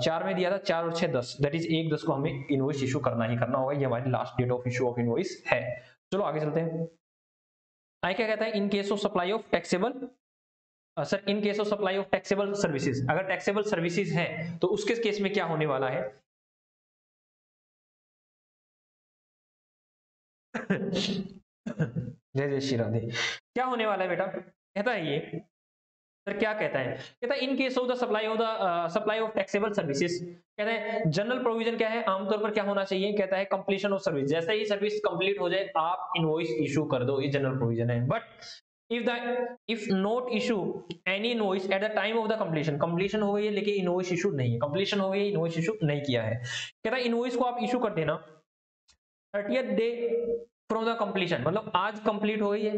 4 में दिया था, 4 और 6 10, दैट इज 1/10 को हमें इनवॉइस इशू करना ही करना होगा, ये हमारी last date of issue of invoice है। चलो आगे चलते हैं, आई क्या कहता है in case of supply of taxable, sir in case of supply of taxable services, अगर टैक्सेबल सर्विसेज है तो उसके केस में क्या होने वाला है जय जय श्री राधे, क्या होने वाला है बेटा, कहता है ये सर क्या कहता है, कहता है in case of the supply of taxable services, कहता है जनरल प्रोविजन क्या है आमतौर पर क्या होना चाहिए, कहता है कंप्लीशन ऑफ सर्विस, जैसे ही सर्विस कंप्लीट हो जाए आप इनवॉइस इशू कर दो, ये जनरल प्रोविजन है, but if not issue any invoice at the time of the completion हो गई है लेकिन इनवॉइस इशू नहीं है, कंप्लीशन हो गई है इनवॉइस इशू नहीं किया है, कहता है इनवॉइस को आप इशू कर देना 30th day from the completion, मतलब आज कंप्लीट हो गई है,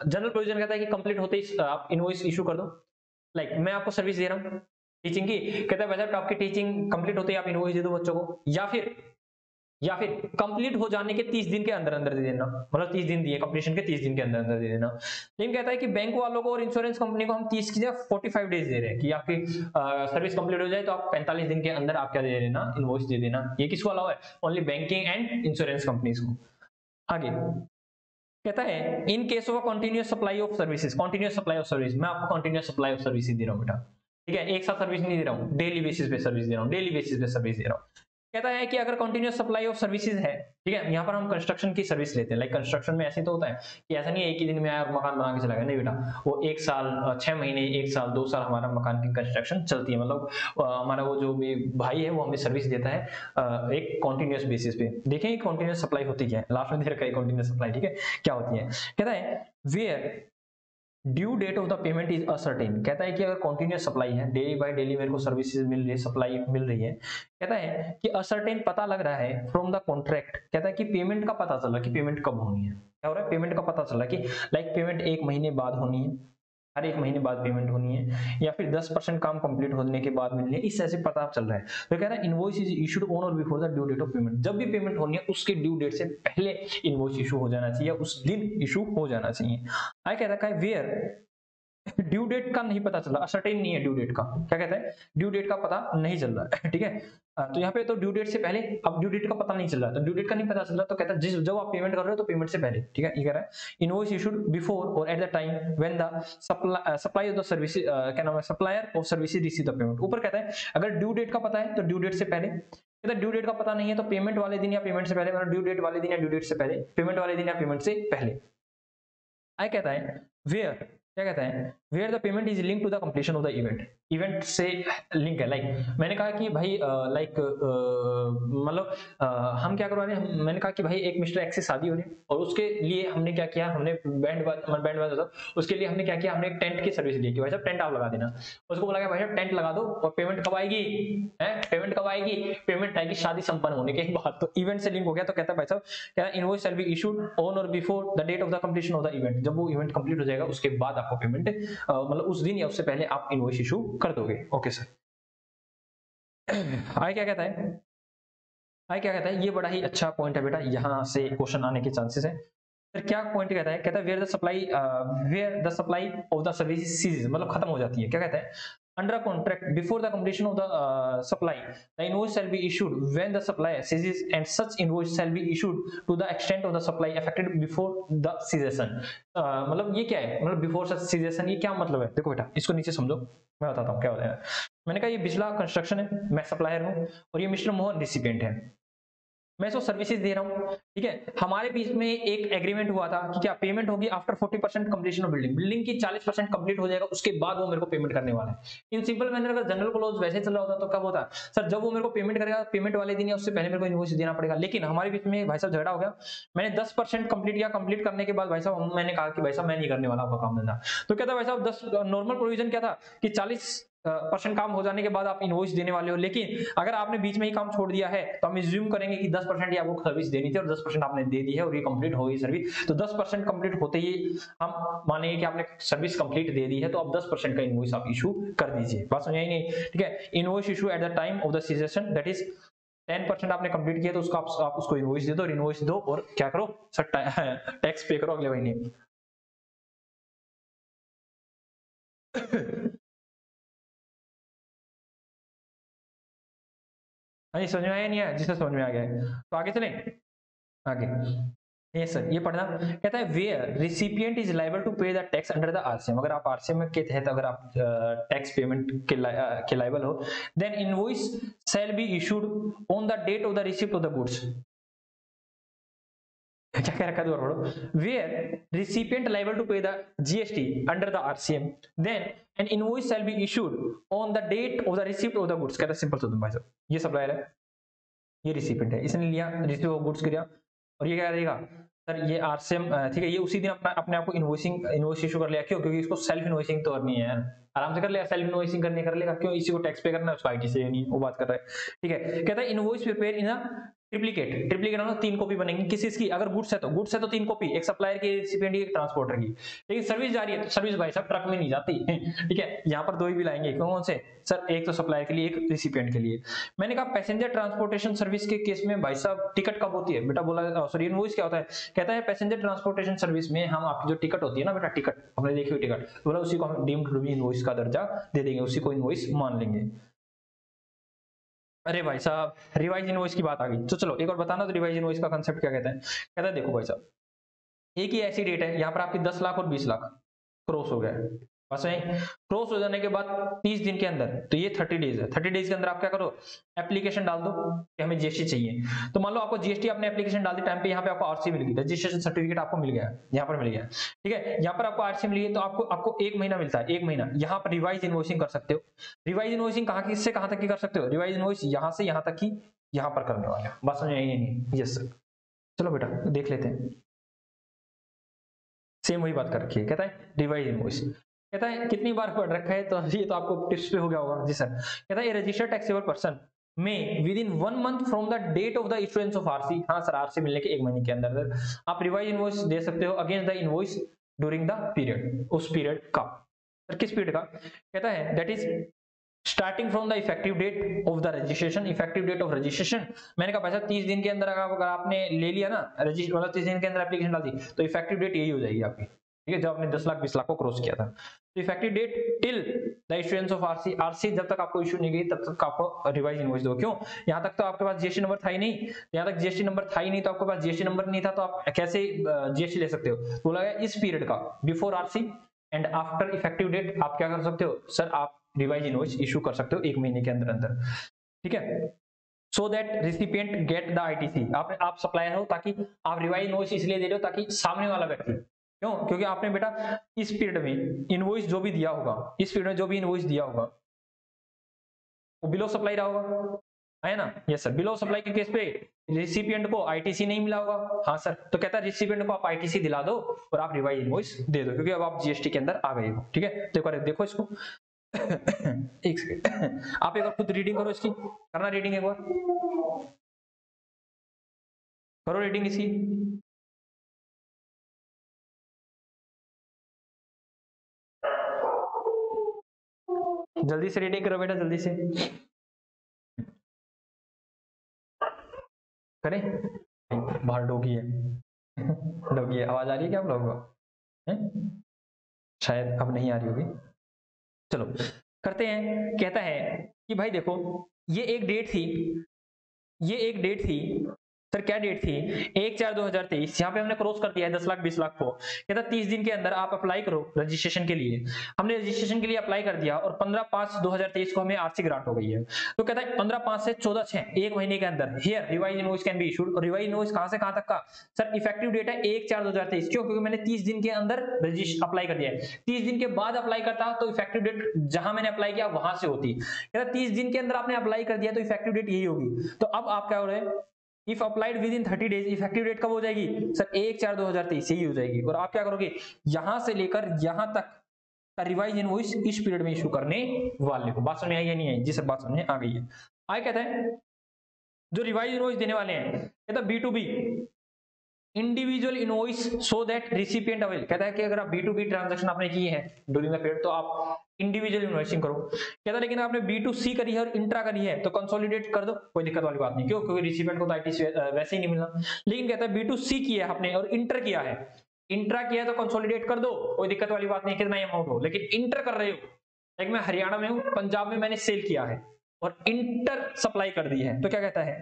जनरल प्रोविजन कहता है कि कंप्लीट होते ही आप इनवॉइस इशू कर दो, लाइक मैं आपको सर्विस दे रहा हूँ, टीचिंग की, कहता है भाई साहब आपकी टीचिंग कंप्लीट होते ही आप इनवॉइस दे दो बच्चों को, या फिर कंप्लीट हो जाने के 30 दिन के अंदर अंदर दे देना, मतलब 30 दिन दिए, कंप्लीशन के 30 दिन के अंदर अंदर दे देना। लेकिन कहता है कि बैंक वालों को और इंश्योरेंस कंपनी को हम 30 की जगह 45 डेज दे रहे हैं कि आपकी सर्विस कंप्लीट हो जाए तो आप 45 दिन के अंदर आप क्या दे देना, इनवॉइस दे देना। ये किसको अलाउ है? Only banking and insurance companies को। आगे कहता है in case of continuous supply of services, continuous supply of service, मैं आपको कंटिन्यूअस सप्लाई ऑफ सर्विस दे रहा हूँ बेटा, ठीक है, एक साथ सर्विस नहीं दे रहा हूँ, डेली बेसिस पे सर्विस दे रहा हूँ, डेली बेसिस पे सर्विस दे रहा हूँ। कहता है कि अगर कंटिन्यूअस सप्लाई ऑफ सर्विसेज है, ठीक है, यहाँ पर हम कंस्ट्रक्शन की सर्विस लेते हैं, लाइक कंस्ट्रक्शन में ऐसे तो होता है कि ऐसा नहीं है एक ही दिन में आया और मकान बना के चला गया, नहीं बेटा, वो 1 साल 6 महीने 1 साल 2 साल हमारा मकान की कंस्ट्रक्शन चलती है, मतलब हमारा वो जो भी भाई है वो हमें सर्विस देता है एक कॉन्टिन्यूअस बेसिस पे। देखें कॉन्टिन्यूअस सप्लाई होती क्या है, लास्ट में दे रखा है कॉन्टिन्यूअस सप्लाई, ठीक है, क्या होती है। कहता है where due date of the payment is ascertain, कहता है कि अगर कंटिन्यूअस सप्लाई है, डेली बाय डेली मेरे को सर्विसेज मिल रही है, सप्लाई मिल रही है, कहता है कि असर्टेन पता लग रहा है फ्रॉम द कॉन्ट्रैक्ट, कहता है कि पेमेंट का पता चला कि पेमेंट कब होनी है, क्या हो रहा है, पेमेंट का पता चला कि लाइक पेमेंट 1 महीने बाद होनी है, हर 1 महीने बाद पेमेंट होनी है, या फिर 10% काम कंप्लीट होने के बाद मिलनी है, इस तरह से पता चल रहा है। तो कह रहा है इनवॉइस इज इशूड ऑन और before the due date of payment, जब भी पेमेंट होनी है उसके ड्यू डेट से पहले इनवॉइस इशू हो जाना चाहिए, उस दिन इशू हो जाना चाहिए। आई कह रखा है वेयर ड्यू डेट का नहीं पता चला, असर्टेन नहीं है ड्यू डेट का, क्या कहता है, ड्यू डेट का पता नहीं चल रहा है, ठीक है, तो यहाँ पे तो ड्यू डेट से पहले, अब ड्यू डेट का पता नहीं चल रहा है, तो ड्यू डेट का नहीं पता चल रहा, तो कहता है जिस जब आप पेमेंट कर रहे हो तो पेमेंट से पहले, ठीक है, ये कह रहा है इनवॉइस इशूड बिफोर और eight the time when the supply of the service, क्या नाम है, supplier of services receive the payment. ऊपर कहता है अगर ड्यू डेट का पता है तो ड्यू डेट से पहले, कहता है ड्यू डेट का पता नहीं है तो पेमेंट वाले दिन या पेमेंट से पहले, मतलब ड्यू डेट वाले दिन या ड्यू डेट से पहले, पेमेंट वाले दिन या पेमेंट से पहले। आई कहता है वेयर, क्या कहता है where the payment is link to the completion of the event, event से लिंक है, लाइक मैंने कहा कि भाई लाइक मतलब हम क्या करवा रहे हैं, मैंने कहा कि भाई एक मिस्टर एक्स से शादी हो रही है और उसके लिए हमने क्या किया, हमने बैंड बाजा, उसके लिए हमने क्या किया, हमने एक टेंट की सर्विस ली कि भाई साहब टेंट आप लगा देना, उसको बोला भाई साहब टेंट लगा दो और पेमेंट कब आएगी, पेमेंट कब आएगी, पेमेंट आएगी शादी संपन्न होने के बाद, तो इवेंट से लिंक हो गया। तो कहता है भाई साहब क्या invoice shall be issued on और before the date of the completion of the event, जब वो इवेंट कंप्लीट हो जाएगा उसके बाद आपको पेमेंट मतलब उस दिन या उससे पहले आप इनवॉइस इशू कर दोगे। Okay sir. आगे क्या कहता है, आगे क्या कहता है, ये बड़ा ही अच्छा पॉइंट है बेटा, यहां से क्वेश्चन आने के चांसेस है। फिर क्या पॉइंट कहता है, कहता है where the supply of the service cease, मतलब खत्म हो जाती है, क्या कहता है under a contract before the completion of the supply the invoice shall be issued when the supply ceases and such invoice shall be issued to the extent of the supply affected before the cessation। मतलब ये क्या है, मतलब before सच cessation, ये क्या मतलब है, देखो बेटा इसको नीचे समझो, मैं बताता हूँ क्या होता है। मैंने कहा ये बिजला कंस्ट्रक्शन है, मैं सप्लायर हूँ और ये मिस्टर मोहन रिसिपिएंट है, मैं इसको सर्विसेज दे रहा हूँ, ठीक है, हमारे बीच में एक एग्रीमेंट हुआ था कि क्या पेमेंट होगी after 40% completion of building, building की 40% कंप्लीट हो जाएगा उसके बाद वो मेरे को पेमेंट करने वाला है। इन सिंपल मैनर अगर जनरल क्लोज वैसे चल रहा होता तो कब होता, सर जब वो मेरे को पेमेंट करेगा पेमेंट वाले दिन या उससे पहले मेरे को इनवॉइस देना पड़ेगा, लेकिन हमारे बीच में भाई साहब झगड़ा हो गया, मैंने 10% कंप्लीट किया, कंप्लीट करने के बाद भाई साहब मैंने कहा कि भाई साहब मैं नहीं करने वाला आपका काम धंधा, तो कहता है भाई साहब 10 नॉर्मल प्रोविजन क्या था कि 40% काम हो जाने के बाद आप इनवॉइस देने वाले हो, लेकिन अगर आपने बीच में ही काम छोड़ दिया है तो हम एज्यूम करेंगे कि 10% ही आपको सर्विस देनी थी और 10% आपने दे दी है और ये कंप्लीट हो गई सर्विस, तो 10% कंप्लीट होते ही हम मानेंगे कि आपने सर्विस कंप्लीट दे दी है, तो अब 10% का इनवॉइस आप इशू कर दीजिए। बात समझ आई नहीं, ठीक है, invoice issue at the time of the season, that is 10% आपने कंप्लीट किया तो उसको आप उसको इनवॉइस दे दो, और इनवॉइस दो और क्या करो सर टैक्स पे करो अगले महीने। हाँ समझ में आया नहीं आया, जिसे समझ में आ गया है तो आगे चलें। आगे ये सर ये पढ़ना, कहता है where recipient is liable to pay the tax under the RCM, अगर आप आरसीएम के तहत अगर आप टैक्स पेमेंट के लायबल हो, then invoice shall be issued on the date of the receipt of the goods. क्या कह रखा है, where recipient liable to pay the GST under the RCM, then an invoice shall be issued on the date of the receipt of the goods. कहता है simple सा भाई साहब, ये सप्लायर है, ये रिसिपिएंट है, इसने लिया रिसीव ऑफ गुड्स किया, और ये क्या करेगा सर ये आरसीएम, ठीक है, ये उसी दिन अपने आप को इनवॉइस इशू कर लिया, क्यों, क्योंकि इसको सेल्फ इनवॉइसिंग तो करनी है यार, आराम से कर लिया, सेल्फ इनवॉइसिंग करने कर लेगा, क्यों, इसी को टैक्स पे करना है, उसको आईटी से नहीं वो बात कर रहा है, ठीक है। कहता है invoice prepare in triplicate, triplicate मतलब 3 कॉपी बनेंगी किसी की, अगर गुड्स है तो गुड्स है तो 3 कॉपी, एक सप्लायर की, रिसिपिएंट की, एक ट्रांसपोर्टर की। लेकिन सर्विस जा रही है तो सर्विस भाई साहब ट्रक में नहीं जाती ठीक है, यहाँ पर 2 ही भी लाएंगे, कौन से सर, एक तो सप्लायर के लिए, एक रिसिपिएंट के लिए। मैंने कहा पैसेंजर ट्रांसपोर्टेशन सर्विस के केस में भाई साहब टिकट कब होती है बेटा, बोला सॉरी इनवॉइस क्या होता है, कहता है पैसेंजर ट्रांसपोर्टेशन सर्विस में हम आपकी जो टिकट होती है ना बेटा, टिकट हमने देखी हुई टिकट, बोला उसी को हम डीम्ड टू बी इनवॉइस का दर्जा दे देंगे, उसी को इनवॉइस मान लेंगे। अरे भाई साहब रिवाइज इनवॉइस की बात आ गई, तो चलो एक और बताना, तो रिवाइज इनवॉइस का कांसेप्ट क्या कहता है, कहता है देखो भाई साहब, एक ही ऐसी डेट है, यहाँ पर आपकी 10 लाख और 20 लाख क्रॉस हो गया है, बस क्रॉस हो जाने के बाद 30 दिन के अंदर, तो ये 30 डेज है, 30 डेज के अंदर आप क्या करो, एप्लीकेशन डाल दो कि हमें जीएसटी चाहिए। तो मान लो आपको जीएसटी आपने एप्लीकेशन डाल दी टाइम पे, यहाँ पे आपको आरसी मिल गई, रजिस्ट्रेशन सर्टिफिकेट आपको मिल गया, यहाँ पर मिल गया, ठीक है, यहाँ पर आपको आरसी मिली है, तो आपको 1 महीना मिलता है, 1 महीना यहाँ पर रिवाइज इनवॉइसिंग कर सकते हो। रिवाइज इनवॉइसिंग कहाँ की से कहाँ तक की कर सकते हो, रिवाइज इनवॉइस यहाँ से यहाँ तक की यहाँ पर करने वाले, बस समझ आई नहीं, यस सर। चलो बेटा देख लेते हैं, सेम वही बात कर रखी है, कहता है रिवाइज इनवॉइस, कहता है कितनी बार पढ़ रखा है, तो ये तो आपको टिप्स पे हो गया होगा जी सर। कहता है रजिस्टर्ड टैक्सेबल पर्सन में within 1 month from the date of the issuance of RC, हाँ सर आरसी मिलने के 1 महीने के अंदर आप रिवाइज इनवॉइस दे सकते हो against the invoice during the period, उस पीरियड का, सर किस पीरियड का, कहता है that is starting from the effective date of the registration, effective date of registration, मैंने कहा भाई 30 दिन के अंदर अगर आपने ले लिया ना रजिस्टर, मतलब 30 दिन के अंदर एप्लीकेशन डाल दी, तो इफेक्टिव डेट यही हो जाएगी आपकी, ठीक है, जब आपने 10 लाख 20 लाख को क्रॉस किया था, तो effective date till the issuance of RC, RC जब तक आपको इशू नहीं गई तब तक आपको रिवाइज इनवॉइस दो, क्यों, यहाँ तक तो आपके पास जीएसटी नंबर था ही नहीं, यहाँ तक जीएसटी नंबर था ही नहीं, तो आपके पास जीएसटी नंबर नहीं था तो आप कैसे जीएसटी ले सकते हो, बोला गया इस पीरियड का before RC and after effective date आप क्या कर सकते हो सर, आप रिवाइज इनवॉइस इशू कर सकते हो 1 महीने के अंदर अंदर, ठीक है, so that recipient gate the ITC, आप सप्लायर हो ताकि आप रिवाइज इनवॉइस इसलिए दे रहे हो ताकि सामने वाला व्यक्ति, क्यों, क्योंकि आपने बेटा इस पीरियड में इनवॉइस जो भी दिया होगा, इस पीरियड में जो भी इनवॉइस दिया होगा वो बिलो सप्लाई रहा होगा, है ना, यस सर, बिलो सप्लाई के केस पे रिसिपिएंट को आईटीसी नहीं मिला होगा, हाँ सर, तो कहता है रिसिपिएंट को आप आईटीसी दिला दो और आप रिवाइज इनवॉइस दे दो, क्योंकि अब आप जीएसटी के अंदर आ गए हो, ठीक है, तो एक बार देखो इसको एक सेकंड आप एक बार खुद रीडिंग करो इसकी, करना रीडिंग एक बार करो, रीडिंग इसकी, जल्दी से रीडिंग करो बेटा, जल्दी से करें, बाहर डोगी है डोगी है, आवाज आ रही है क्या आप लोगों को, शायद अब नहीं आ रही होगी, चलो करते हैं। कहता है कि भाई देखो ये एक डेट थी, ये एक डेट थी सर, क्या डेट थी, 1/4/2023, यहाँ पे हमने क्रॉस कर दिया है 10 लाख 20 लाख को, कहता 30 दिन के अंदर आप अप्लाई करो रजिस्ट्रेशन के लिए, हमने रजिस्ट्रेशन के लिए अप्लाई कर दिया और 15/5/2023 को हमें आरसी ग्रांट हो गई है, तो कहता है 15/5 से 14/6 1 महीने के अंदर here revise invoice can be issued, और रिवाइज इनवॉइस कहां से कहां तक का सर, इफेक्टिव डेट है 1/4/2023, क्यों, क्योंकि मैंने 30 दिन के अंदर रजिस्टर अप्लाई कर दिया है, 30 दिन के बाद अप्लाई करता तो इफेक्टिव डेट जहां मैंने अप्लाई किया वहां से होती, कहता 30 दिन के अंदर आपने अप्लाई कर दिया तो इफेक्टिव डेट यही होगी, तो अब आप क्या हो रहे हैं, if applied within 30 days, effective date कब हो जाएगी सर, 1/4/2023 ही हो जाएगी, और आप क्या करोगे यहां से लेकर यहां तक का रिवाइज इनवॉइस इस पीरियड में इशू करने वाले हो, बात समझ आई या नहीं आई जी सर, बात समझ आ गई है। आगे कहता है जो रिवाइज इनवॉइस देने वाले हैं, कहता है B2B individual invoice so that recipient avail, कहता है कि अगर आप B2B ट्रांजैक्शन आपने किए हैं ड्यूरिंग द पीरियड तो आप इंडिविजुअल इनवॉइसिंग करो, कहता है लेकिन आपने B2C करी है और इंट्रा करी है तो कंसोलिडेट कर दो, कोई दिक्कत वाली बात नहीं, क्यों, क्योंकि रिसिपिएंट को तो आईटीसी वैसे ही नहीं मिलना, लेकिन कहता है B2C किया है आपने और इंटर किया है, इंट्रा किया है तो कंसोलिडेट कर दो, कोई दिक्कत वाली बात नहीं कितना ही अमाउंट हो, लेकिन इंटर कर रहे हो, लाइक मैं हरियाणा में हूं, पंजाब में मैंने सेल किया है और इंटर सप्लाई कर दी है, तो क्या कहता है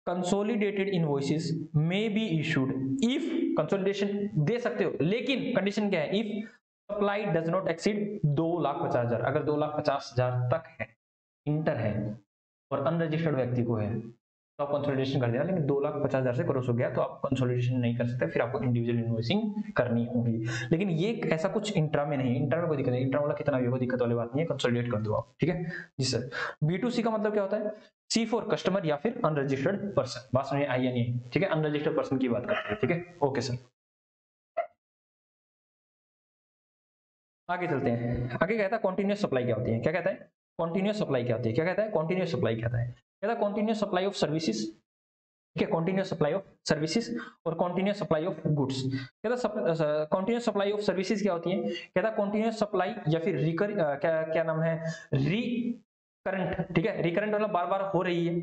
consolidated invoices may be issued if consolidation दे सकते हो, लेकिन कंडीशन क्या है, if supply does not exceed 2,50,000, अगर 2,50,000 तक है, इंटर है और अनरजिस्टर्ड व्यक्ति को है तो आप कंसोलिडेशन कर देना, लेकिन 2,50,000 से क्रॉस हो गया तो आप कंसोलिडेशन नहीं कर सकते, फिर आपको इंडिविजुअल इनवॉइसिंग करनी होगी, लेकिन ये ऐसा कुछ इंट्रा में नहीं, इंट्रा में कोई दिक्कत नहीं, इंट्रा वाला कितना भी हो दिक्कत वाली बात नहीं है, कंसोलिडेट कर दो आप, ठीक है जी सर। B2C का मतलब क्या होता है, C फॉर कस्टमर या फिर अनरजिस्टर्ड पर्सन, बात समझ आई या नहीं, ठीक है, अनरजिस्टर्ड पर्सन की बात करते हैं, ठीक है, ओके सर। आगे चलते हैं, आगे कहता है कॉन्टिन्यूस सप्लाई क्या होती है, क्या कहता है कॉन्टिन्यूस सप्लाई क्या होती है, क्या कहता है कॉन्टिन्यूस सप्लाई क्या है, कहता है कॉन्टिन्यूस सप्लाई ऑफ सर्विसेज ठीक है, कॉन्टिन्यूस सप्लाई ऑफ सर्विसेज और कॉन्टिन्यूस सप्लाई ऑफ गुड्स। कहता कॉन्टिन्यूस सप्लाई ऑफ सर्विसेज क्या होती है, कहता कॉन्टिन्यूस सप्लाई या फिर क्या नाम है, रिकरेंट। ठीक है, रिकरेंट मतलब बार बार हो रही है।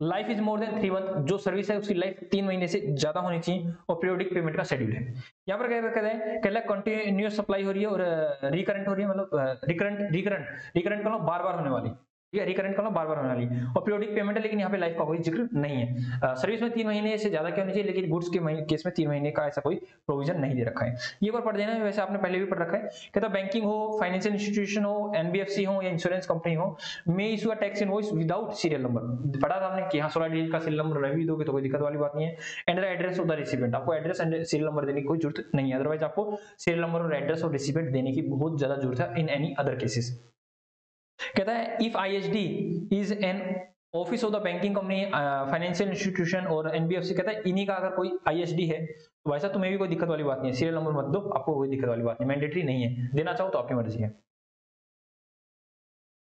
Life is more than 3 month, जो सर्विस है उसकी लाइफ 3 महीने से ज्यादा होनी चाहिए और पीरियोडिक पेमेंट का शेड्यूल है। यहाँ पर क्या कहते हैं, कहते हैं कंटिन्यूअस सप्लाई हो रही है और रिकरेंट हो रही है, मतलब रिकरेंट मतलब बार बार होने वाली, ठीक है, रिकरेंट मतलब बार बार होने वाली, और पीरियोडिक पेमेंट है, लेकिन यहाँ पे लाइफ का कोई जिक्र नहीं है। सर्विस में 3 महीने से ज्यादा क्या होनी चाहिए, लेकिन गुड्स के केस में 3 महीने का ऐसा कोई प्रोविजन नहीं दे रखा है। ये बार पढ़ देना है, वैसे आपने पहले भी पढ़ रखा है। कहता बैंकिंग हो, फाइनेंशियल इंस्टीट्यूशन हो, एनबीएफसी हो या इंश्योरेंस कंपनी हो, may issue a tax invoice without serial number. पढ़ा था हमने कि हाँ 16 डिजिट का सीरियल नंबर रह भी दोगे तो कोई दिक्कत वाली बात नहीं है। And the address of the recipient, आपको एड्रेस एंड सीरियल नंबर देने की कोई जरूरत नहीं है, अदरवाइज आपको सीरियल नंबर और एड्रेस ऑफ रिसिपेंट देने की बहुत ज्यादा जरूरत है इन एनी अदर केसेस। कहता है if ISD is an office of the banking company, financial institution और एनबीएफसी, कहता है इन्हीं का अगर कोई आईएसडी है तो वैसा तुम्हें भी कोई दिक्कत वाली बात नहीं है, सीरियल नंबर मत दो, आपको कोई दिक्कत वाली बात नहीं, मैंडेटरी नहीं है, देना चाहो तो आपकी मर्जी है।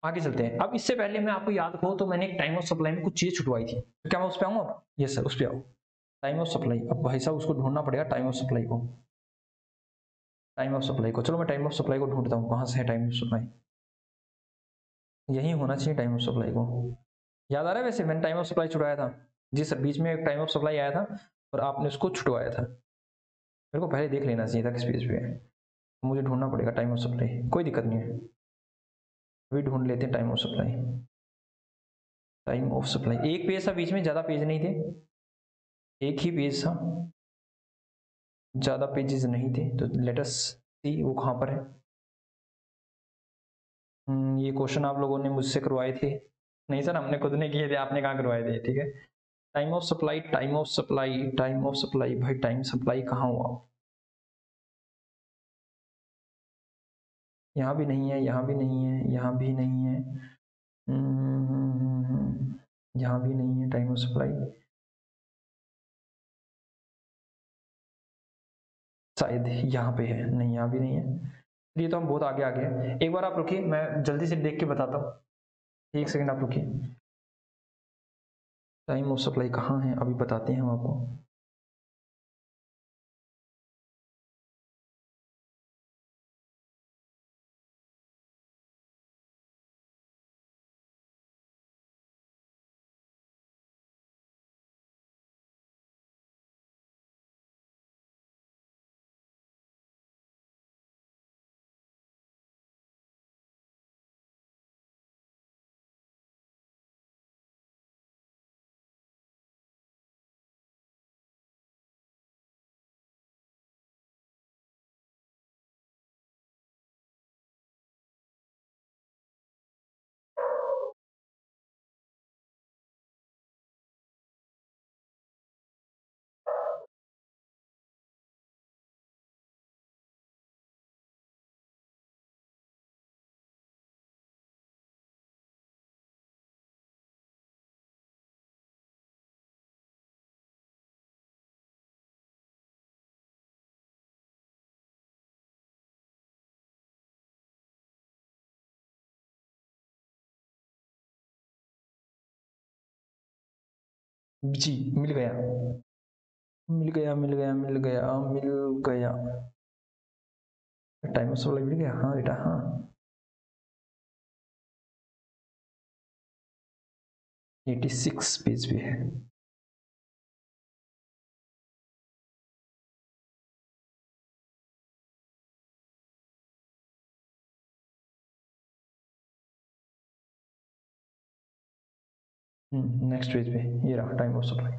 आगे चलते हैं। अब इससे पहले मैं आपको याद करूं तो मैंने एक टाइम ऑफ सप्लाई में कुछ चीज छुटवाई थी, तो क्या मैं उस पर आऊंगा अब? यस सर, उस पर आओ। टाइम ऑफ सप्लाई, अब भाई साहब उसको ढूंढना पड़ेगा, टाइम ऑफ सप्लाई को, टाइम ऑफ सप्लाई को। चलो मैं टाइम ऑफ सप्लाई को ढूंढता हूँ, कहाँ से है टाइम ऑफ सप्लाई, यही होना चाहिए टाइम ऑफ सप्लाई को। याद आ रहा है वैसे मैंने टाइम ऑफ सप्लाई छुड़वाया था? जी सर, बीच में एक टाइम ऑफ सप्लाई आया था और आपने उसको छुड़वाया था, मेरे को पहले देख लेना चाहिए था किस पेज पे है, मुझे ढूंढना पड़ेगा टाइम ऑफ सप्लाई, कोई दिक्कत नहीं है, अभी ढूंढ लेते हैं time of supply. Time of supply एक पेज था बीच में, ज्यादा पेज नहीं थे, एक ही पेज था, ज्यादा पेजेस नहीं थे, तो लेट अस सी वो कहाँ पर है। ये क्वेश्चन आप लोगों ने मुझसे करवाए थे? नहीं सर, हमने खुद ने किए थे, आपने कहाँ करवाए थे? ठीक है, time of supply, time of supply, time of supply, भाई टाइम सप्लाई कहाँ हुआ? यहाँ भी नहीं है, यहाँ भी नहीं है, यहाँ भी नहीं है, यहाँ भी नहीं है टाइम ऑफ सप्लाई, शायद यहाँ पे है, नहीं यहाँ भी नहीं है, ये तो हम बहुत आगे आ गए। एक बार आप रुकिए, मैं जल्दी से देख के बताता हूँ, एक सेकंड आप रुकिए। टाइम ऑफ सप्लाई कहाँ है, अभी बताते हैं हम आपको। जी मिल गया, मिल गया, मिल गया, मिल गया, मिल गया, टाइम ऑफ सप्लाई मिल गया, हाँ बेटा हाँ। एटी 86 पेज पे है। नेक्स्ट पेज पे ये रहा टाइम ऑफ सप्लाई।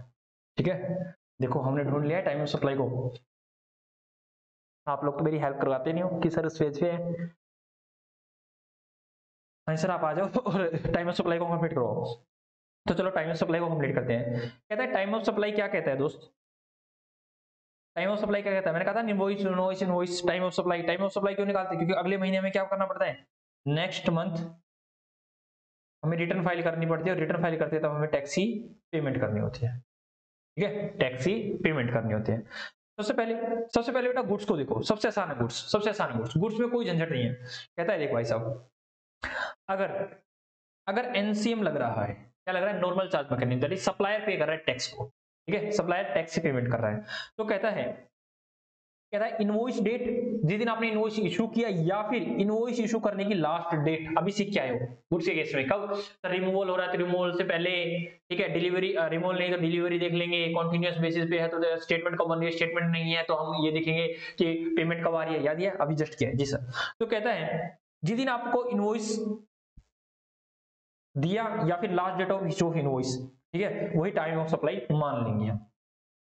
ठीक है, देखो हमने ढूंढ लिया टाइम ऑफ सप्लाई को। आप लोग तो मेरी हेल्प करवाते नहीं हो कि सर उस पेज पे है। हाँ सर आप आ जाओ और टाइम ऑफ सप्लाई को कंप्लीट करो। तो चलो टाइम ऑफ सप्लाई को कंप्लीट करते हैं। कहता है टाइम ऑफ सप्लाई क्या कहता है दोस्त, टाइम ऑफ सप्लाई क्या कहता है? मैंने कहा था invoice, invoice, invoice, time of supply. Time of supply क्यों निकालते हैं? क्योंकि अगले महीने में क्या करना पड़ता है, नेक्स्ट मंथ हमें रिटर्न फाइल करनी पड़ती है, और रिटर्न फाइल करते हैं तब हमें टैक्स की पेमेंट करनी होती है। ठीक है, टैक्स की पेमेंट करनी होती है। सबसे पहले बेटा गुड्स को देखो, सबसे आसान है गुड्स, सबसे आसान है गुड्स, गुड्स में कोई झंझट नहीं है। कहता है देख भाई साहब, अगर अगर एनसीएम लग रहा है, क्या लग रहा है, normal charge mechanism, that is supplier पे कर रहा है टैक्स को, ठीक है, सप्लायर टैक्स की पेमेंट कर रहा है। तो कहता है इनवॉइस डेट, जिस दिन आपने इनवॉइस इशू किया, या फिर इनवॉइस इशू करने की लास्ट डेट अभी सीख के आए हो गुड्स के केस में, कब रिमूवल हो रहा है तो रिमूवल से पहले, ठीक है, डिलीवरी रिमूवल नहीं तो डिलीवरी देख लेंगे, कॉन्टिन्यूअस बेसिस पे है तो स्टेटमेंट कब बन रही है, स्टेटमेंट नहीं है तो हम ये देखेंगे कि पेमेंट कब आ रही है। याद है, अभी जस्ट किया है जी सर। तो कहता है जिस दिन आपको इनवॉइस दिया या फिर last date of issue of invoice, ठीक है, वही टाइम ऑफ सप्लाई मान लेंगे।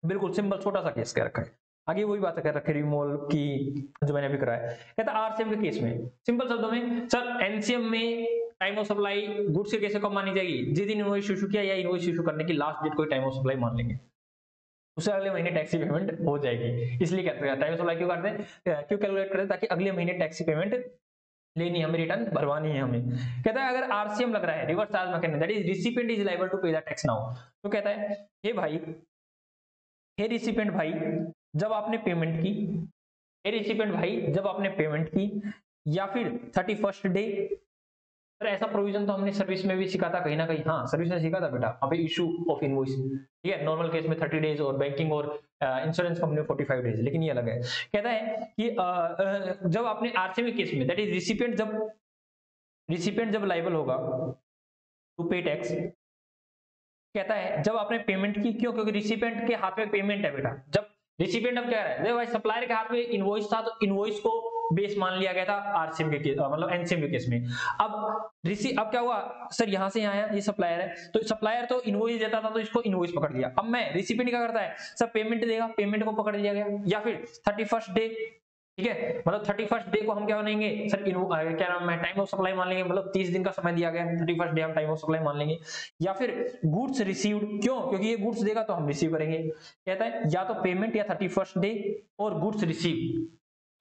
बिल्कुल सिंपल छोटा सा केस कह रखा है। आगे वही बात कर रखे रिमूवल की जो मैंने अभी कराया। कहता है आरसीएम के केस में सिंपल शब्दों में सर एनसीएम में टाइम ऑफ सप्लाई गुड्स के केस में कब मानी जाएगी, जिस दिन इनवॉइस इशू किया या इनवॉइस इशू करने की लास्ट डेट को टाइम ऑफ सप्लाई मान लेंगे, उससे अगले महीने टैक्स की पेमेंट हो जाएगी। इसलिए कहते हैं टाइम ऑफ सप्लाई क्यों करते हैं, क्यों कैलकुलेट करते हैं, ताकि अगले महीने टैक्स की पेमेंट लेनी, हमें रिटर्न भरवानी है हमें। कहता है अगर आरसीएम लग रहा है, reverse charge mechanism, that is recipient is liable to pay the tax now. तो कहता है हे भाई, हे रिसिपिएंट भाई जब आपने पेमेंट की, हे रिसिपिएंट भाई जब आपने पेमेंट की, या फिर 31st डे, सर ऐसा प्रोविजन तो हमने सर्विस में भी सीखा था कहीं ना कहीं, हाँ सर्विस में सीखा था बेटा, अभी इशू ऑफ इनवॉइस, ठीक है, नॉर्मल केस में 30 डेज और बैंकिंग और इंश्योरेंस कंपनी में 45 डेज, लेकिन ये अलग है। कहता है कि जब आपने आरसीएम केस में, दैट इज रिसिपिएंट जब लायबल होगा टू पे टैक्स, कहता है जब आपने पेमेंट की, क्यों, क्योंकि रिसिपिएंट के हाथ में पेमेंट है बेटा। जब रिसिपिएंट अब क्या है, देखो भाई सप्लायर के हाथ में इनवॉइस था तो इनवॉइस को बेस मान लिया गया था आरसीएम के मतलब एनसीएम के केस में। अब क्या हुआ सर, यहां से आया, ये सप्लायर है तो सप्लायर तो इनवॉइस देता था तो इसको इनवॉइस पकड़ लिया। अब मैं रिसिपिएंट क्या करता है, सर पेमेंट देगा, पेमेंट को पकड़ लिया गया, या फिर 31st डे, ठीक है, मतलब 31st डे को हम क्या मानेंगे सर, क्या नाम है, टाइम ऑफ सप्लाई मान लेंगे, मतलब 30 दिन का समय दिया गया, 31st डे हम टाइम ऑफ सप्लाई मान लेंगे। या फिर गुड्स रिसीव्ड, क्यों, क्योंकि ये गुड्स देगा तो हम रिसीव करेंगे। कहता है या तो पेमेंट या 31st डे और गुड्स रिसीव,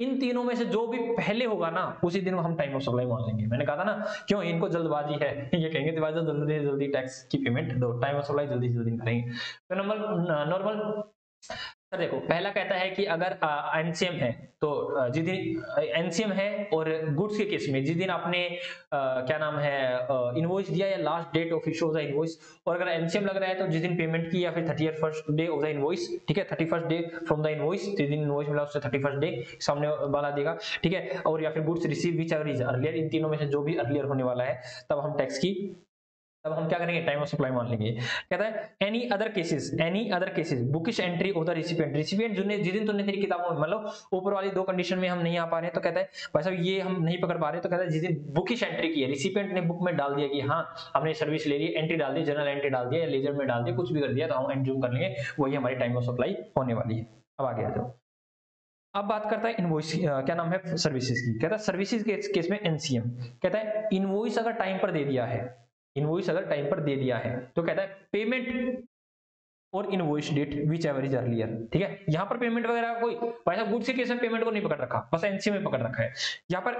इन तीनों में से जो भी पहले होगा ना उसी दिन हम टाइम ऑफ सप्लाई मान लेंगे। मैंने कहा था ना, क्यों, इनको जल्दबाजी है, ये कहेंगे जल्दी जल्दी टैक्स की पेमेंट दो, टाइम ऑफ सप्लाई जल्दी जल्दी करेंगे। तो नॉर्मल सर देखो, पहला कहता है कि अगर एनसीएम है तो जिस दिन एनसीएम है और गुड्स के केस में जिस दिन आपने क्या नाम है इनवॉइस दिया या last date of issue of the invoice, और अगर एनसीएम लग रहा है तो जिस दिन पेमेंट की या फिर 31st day of the invoice, ठीक है, 31st day from the invoice, जिस दिन इनवॉइस मिला उससे 31st डे सामने वाला देगा, ठीक है, और या फिर goods receive whichever is earlier, इन तीनों में से जो भी अर्लियर होने वाला है तब हम टैक्स की, तब हम क्या करेंगे, टाइम ऑफ सप्लाई मान लेंगे। कहता है any other cases bookish entry of the recipient जिस दिन तुमने तेरी किताबों में, मतलब ऊपर वाली दो कंडीशन में हम नहीं आ पा रहे हैं, तो कहता है भाई साहब ये हम नहीं पकड़ पा रहे, तो कहता है जिस दिन बुकिश एंट्री की है, रिसिपिएंट ने बुक में डाल दिया कि हाँ हमने सर्विस ले ली, एंट्री डाल दी, जनरल एंट्री डाल दिया या लेजर में डाल दिया, कुछ भी कर दिया, तो हम एंट्री कर लेंगे, वही हमारी टाइम ऑफ सप्लाई होने वाली है। अब आगे आ जाओ। अब बात करता है इनवॉइस क्या नाम है सर्विसेज की। कहता है सर्विसेज के केस में एनसीएम, कहता है इनवॉइस अगर टाइम पर दे दिया है, इनवॉइस अगर टाइम पर दे दिया है तो कहता है पेमेंट और invoice date whichever is earlier, ठीक है, यहां पर पेमेंट वगैरह कोई, भाई साहब गुड्स के केस में पेमेंट को नहीं पकड़ रखा, बस एनसीएम में पकड़ रखा है, यहाँ पर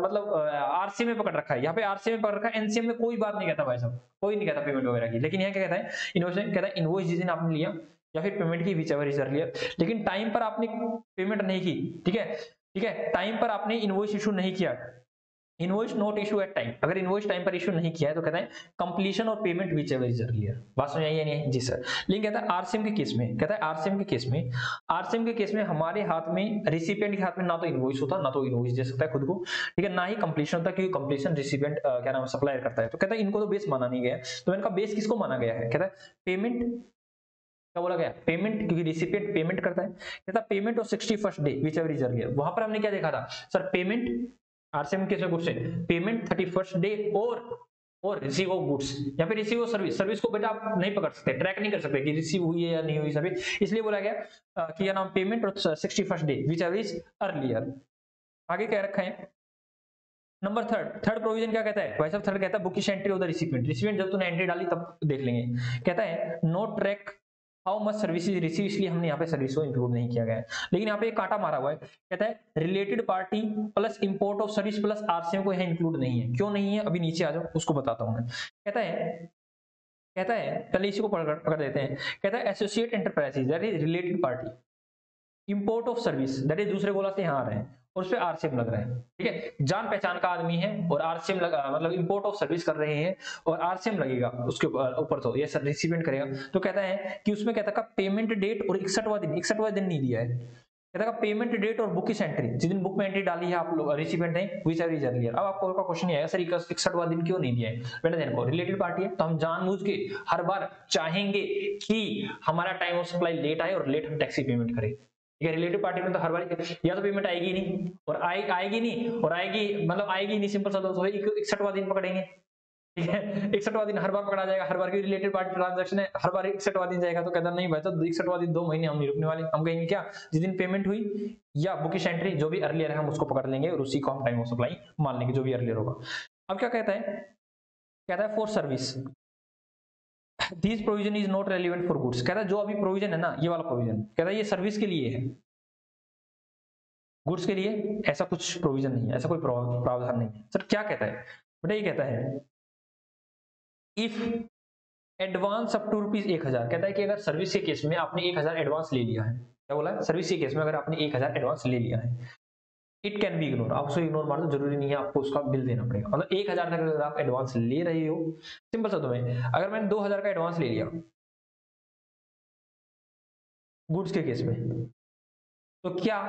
मतलब आरसीएम में पकड़ रखा है, यहाँ पे आरसीएम में पकड़ रखा है, एनसीएम में कोई बात नहीं कहता भाई साहब, कोई नहीं कहता पेमेंट वगैरह की, लेकिन यहाँ क्या कहता है इनवॉइस में, कहता है इनवॉइस जिस दिन आपने लिया या फिर पेमेंट की विच एवर इज अर्लियर, लेकिन टाइम पर आपने पेमेंट नहीं की, ठीक है, टाइम पर आपने इनवॉइस इशू नहीं किया, invoice not issue at time, अगर इनवॉइस टाइम पर इशू नहीं किया है तो कहता है कंप्लीशन और payment which ever is earlier. बात समझ आई है नहीं? जी सर। लेकिन कहता है आरसीएम के केस में, कहता है आरसीएम के केस में हमारे हाथ में, रिसिपिएंट के हाथ में ना तो इनवॉइस होता, ना तो इनवॉइस दे सकता है खुद को, ठीक है, ना ही कंप्लीशन होता, क्योंकि कंप्लीशन रिसिपिएंट क्या नाम सप्लायर करता है। तो कहता है इनको तो बेस माना नहीं गया, तो इनका बेस किसको माना गया है, कहता है पेमेंट, क्या बोला गया, पेमेंट, क्योंकि रिसिपिएंट पेमेंट करता है, कहता है पेमेंट और 61st day which ever is earlier. वहां पर हमने क्या देखा था सर, पेमेंट आरसीएम के गुड्स से पेमेंट 31st डे और रिसीव ऑफ गुड्स या फिर रिसीव ऑफ सर्विस को बेटा आप नहीं पकड़ सकते, ट्रैक नहीं कर सकते कि रिसीव हुई है या नहीं हुई सर्विस, इसलिए बोला गया कि नाम पेमेंट और 61st day which ever is earlier. आगे क्या रखा है नंबर थर्ड प्रोविजन क्या कहता है भाई साहब, थर्ड कहता है bookish entry of the recipient जब तूने एंट्री डाली तब देख लेंगे। कहता है no track how much services receive, इसलिए हमने यहाँ पे सर्विस को इंक्लूड नहीं किया गया है, लेकिन यहाँ पे एक कांटा मारा हुआ है, कहता है related party plus import of service plus RCM को यहाँ इंक्लूड नहीं है। क्यों नहीं है अभी नीचे आ जाओ उसको बताता हूँ मैं। कहता है पहले इसी को पकड़ देते हैं, कहता है associate enterprises that is related party, import of service that is दूसरे गोला से यहाँ आ रहे हैं, और उस पर आरसीएम लग रहा है, ठीक है, जान पहचान का आदमी है और आरसीएम लगा, मतलब इंपोर्ट ऑफ सर्विस कर रहे हैं और आरसीएम लगेगा उसके ऊपर, तो ये रिसिपिएंट करेगा। तो कहता है कि उसमें कहता है पेमेंट डेट और 61वां दिन नहीं दिया है, कहता है पेमेंट डेट और बुक की एंट्री, जिस दिन बुक में एंट्री डाली है आप लोग रिसिपिएंट ने, विच एवर इज अर्लियर। अब आपको क्वेश्चन ये आएगा सर 61वां दिन क्यों नहीं दिया है, बेटा देखो रिलेटेड पार्टी है तो हम जानबूझ के हर बार चाहेंगे कि हमारा टाइम ऑफ सप्लाई लेट आए और लेट हम टैक्सी पेमेंट करें, ठीक है। रिलेटिव पार्टी में तो हर बार या तो पेमेंट आएगी नहीं और आएगी नहीं और आएगी, मतलब आएगी नहीं, सिंपल सा तो 61वां दिन पकड़ेंगे, ठीक है। 61वां दिन हर बार पकड़ा जाएगा, हर बार की रिलेटेड पार्टी ट्रांजैक्शन है, हर बार 61वां दिन जाएगा, तो कहता नहीं भाई, तो 61वां दिन 2 महीने हम नहीं रुकने वाले, हम कहेंगे क्या, जिस दिन पेमेंट हुई या बुकिश एंट्री जो भी अर्लियर है हम उसको पकड़ लेंगे और उसी को हम टाइम ऑफ सप्लाई मान लेंगे, जो भी अर्लियर होगा। अब क्या कहता है, कहता है for service this provision is not relevant for goods, कहता है जो अभी प्रोविजन है ना, ये वाला प्रोविजन, कहता है ये सर्विस के लिए है, गुड्स के लिए ऐसा कुछ प्रोविजन नहीं है, ऐसा कोई प्रावधान नहीं है। सर क्या कहता है बेटा, ये कहता है इफ एडवांस अप टू ₹1000, कहता है कि अगर सर्विस के केस में आपने 1000 एडवांस ले लिया है, क्या बोला है, सर्विस के केस में अगर आपने 1000 एडवांस ले लिया है, इट कैन बी इग्नोर, आप उसको इग्नोर मार दो, जरूरी नहीं है आपको उसका बिल देना पड़ेगा। मतलब 1000 तक अगर आप एडवांस ले रहे हो, सिंपल सा तुम्हें, अगर मैंने 2000 का एडवांस ले लिया गुड्स के केस में, तो क्या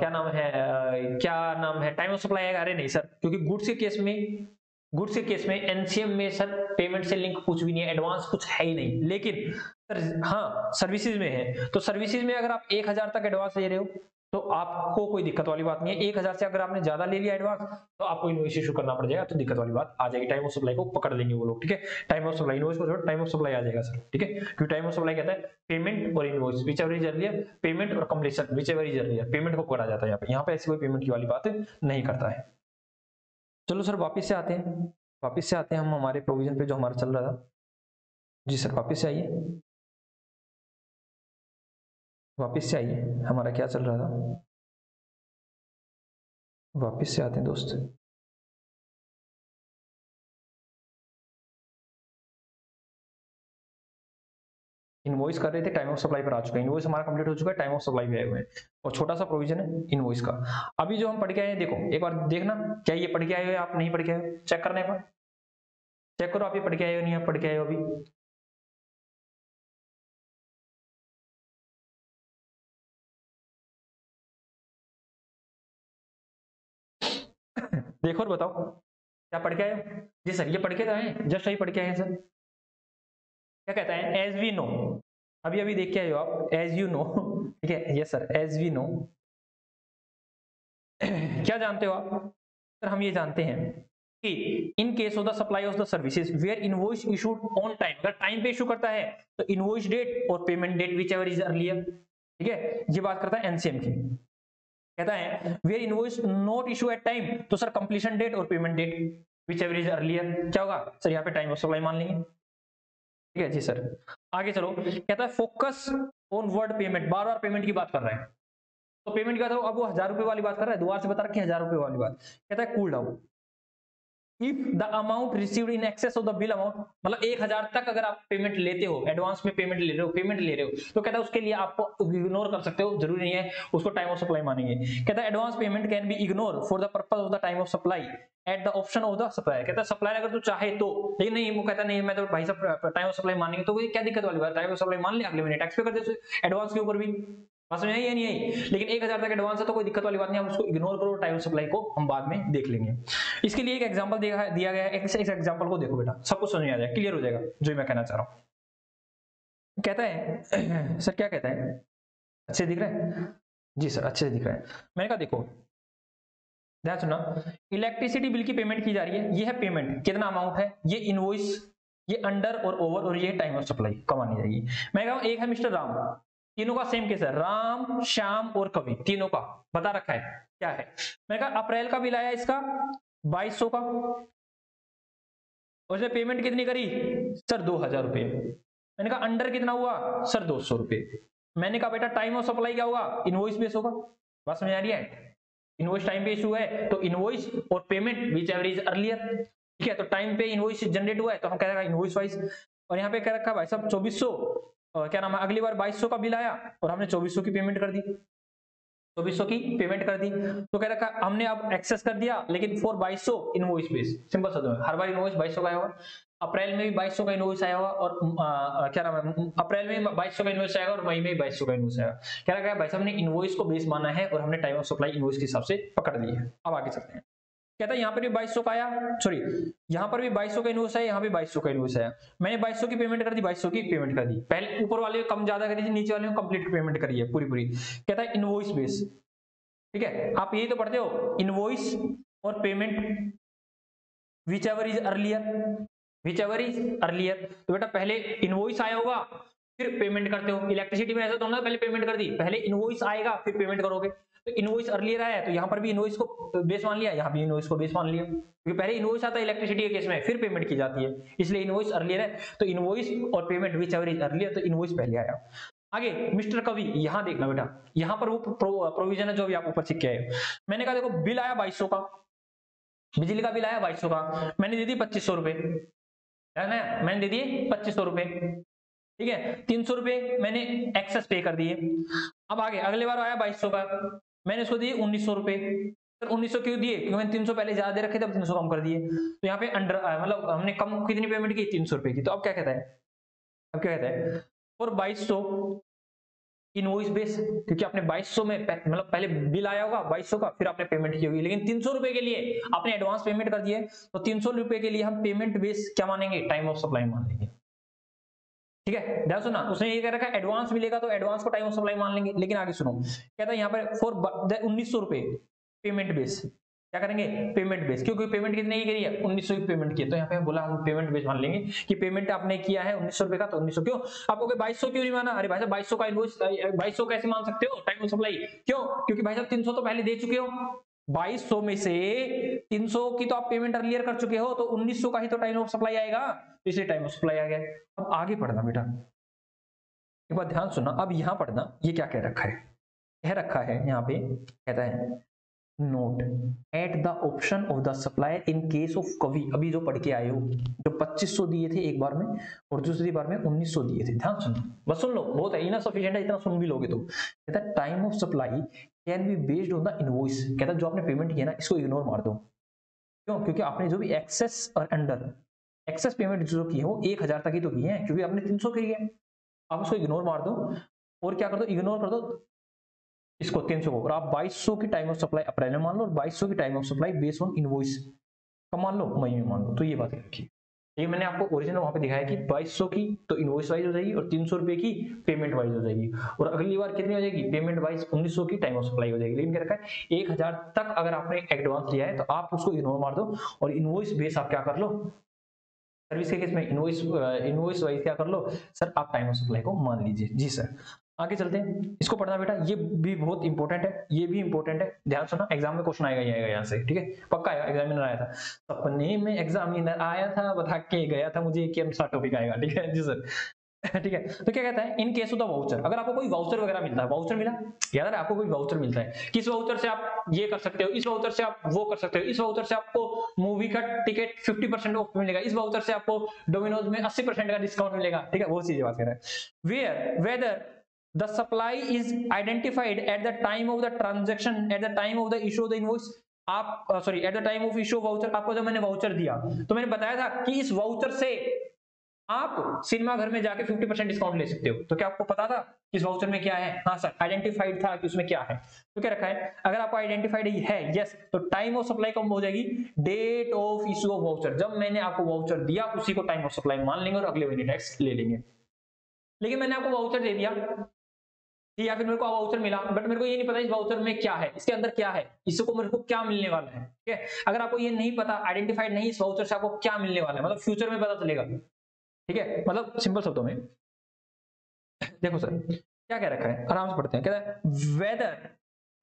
नाम है, टाइम ऑफ सप्लाई आएगा, अरे नहीं सर, क्योंकि गुड्स के केस में एनसीएम में सर पेमेंट से लिंक कुछ भी नहीं है, एडवांस कुछ है ही नहीं। लेकिन सर हाँ सर्विसेज में है, तो सर्विसेज में अगर आप 1000 तक एडवांस ले रहे हो तो आपको कोई दिक्कत वाली बात नहीं है। 1000 से अगर आपने ज्यादा ले लिया एडवांस तो आपको इनवॉइस इशू करना पड़ जाएगा, तो दिक्कत वाली बात आ जाएगी, टाइम ऑफ सप्लाई को पकड़ लेंगे वो लोग, ठीक है। टाइम ऑफ सप्लाई इनवॉइस को छोड़, टाइम ऑफ सप्लाई आ जाएगा सर, ठीक है, क्योंकि टाइम ऑफ सप्लाई कहता है पेमेंट और invoice whichever is earlier, payment और completion whichever is earlier, payment को पकड़ा जाता है यहाँ पे ऐसी कोई पेमेंट की वाली बात नहीं करता है। चलो सर वापिस से आते हैं हम हमारे प्रोविजन पे जो हमारा चल रहा था। जी सर वापिस से आइए, हमारा क्या चल रहा था, वापिस से आते हैं दोस्त। इनवॉइस कर रहे थे, टाइम ऑफ सप्लाई पर आ चुका है, इनवॉइस हमारा कंप्लीट हो चुका है, टाइम ऑफ सप्लाई भी आए हुए हैं और छोटा सा प्रोविजन है इनवॉइस का। अभी जो हम पढ़ के आए हैं, देखो एक बार देखना, क्या ये पढ़ के आए हो या आप नहीं पढ़ के आए हो, चेक करने का, चेक करो आप ये पढ़ के आए हो नहीं, आप पढ़ के आए हो अभी। देखो और बताओ क्या पढ़ के आए हो। जी सर ये पढ़ के तो आए, जस्ट अभी पढ़ के आए हैं सर। क्या कहता है, एज वी नो, अभी देख के आए हो आप, एज यू नो, ठीक है, yes sir, as we know, क्या जानते हो आप सर, हम ये जानते हैं कि in case of the supply of the services where invoice issued on time, अगर टाइम पे इशू करता है तो इनवॉइस डेट और payment date whichever is earlier, ठीक है, ये बात करता है एनसीएम की। कहता है where invoice not issue at time, तो सर कंप्लीशन डेट और payment date whichever is earlier, क्या होगा सर, यहाँ पे टाइम ऑफ सप्लाई मान लेंगे, ठीक है जी सर। आगे चलो, कहता है focus on word payment, bar bar payment की बात कर रहे हैं, तो पेमेंट की बात, अब वो 1000 रुपए वाली बात कर रहा है, दोबारा से बता रहा है 1000 रुपए वाली बात, कहता है cool down if the amount received in excess of the bill amount, मतलब 1000 तक अगर आप पेमेंट लेते हो, एडवांस में पेमेंट ले रहे हो, तो कहता है उसके लिए आप इग्नोर कर सकते हो, जरूरी नहीं है उसको टाइम ऑफ सप्लाई मानेंगे। कहता है advance payment can be ignore for the purpose of the time of supply at the option of the supplier, कहता है सप्लायर अगर तू चाहे तो, लेकिन नहीं, वो कहता नहीं मैं तो भाई साहब टाइम ऑफ सप्लाई मानेंगे, तो क्या दिक्कत वाली बात, टाइम ऑफ सप्लाई मान ले, अगले महीने टैक्स पे कर दे एडवांस के ऊपर भी, समझ में आई या नहीं आई। लेकिन 1000 तक एडवांस है तो कोई दिक्कत वाली बात नहीं, आप उसको इग्नोर करो, टाइम सप्लाई को हम बाद में देख लेंगे। इसके लिए एक एग्जांपल दिया गया है, एक एग्जांपल को देखो बेटा, सब कुछ समझ में आ जाएगा, क्लियर हो जाएगा जो मैं कहना चाह रहा हूं। कहता है सर क्या कहता है, अच्छे दिख रहा है, जी सर अच्छे से दिख रहा है। मैंने कहा देखो ध्यान सुनना, इलेक्ट्रिसिटी बिल की पेमेंट की जा रही है, ये है पेमेंट, कितना अमाउंट है, ये इनवॉइस, ये अंडर और ओवर, और ये टाइम ऑफ सप्लाई कमानी जाएगी। मैं कहा एक है मिस्टर राम, तीनों का सेम केस है, राम श्याम और कवि, तीनों का बता रखा है क्या है। मैंने कहा अप्रैल का बिल आया इसका 2200 का, उसने पेमेंट कितनी करी सर 2000 रुपए। मैंने कहा अंडर कितना हुआ सर 200 रुपए। मैंने कहा बेटा टाइम ऑफ सप्लाई क्या होगा, इनवॉइस बेस होगा, बस समझ आ रही है, इनवॉइस टाइम पे इशू है तो इनवॉइस और payment which ever is earlier, ठीक है, तो टाइम पे इनवॉइस जनरेट हुआ है तो हम कह रहे हैं इनवॉइस वाइज, और यहाँ पे कह रखा भाई साहब 2400, क्या नाम है, अगली बार 2200 का बिल आया और हमने 2400 की पेमेंट कर दी, 2400 की पेमेंट कर दी। तो कह रखा हमने अब एक्सेस कर दिया, लेकिन फॉर 2200 इनवॉइस बेस, सिंपल शब्दों में हर बार इनवॉइस 2200 का आया होगा। अप्रैल में भी 2200 का इनवॉइस आया होगा, और क्या नाम है, अप्रैल में 2200 का इनवॉइस आएगा और मई में 2200 का इनवॉइस आएगा। क्या रखा है भाई साहब, हमने इनवॉइस को बेस माना है और हमने टाइम ऑफ सप्लाई इनवॉइस के हिसाब से पकड़ ली है। अब आगे चलते हैं। कहता है यहाँ पर भी 2200 का आया, सॉरी यहाँ पर भी 2200 का इनवॉइस आया, यहाँ भी 2200 का इनवॉइस आया। मैंने 2200 की पेमेंट कर दी, 2200 की पेमेंट कर दी। पहले ऊपर वाले कम ज्यादा करी थी, नीचे वाले कंप्लीट पेमेंट करी है पूरी पूरी। कहता है इनवॉइस बेस, ठीक है, आप यही तो पढ़ते हो, इनवॉइस और payment whichever is earlier, whichever is earlier। तो बेटा पहले इनवॉइस आया होगा फिर पेमेंट करते हो। इलेक्ट्रिसिटी में ऐसा तो ना पहले पेमेंट कर दी, पहले इनवॉइस आएगा फिर पेमेंट करोगे। तो इनवॉइस अर्लियर आया है तो यहाँ पर भी इनवॉइस को बेस मान लिया, यहाँ भी इनवॉइस को बेस मान लिया, क्योंकि पहले इनवॉइस आता है इलेक्ट्रिसिटी के केस में, फिर पेमेंट की जाती है, इसलिए इनवॉइस अर्लियर है। तो इनवॉइस और पेमेंट whichever is earlier, तो इनवॉइस पहले आया। आगे मिस्टर कवि, यहां देखना बेटा, यहां पर वो प्रोविजन है जो भी आप ऊपर सीख के आए। मैंने कहा देखो बिल आया 2200 का, बिजली का बिल आया 2200 का, मैंने दे दी 2500 रुपए, है ना, मैंने दे दिए 2500 रुपए, ठीक है, 300 रुपए मैंने एक्सेस पे कर दिए। अब आगे अगले बार आया 2200 का, मैंने इसको दिए 1900 रुपए। सर 1900 क्यों दिए, क्योंकि मैंने 300 पहले ज्यादा दे रखे थे, अब 300 कम कर दिए। तो यहाँ पे अंडर मतलब हमने कम कितनी पेमेंट की, 300 रुपए की। तो अब क्या कहता है, अब क्या कहता है, और 2200 इनवॉइस बेस, क्योंकि आपने 2200 में मतलब पहले बिल आया होगा 2200 का, फिर आपने पेमेंट की होगी, लेकिन 300 रुपए के लिए आपने एडवांस पेमेंट कर दिए, तो 300 रुपए के लिए हम पेमेंट बेस क्या मानेंगे, टाइम ऑफ सप्लाई मान लेंगे। ठीक है, ध्यान सुना, उसने ये कह रखा है एडवांस मिलेगा तो एडवांस को टाइम ऑफ सप्लाई मान लेंगे। लेकिन आगे सुनो, कहता है यहाँ पर फॉर 1900 रुपए पेमेंट बेस, क्या करेंगे, पेमेंट बेस, क्योंकि पेमेंट कितने की करी है, 1900 की पेमेंट की है, तो यहाँ पे बोला हम पेमेंट बेस मान लेंगे कि पेमेंट आपने किया है 1900 रुपए का, तो 1900 क्यों, आपको 2200 क्यों नहीं माना, अरे भाई साहब 2200 का इनवॉइस 2200 कैसे मान सकते हो टाइम ऑफ सप्लाई, क्यों, क्योंकि भाई साहब 300 तो पहले दे चुके हो, 2200 में से 300 की तो आप पेमेंट अर्लियर कर चुके हो, तो 1900 का ही तो टाइम ऑफ सप्लाई आएगा, तो इसलिए टाइम ऑफ सप्लाई आ गया। अब आगे पढ़ना बेटा, एक बार ध्यान सुनना, अब यहां पढ़ना, ये क्या कह रखा है, कह रखा है यहाँ पे, कहता है note at the option of the supplier in case of कवि, अभी जो पढ़ के आए हो, जो 2500 दिए थे एक बार में और दूसरी बार में 1900 दिए थे, ध्यान सुनो, बस सुन लो, बहुत है, इनफ सफिशिएंट है, इतना सुन भी लोगे तो। कहता है time of supply can be based on the invoice, कहता है जो आपने पेमेंट किया ना इसको इग्नोर मार दो, क्यों, क्योंकि आपने जो भी एक्सेस और अंडर एक्सेस पेमेंट जो की है वो 1000 तक ही तो की है, क्योंकि आपने 300 की है, आप उसको इग्नोर मार दो और क्या कर दो, इग्नोर कर दो इसको 300 को, और आप 2200 की टाइम ऑफ सप्लाई अप्रैल में मान लो और 2200 की time of supply based on invoice कब मान लो, मई में मान लो। तो ये बात रखिए, ये मैंने आपको ओरिजिनल वहां पे दिखाया कि 2200 की तो इनवॉइस वाइज हो जाएगी और 300 रुपए की पेमेंट वाइज हो जाएगी, और अगली बार कितनी हो जाएगी, पेमेंट वाइज 1900 की टाइम ऑफ सप्लाई हो जाएगी। लेकिन क्या रखा है 1000 तक अगर आपने एडवांस लिया है तो आप उसको इग्नोर मार दो और इनवॉइस बेस आप क्या कर लो, सर्विस के केस में इनवॉइस वाइज क्या कर लो सर, आप टाइम ऑफ सप्लाई को मान लीजिए। जी सर, आगे चलते हैं, इसको पढ़ना बेटा, ये भी बहुत इंपॉर्टेंट है, ये भी इंपॉर्टेंट है, ध्यान सुना, एग्जाम में क्वेश्चन आएगा ही आएगा यहाँ से, ठीक है, पक्का आएगा, एग्जामिनर आया था, सपने में एग्जामिनर आया था बता के गया था मुझे एक अनुसार टॉपिक आएगा, ठीक है जी सर। ठीक है, तो क्या कहता है, in case of the voucher, अगर आपको कोई वाउचर वगैरह मिलता है, वाउचर मिला याद है, आपको कोई वाउचर मिलता है, किस वाउचर से आप ये कर सकते हो, इस वाउचर से आप वो कर सकते हो, इस वाउचर से आपको मूवी का टिकट 50% ऑफ मिलेगा, इस वाउचर से आपको डोमिनोज में 80% का डिस्काउंट मिलेगा, ठीक है, वो चीजें बात कर रहे हैं। Where whether the supply is identified at the time of the transaction, at the time of the issue of the invoice, आप sorry eight the time of issue voucher, आपको जब मैंने वाउचर दिया तो मैंने बताया था कि इस वाउचर से आप सिनेमा घर में जाके 50% डिस्काउंट ले सकते हो, तो क्या आपको पता था कि इस वाउचर में क्या है, हाँ सर, आइडेंटिफाइड था कि उसमें क्या है, तो क्या रखा है, अगर आपको आइडेंटिफाइड है यस, तो टाइम ऑफ सप्लाई कब हो जाएगी, date of issue of voucher, जब मैंने आपको वाउचर दिया उसी को टाइम ऑफ सप्लाई मान लेंगे और अगले महीने टैक्स ले लेंगे। लेकिन मैंने आपको वाउचर दे दिया या फिर मेरे को वाउचर मिला, बट मेरे को ये नहीं पता इस वाउचर में क्या है, इसके अंदर क्या है, इसको मेरे को क्या मिलने वाला है, ठीक है, अगर आपको ये नहीं पता, आइडेंटिफाइड नहीं इस वाउचर से आपको क्या मिलने वाला है, मतलब फ्यूचर में पता चलेगा, ठीक है, मतलब सिंपल शब्दों में देखो सर क्या कह रखा है, आराम से पढ़ते हैं, कहता है whether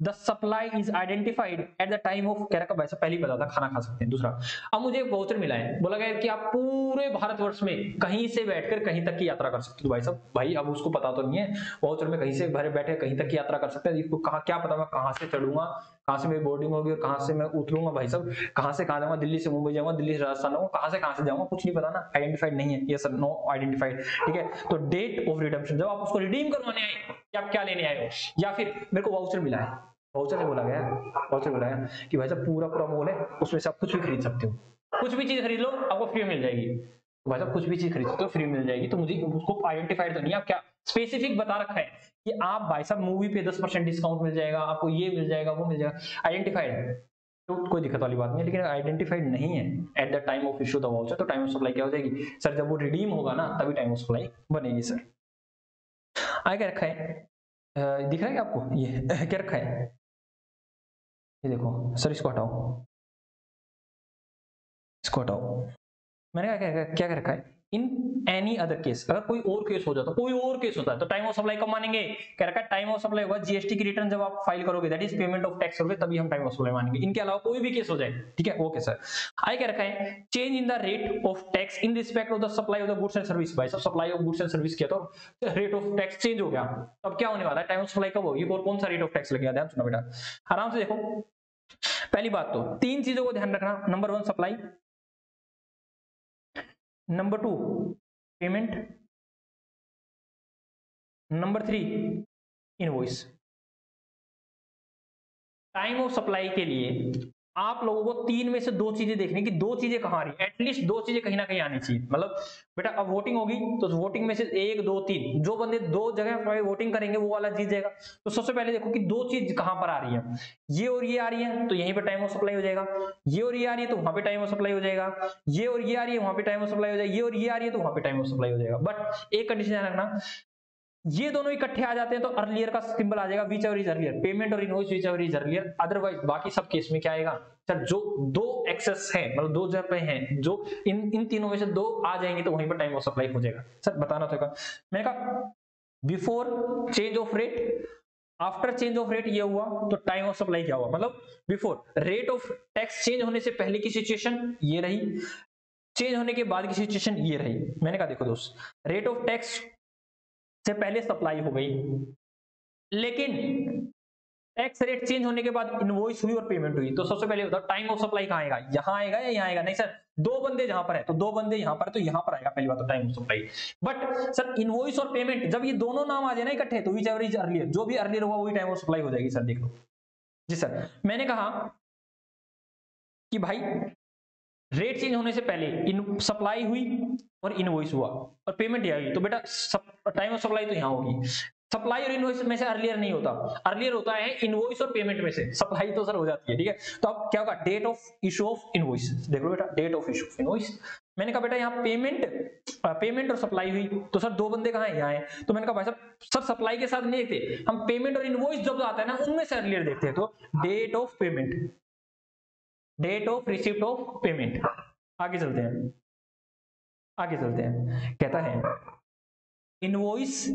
the supply is identified eight the time of, कह रखा वैसा पहले ही पता था, खाना खा सकते हैं। दूसरा, अब मुझे एक वाउचर मिला है, बोला गया कि आप पूरे भारतवर्ष में कहीं से बैठकर कहीं तक की यात्रा कर सकते हो, भाई साहब भाई अब उसको पता तो नहीं है वाउचर में कहीं से बैठे कहीं तक की यात्रा कर सकते हैं, इसको कहाँ क्या पता मैं कहाँ से चढ़ूंगा, कहाँ से मेरी बोर्डिंग होगी और कहाँ से मैं उतरूंगा, भाई साहब कहाँ से कहाँ जाऊंगा, दिल्ली से मुंबई जाऊंगा, दिल्ली से राजस्थान जाऊंगा, कहाँ से जाऊंगा, कुछ नहीं पता ना, आइडेंटिफाइड नहीं है, ये सर नो आइडेंटिफाइड, ठीक है। तो डेट ऑफ रिडम्पशन, जब आप उसको रिडीम करवाने आए कि आप क्या लेने आए हो, या फिर मेरे को वाउचर मिला है, वाउचर से बोला गया, वाउचर बोला गया कि भाई साहब पूरा पूरा मॉल है, उसमें से आप कुछ भी खरीद सकते हो, कुछ भी चीज खरीद लो आपको फ्री मिल जाएगी। तो भाई साहब कुछ भी चीज खरीद सकते हो फ्री मिल जाएगी, तो मुझे उसको आइडेंटिफाइड तो नहीं, आप क्या स्पेसिफिक बता रखा है कि आप भाई साहब मूवी पे 10% डिस्काउंट मिल जाएगा, आपको ये मिल जाएगा वो मिल जाएगा, आइडेंटिफाइड है तो कोई दिक्कत वाली बात नहीं है। लेकिन आइडेंटिफाइड नहीं है eight the time of issue the voucher, तो टाइम ऑफ सप्लाई क्या हो जाएगी सर, जब वो रिडीम होगा ना तभी टाइम ऑफ सप्लाई बनेगी सर। आगे क्या रखा है, दिख रहा है क्या आपको, ये क्या रखा है, ये देखो सर, इसको हटाओ, इसको हटाओ, मैंने क्या क्या रखा है, इन एनी अदर केस, अगर कोई और केस हो जाता, कोई और केस होता है तो टाइम ऑफ सप्लाई कब मानेंगे, क्या रखा है, टाइम ऑफ सप्लाई होगा जीएसटी की रिटर्न जब आप फाइल करोगे, that is payment of tax करोगे, तभी हम टाइम ऑफ सप्लाई मानेंगे, इनके अलावा कोई भी केस हो जाए, ठीक है ओके सर। आगे क्या रखा है, change in the rate of tax in respect of the supply of the goods and service, भाई सब supply of goods and service किया तो रेट ऑफ टैक्स चेंज हो गया, अब क्या होने वाला है, टाइम ऑफ सप्लाई कब होगी और कौन सा रेट ऑफ टैक्स लगेगा, ध्यान सुनो बेटा आराम से देखो। पहली बात तो तीन चीजों को ध्यान रखना, number 1 supply, number 2 payment, number 3 invoice. Time of supply के लिए आप लोगों को तीन में से दो चीजें देखनी कि दो चीजें कहां आ रही, एटलीस्ट दो चीजें कहीं ना कहीं आनी चाहिए, मतलब बेटा अब वोटिंग होगी तो वोटिंग में से 1 2 3 जो बंदे दो जगह वोटिंग करेंगे वो वाला जीत जाएगा। तो सबसे पहले देखो कि दो चीज कहां पर आ रही है, ये और ये आ रही है तो यहीं पर टाइम ऑफ सप्लाई हो जाएगा, ये और ये आ रही है तो वहां पे टाइम ऑफ सप्लाई हो जाएगा, ये और ये आ रही है वहां पे टाइम ऑफ सप्लाई हो जाएगा, ये और ये आ रही है तो वहां पे टाइम ऑफ सप्लाई हो जाएगा। बट एक कंडीशन ध्यान रखना, ये दोनों इकट्ठे आ जाते हैं तो अर्लियर का सिंबल आ जाएगा, whichever is earlier, payment और invoice whichever is earlier, otherwise बाकी सब केस में क्या आएगा सर, जो दो एक्सेस है मतलब दो जगह पे हैं, जो इन तीनों में से दो आ जाएंगे तो वहीं पर टाइम ऑफ सप्लाई हो जाएगा। सर बताना था, मैंने कहा before change of rate, after change of rate ये हुआ तो टाइम ऑफ सप्लाई क्या हुआ, मतलब before rate of tax change होने से पहले की सिचुएशन ये रही, चेंज होने के बाद की सिचुएशन ये रही। मैंने कहा देखो दोस्त, रेट ऑफ टैक्स से पहले सप्लाई हो गई, लेकिन टैक्स रेट चेंज होने के बाद इनवॉइस हुई और पेमेंट हुई, तो सबसे पहले बताओ टाइम ऑफ सप्लाई कहां आएगा, यहां आएगा या यहां आएगा, नहीं सर दो बंदे जहां पर है तो दो बंदे यहां पर है तो यहां पर आएगा पहली बात तो time of supply. But sir invoice और पेमेंट जब ये दोनों नाम आ जाए ना इकट्ठे तो विच एवर इज अर्लियर, जो भी अर्लियर होगा वही टाइम ऑफ सप्लाई हो जाएगी। सर देख लो जी सर, मैंने कहा कि भाई रेट चेंज होने से पहले इन सप्लाई हुई और इनवॉइस हुआ और पेमेंट यह हुई, तो बेटा टाइम ऑफ सप्लाई तो यहां होगी। सप्लाई और इनवॉइस में से अर्लियर नहीं होता, अर्लियर होता है इनवॉइस और पेमेंट में से, सप्लाई तो सर हो जाती है, ठीक है। तो अब क्या होगा, date of issue of invoice, देख लो बेटा date of issue of invoice. मैंने कहा बेटा यहाँ पेमेंट और सप्लाई हुई तो सर दो बंदे कहाँ हैं, यहाँ है, तो मैंने कहा भाई साहब सर सप्लाई के साथ नहीं देखते हम, पेमेंट और इनवॉइस जब आता है ना उनमें से अर्लियर देखते हैं, तो date of payment, date of receipt of payment. आगे चलते हैं, आगे चलते हैं, कहता है इनवॉइस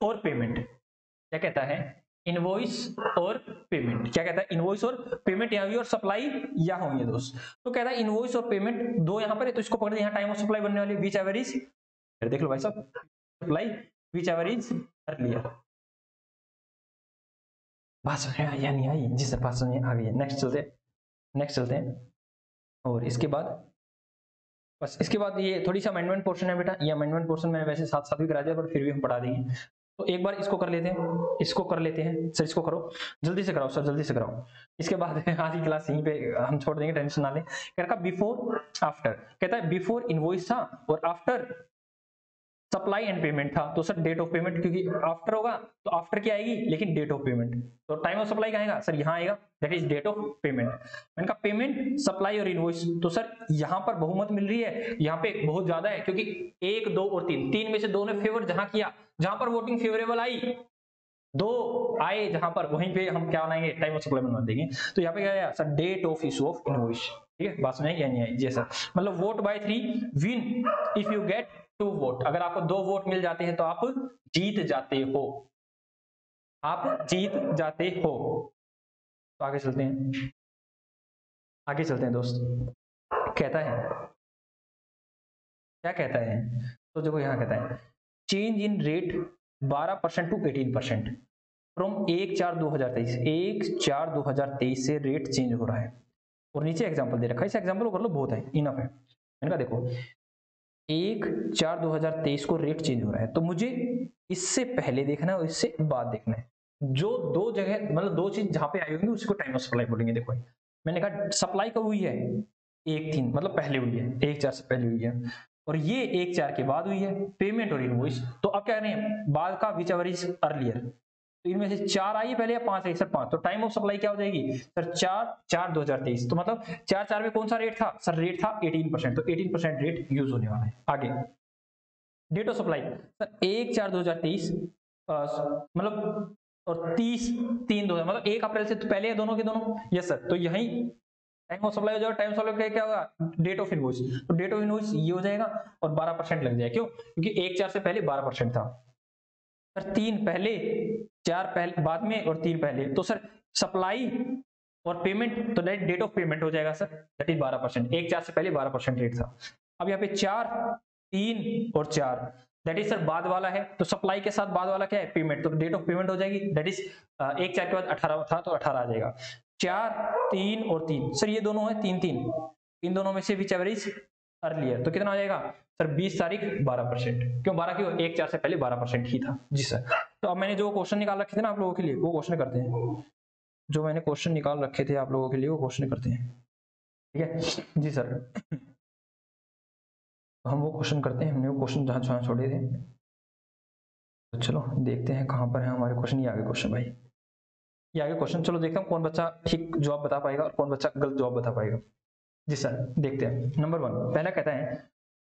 और पेमेंट, क्या कहता है इनवॉइस और पेमेंट, क्या कहता है इनवॉइस और पेमेंट यहाँ हुई और सप्लाई यहाँ हुई है दोस्त। तो कहता है इनवॉइस और पेमेंट दो यहाँ पर है तो इसको पकड़, यहाँ टाइम ऑफ सप्लाई बनने वाली विच एवर इज, देख लो भाई साहब supply which ever is earlier. बात समझ में आई या नहीं आई, जी सर बात समझ में आ गई है। नेक्स्ट चलते हैं, नेक्स्ट चलते हैं, और इसके बाद बस इसके बाद ये थोड़ी सी अमेंडमेंट पोर्शन है बेटा, ये अमेंडमेंट पोर्शन मैंने वैसे साथ साथ भी करा दिया पर फिर भी हम पढ़ा देंगे। तो एक बार इसको कर लेते हैं, इसको कर लेते हैं सर, इसको करो जल्दी से कराओ सर, जल्दी से कराओ। इसके बाद आज की क्लास यहीं पे हम छोड़ देंगे, टेंशन ना ले। कहता बिफोर आफ्टर, कहता है बिफोर इनवॉइस था और आफ्टर सप्लाई एंड पेमेंट था, तो सर डेट ऑफ पेमेंट, क्योंकि आफ्टर होगा तो आफ्टर क्या आएगी लेकिन डेट ऑफ पेमेंट, तो टाइम ऑफ सप्लाई कहाँ आएगा सर यहाँ आएगा, that is date of payment. मैंने कहा पेमेंट सप्लाई और इनवॉइस, तो सर यहाँ पर बहुमत मिल रही है, यहाँ पे बहुत ज्यादा है क्योंकि 1 2 और 3, 3 में से 2 ने फेवर जहां किया, जहां पर वोटिंग फेवरेबल आई, 2 आए जहां पर, वहीं पे हम क्या बनाएंगे टाइम ऑफ सप्लाई बनवा देंगे। तो यहाँ पे क्या आया sir date of issue of invoice, ठीक है बात समझ नहीं आई जी सर, मतलब vote by 3 win if you get 2 vote, अगर आपको 2 वोट मिल जाते हैं तो आप जीत जाते हो, आप जीत जाते हो। तो आगे चलते हैं, आगे चलते हैं दोस्त, कहता है क्या कहता है, तो देखो यहाँ कहता है change in rate 12% to 18% from 1/4/2023, 1/4/2023 से रेट चेंज हो रहा है, और नीचे एग्जांपल दे रखा है, इस एग्जांपल को कर लो बहुत है इनफ है। मैंने कहा देखो 1/4/2023 को रेट चेंज हो रहा है, तो मुझे इससे पहले देखना है और इससे बाद देखना है। जो दो जगह मतलब दो चीज जहां पे आई होंगी उसको टाइम ऑफ सप्लाई बोलेंगे। देखो मैंने कहा सप्लाई कब हुई है 1/3 मतलब पहले हुई है, 1/4 से पहले हुई है, और ये 1/4 के बाद हुई है पेमेंट और इनवॉइस। तो अब क्या करें बाद का विच एवर इज अर्लियर, तो इनमें से 4 आई पहले या 5 आई सर 5, तो टाइम ऑफ सप्लाई क्या हो जाएगी सर 4/4/2023, तो मतलब 4/4 में कौन सा रेट था सर, रेट था 18%, तो 18% रेट यूज होने वाला है। आगे डेट ऑफ सप्लाई सर 1/4/2023 मतलब और 30/3/2000 मतलब 1 अप्रैल से तो पहले है दोनों के दोनों, यस सर। तो यही टाइम ऑफ सप्लाई हो जाएगा, टाइम ऑफ सप्लाई क्या होगा डेट ऑफ इनवॉइस, तो डेट ऑफ इनवॉइस ये हो जाएगा और 12% लग जाएगा, क्यों क्योंकि 1/4 से पहले 12% था सर, 3 पहले 4 पहले बाद में और 3 पहले, तो सर सप्लाई और पेमेंट तो डेट ऑफ पेमेंट हो जाएगा सर दैट इज 12%, 1/4 से पहले 12% रेट था। अब यहाँ पे 4 3 और 4 दैट इज सर बाद वाला है, तो सप्लाई के साथ बाद वाला क्या है पेमेंट, तो डेट ऑफ पेमेंट हो जाएगी दैट इज 1/4 के बाद 18 था तो 18 आ जाएगा। 4 3 और 3 सर ये दोनों है 3 3, इन दोनों में से विच एवर इज अर्लियर, तो कितना हो जाएगा सर 20 तारीख 12%, क्यों 12 क्यों 1/4 से पहले 12% ही था जी सर। तो अब मैंने जो क्वेश्चन निकाल रखे थे ना आप लोगों के लिए वो क्वेश्चन करते हैं, जो मैंने क्वेश्चन निकाल रखे थे आप लोगों के लिए वो क्वेश्चन करते हैं, ठीक है जी सर। हम वो क्वेश्चन करते हैं, हमने वो क्वेश्चन जहाँ जहाँ छोड़े थे, तो चलो देखते हैं कहाँ पर है हमारे क्वेश्चन। ये आगे क्वेश्चन भाई, ये आगे क्वेश्चन, चलो देखता हूँ कौन बच्चा ठीक जवाब बता पाएगा और कौन बच्चा गलत जवाब बता पाएगा जी सर। देखते हैं नंबर 1 पहला कहता है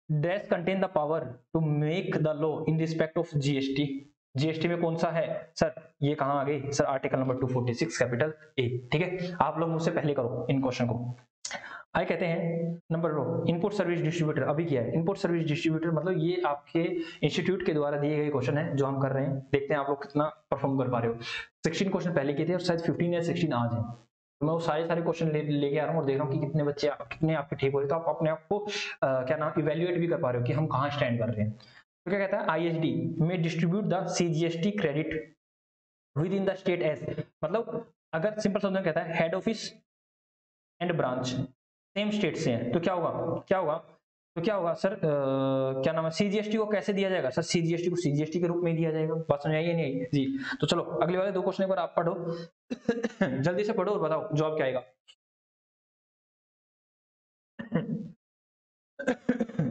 dash contain the power to make the law in respect of GST, GST में कौन सा है सर, ये कहाँ आ गई sir article number 246 capital A, ठीक है आप लोग मुझसे पहले करो इन क्वेश्चन को। आगे कहते हैं नंबर इनपुट सर्विस डिस्ट्रीब्यूटर, अभी क्या है इनपुट सर्विस डिस्ट्रीब्यूटर, मतलब ये आपके इंस्टीट्यूट के द्वारा दिए गए क्वेश्चन है जो हम कर रहे हैं, देखते हैं आप लोग कितना परफॉर्म कर पा रहे हो। 16 क्वेश्चन पहले के थे और शायद 15 या 16 आज है, तो मैं वो सारे क्वेश्चन लेके आ रहा हूँ और देख रहा हूँ कि कितने बच्चे कितने आपके ठीक हो रहे, तो आप अपने आप को क्या नाम इवेल्युएट भी कर पा रहे हो कि हम कहाँ स्टैंड कर रहे हैं। तो क्या कहता है आईएसडी में distribute the CGST credit within the state as, मतलब अगर सिंपल शब्दों में कहता है head office and branch same state से हैं तो क्या होगा तो क्या होगा सर क्या नाम है सीजीएसटी को कैसे दिया जाएगा सर, सीजीएसटी को सीजीएसटी के रूप में दिया जाएगा। बात समझ आई नहीं आई जी। तो चलो अगले वाले 2 क्वेश्चन एक बार आप पढ़ो जल्दी से पढ़ो और बताओ जवाब क्या आएगा।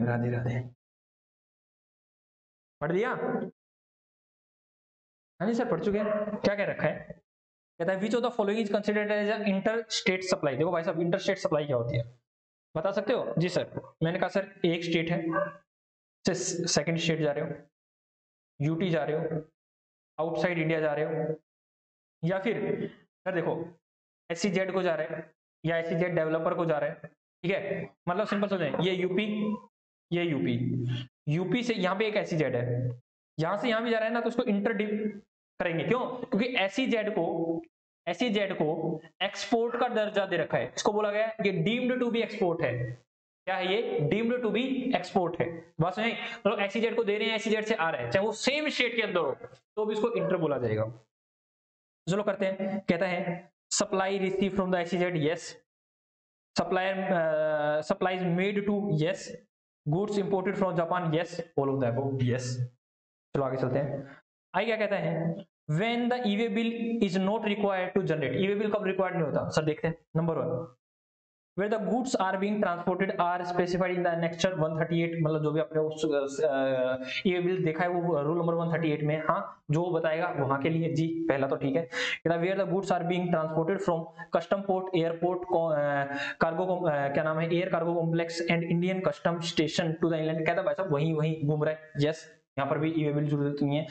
राधे राधे, पढ़ लिया? हाँ जी सर पढ़ चुके हैं। क्या कह रखा है, कहता है which of the following is considered as inter state supply. देखो भाई साहब इंटर स्टेट सप्लाई क्या होती है बता सकते हो जी सर। मैंने कहा सर एक स्टेट है, सेकंड स्टेट जा रहे हो, यूटी जा रहे हो, आउटसाइड इंडिया जा रहे हो, या फिर सर देखो एससीजेड को जा रहे हैं या एससीजेड डेवलपर को जा रहे हैं, ठीक है मतलब सिंपल समझें ये यूपी ये यूपी, यूपी से यहाँ पे एक एससीजेड है, यहाँ से यहाँ भी जा रहा है ना तो उसको इंटर करेंगे, क्यों क्योंकि एससीजेड को एक्सपोर्ट का दर्जा दे रखा है, इसको बोला गया है कि डीम्ड टू बी एक्सपोर्ट है, क्या है ये डीम्ड टू बी एक्सपोर्ट है। बस नहीं मतलब एससीजेड को दे रहे हैं एससीजेड से आ रहा है चाहे वो सेम स्टेट के अंदर हो तो भी इसको इंटर बोला जाएगा। चलो करते हैं, कहता है supply receive from the SCZ yes, supplies made to yes, goods imported from Japan yes, all of the above yes. चलो आगे चलते हैं। आगे क्या कहता है when the e-way bill is not required to generate, e-way bill कब required नहीं होता सर, देखते हैं number 1 where the goods are being transported are specified in the annexure 138, मतलब जो भी आपने उस e-way bill देखा है वो रूल नंबर 138 में, हाँ जो बताएगा वहां के लिए जी पहला तो ठीक है। where the goods are being transported from custom port airport cargo क्या नाम है air cargo complex and Indian custom station to the England, कहता है भाई साहब वही घूम रहा है यस, यहाँ पर भी ई-वे बिल जरूरत नहीं है।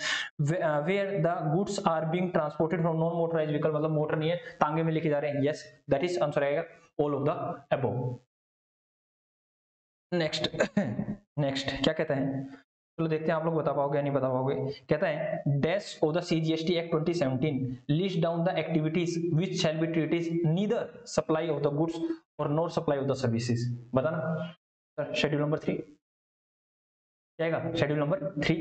Where the goods are being transported from non motorized vehicle, मतलब मोटर नहीं है तांगे में लेके जा रहे हैं यस, दैट इज आंसर आएगा all of the above. Next next क्या कहता है, चलो देखते हैं आप लोग बता पाओगे या नहीं बता पाओगे। कहता है dash of the CGST act 2017 list down the activities which shall be treated neither supply of the goods और nor supply of the services, बताना सर शेड्यूल नंबर 3 क्या आएगा, शेड्यूल नंबर 3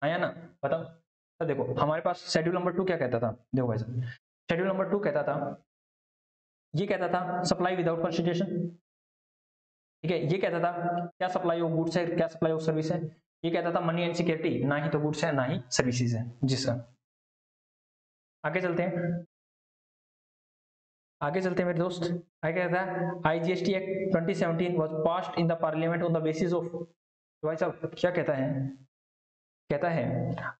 आया ना, बताओ तो देखो हमारे पास शेड्यूल नंबर 2 क्या कहता था, देखो भाई साहब शेड्यूल नंबर 2 कहता था ये कहता था सप्लाई विदाउट कंसिडरेशन, ठीक है ये कहता था क्या सप्लाई ऑफ गुड्स है क्या सप्लाई ऑफ सर्विस है, ये कहता था मनी एंड सिक्योरिटी ना ही तो गुड्स है ना ही सर्विसेज है जी सर। आगे चलते हैं, आगे चलते हैं मेरे दोस्त। आगे कहता है IGST act 2017 was passed in the parliament on the basis of, भाई साहब क्या कहता है, कहता है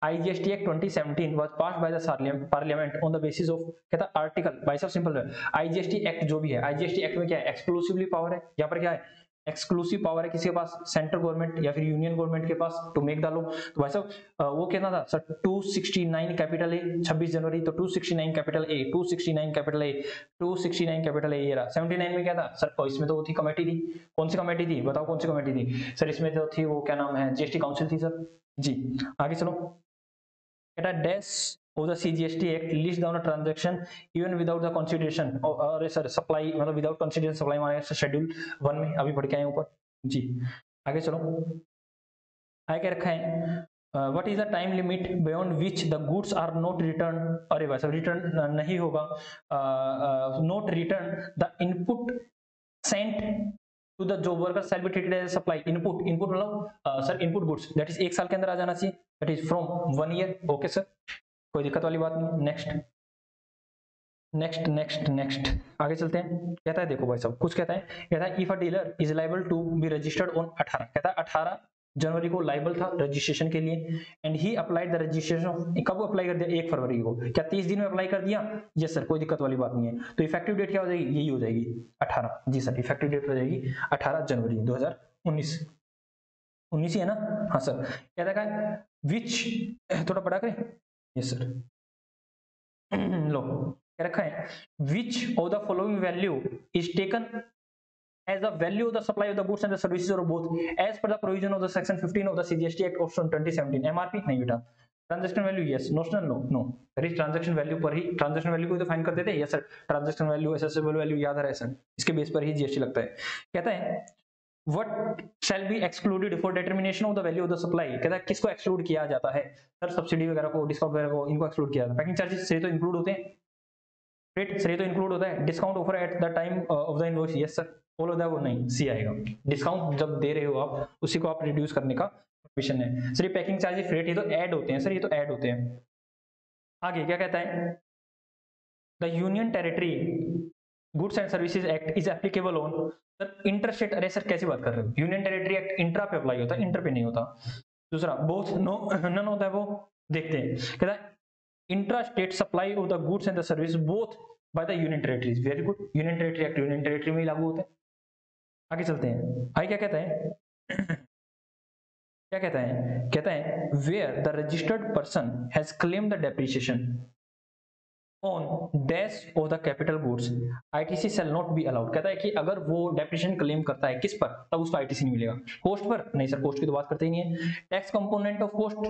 IGST act 2017 was passed by the parliament on the basis of, कहता आर्टिकल, भाई साहब सिंपल है, IGST एक्ट जो भी है, IGST एक्ट में क्या है, एक्सक्लूसिवली पावर है, यहाँ पर क्या है, एक्सक्लूसिव पावर है किसके पास, सेंट्रल गवर्नमेंट या फिर यूनियन गवर्नमेंट के पास टू मेक द लॉ। तो भाई साहब वो कहना था सर 269 कैपिटल ए 26 जनवरी, तो 269 capital A 269 capital A 269 capital A ये रहा। 79 में क्या था सर, इसमें तो थी कमेटी थी, कौन सी कमेटी थी बताओ, कौन सी कमेटी थी सर, इसमें तो थी वो क्या नाम है, GST काउंसिल थी सर जी। आगे चलो, कहता है dash of the CGST Act lists down a transaction even without the consideration और सर सप्लाई मतलब विदाउट कंसिडरेशन सप्लाई माने शेड्यूल 1 में अभी पढ़ के आए ऊपर जी। आगे चलो, आगे क्या रखा है, what is the time limit beyond which the goods are not return, अरे भाई साहब रिटर्न नहीं होगा, not return the input sent to the job worker shall be treated as supply. Input मतलब sir input goods that is 1 साल के अंदर आ जाना चाहिए, that is from 1 year. Okay sir, कोई दिक्कत वाली बात नहीं। नेक्स्ट नेक्स्ट नेक्स्ट नेक्स्ट आगे चलते हैं, कहता है देखो भाई साहब कुछ कहता है if a dealer is liable to be registered on 18, कहता है 18 जनवरी को लाइबल था रजिस्ट्रेशन के लिए, and he applied the registration, कब अप्लाई कर दिया, 1 फरवरी को, क्या 30 दिन में अप्लाई कर दिया, यस सर कोई दिक्कत वाली बात नहीं है। तो इफेक्टिव डेट क्या हो जाएगी, यही हो जाएगी 18, जी सर इफेक्टिव डेट हो जाएगी 18 जनवरी 2019, 19 ही है ना, हाँ सर। कहता है विच थोड़ा बड़ा करें, यस सर लो क्या रखा है, which of the following value is taken as the value of the supply of the goods and the services or both as per the provision of the section 15 of the CGST Act of 2017। MRP नहीं बेटा, transaction value yes, notional no, no अरे transaction value पर ही, transaction value को तो fine कर देते हैं, yes sir transaction value assessable value याद रहा है सर, इसके बेस पर ही जीएसटी लगता है। कहता है what shall be excluded for determination of the value of the supply, कहता है किसको एक्सक्लूड किया जाता है सर, सब्सिडी वगैरह को, डिस्काउंट वगैरह को, इनको एक्सक्लूड किया जाता है। पैकिंग चार्जेस से तो इंक्लूड होते हैं, रेट से तो इंक्लूड होता है, discount offer eight the time of the invoice, yes sir all of that वो नहीं, सी आएगा, डिस्काउंट जब दे रहे हो आप उसी को आप रिड्यूस करने का परमिशन है सर। ये पैकिंग चार्जेस फ्रेट ये तो ऐड होते हैं सर, ये तो ऐड होते हैं। आगे क्या कहता है, the union territory goods and services act is applicable on, sir inter state, अरे सर कैसी बात कर रहे हो, यूनियन टेरिटरी एक्ट इंट्रा पे अप्लाई होता है, इंटर पे नहीं होता। दूसरा बोथ नो नन होता है, वो देखते हैं, कहता है intra state supply of the goods and the service both by the union territories, very good, union territory act union territory में ही लागू होता है। आगे चलते हैं, आगे क्या कहता है क्या कहता है, कहता है where the registered person has claim the depreciation on dash of the capital goods ITC shall not be allowed, कहता है कि अगर वो डेप्रिसिएशन क्लेम करता है किस पर, तब उसको आईटीसी नहीं मिलेगा। कॉस्ट पर नहीं सर, कॉस्ट की तो बात करते ही नहीं है। Tax component of cost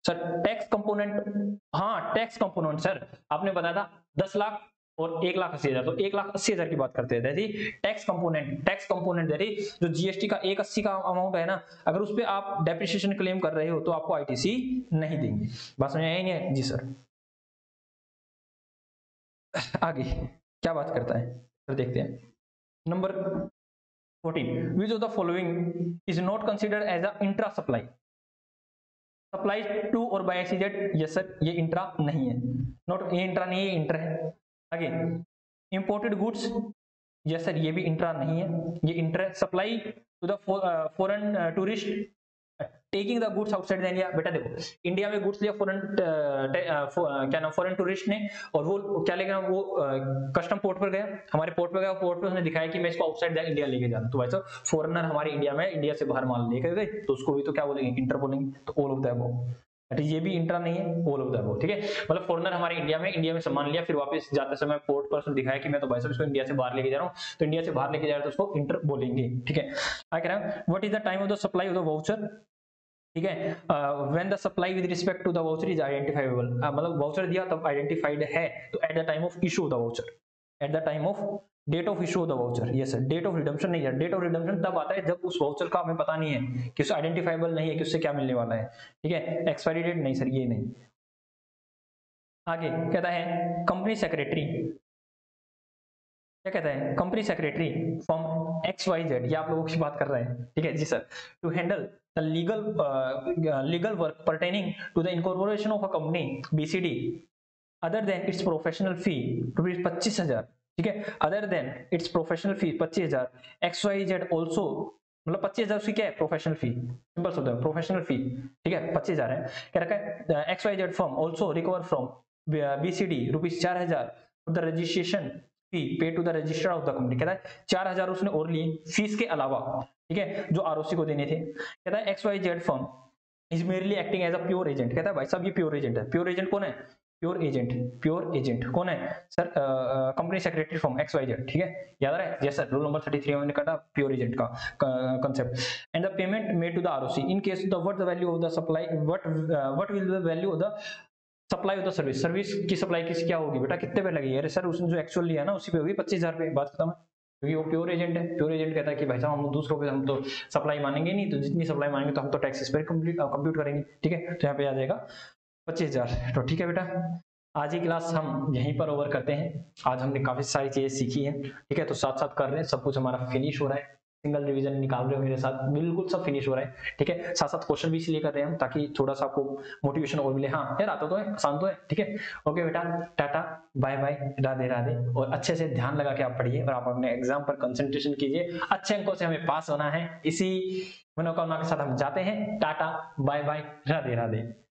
sir, tax component, हाँ टैक्स कंपोनेंट सर आपने बताया था 10 लाख और 1,80,000, तो 1,80,000 की बात करते हैं, टैक्स कंपोनेंट जो जीएसटी का 180 का अमाउंट है ना, अगर उस पर आप डेप्रिसिएशन क्लेम कर रहे हो तो आपको आईटीसी नहीं देंगे। बात समझ आई नहीं है जी सर। आगे क्या बात करता है तो देखते हैं, number 14 which of the following is not considered as a intra supply, supply to और बाय एसीजेड, यस सर ये इंट्रा नहीं है, नॉट ये इंट्रा नहीं है, इंटर है। आगे इंपोर्टेड गुड्स, यस सर ये भी इंट्रा नहीं है, ये inter. Supply to the foreign tourist taking the goods outside the India, बेटा देखो इंडिया में गुड्स लिया फॉरेन क्या नाम फॉरेन टूरिस्ट ने, और वो क्या लेगा, वो कस्टम पोर्ट पर गया, हमारे पोर्ट पर गया, पोर्ट पर उसने दिखाया कि मैं इसको आउटसाइड द इंडिया लेके जाना, तो वैसा फॉरेनर हमारे इंडिया में, इंडिया से बाहर माल लेकर गए तो उसको भी तो क्या बोलेंगे, इंटर बोलेंगे। तो ऑल ऑफ द अबव, ये भी इंट्रा नहीं है, ऑल ऑफ द अबव, ठीक है। मतलब फॉरेनर हमारे इंडिया में सामान लिया, फिर वापस जाते समय पोर्ट पर उसने दिखाया कि मैं तो भाई साहब इसको इंडिया से बाहर लेके जा रहा हूँ, तो इंडिया से बाहर लेके जा रहा है तो उसको इंटर बोलेंगे, ठीक है। आगे कह रहा है what is the time of the supply of the voucher, ठीक है, when the supply with respect to the voucher is identifiable, मतलब वाउचर दिया तब आइडेंटिफाइड है, तो at the time of issue of the voucher, at the time of date of issue of the voucher, yes sir. Date of redemption नहीं है, date of redemption तब आता है जब उस वाउचर का हमें पता नहीं है कि उससे आइडेंटिफाइबल नहीं है कि उससे क्या मिलने वाला है, ठीक है। एक्सपायरी डेट नहीं सर, ये नहीं। आगे कहता है कंपनी सेक्रेटरी, क्या कहता है, कंपनी सेक्रेटरी फ्रॉम XYZ, ये आप लोगों की बात कर रहे हैं, ठीक है जी sir, to handle the legal work pertaining to the incorporation of a company BCD other than its professional fee rupees 25,000, ठीक है, other than its professional fee 25,000, XYZ also, मतलब 25,000 उसकी क्या है, प्रोफेशनल फी, सिंपल होता है प्रोफेशनल फी, ठीक है, 25,000 है, क्या रखा है, XYZ firm also recover from BCD rupees 4,000 the registration fee pay to the register of the company, कहता है 4,000 उसने और लिए फीस के अलावा, ठीक है, जो ROC को देने थे, कहता है XYZ firm is merely acting as a pure agent, कहता है भाई साहब ये प्योर एजेंट है, प्योर एजेंट कौन है, प्योर एजेंट कौन है sir, company secretary from XYZ, ठीक है, याद आ रहा है, जैसा रूल नंबर 33 में मैंने कहा प्योर एजेंट का concept, and the payment made to the ROC in case the what the value of the supply, what will the value of the supply of the service, service की supply किस क्या होगी बेटा, कितने पे लगी, अरे सर उसने जो एक्चुअल लिया ना उसी पे होगी 25,000 पे, बात खत्म है, क्योंकि वो प्योर एजेंट है, प्योर एजेंट कहता है कि भाई साहब हम दूसरों पे हम तो सप्लाई मानेंगे नहीं, तो जितनी सप्लाई मानेंगे तो हम तो टैक्सेस पर कंप्यूट करेंगे, ठीक है, तो यहाँ पे आ जाएगा 25,000, तो ठीक है बेटा, आज की क्लास हम यहीं पर ओवर करते हैं, आज हमने काफी सारी चीजें सीखी हैं, ठीक है, तो साथ साथ कर रहे हैं, सब कुछ हमारा फिनिश हो रहा है, सिंगल रिवीजन निकाल रहे हो मेरे साथ, बिल्कुल सब फिनिश हो रहा है, ठीक है, साथ साथ क्वेश्चन भी इसलिए कर रहे हैं हम ताकि थोड़ा सा आपको मोटिवेशन और मिले, हाँ यार आता तो है, आसान तो है, ठीक है, ओके बेटा, tata bye bye, Radhe Radhe, और अच्छे से ध्यान लगा के आप पढ़िए और आप अपने एग्जाम पर कंसंट्रेशन कीजिए, अच्छे अंकों से हमें पास होना है, इसी मनोकामना के साथ हम जाते हैं, tata bye bye, Radhe Radhe.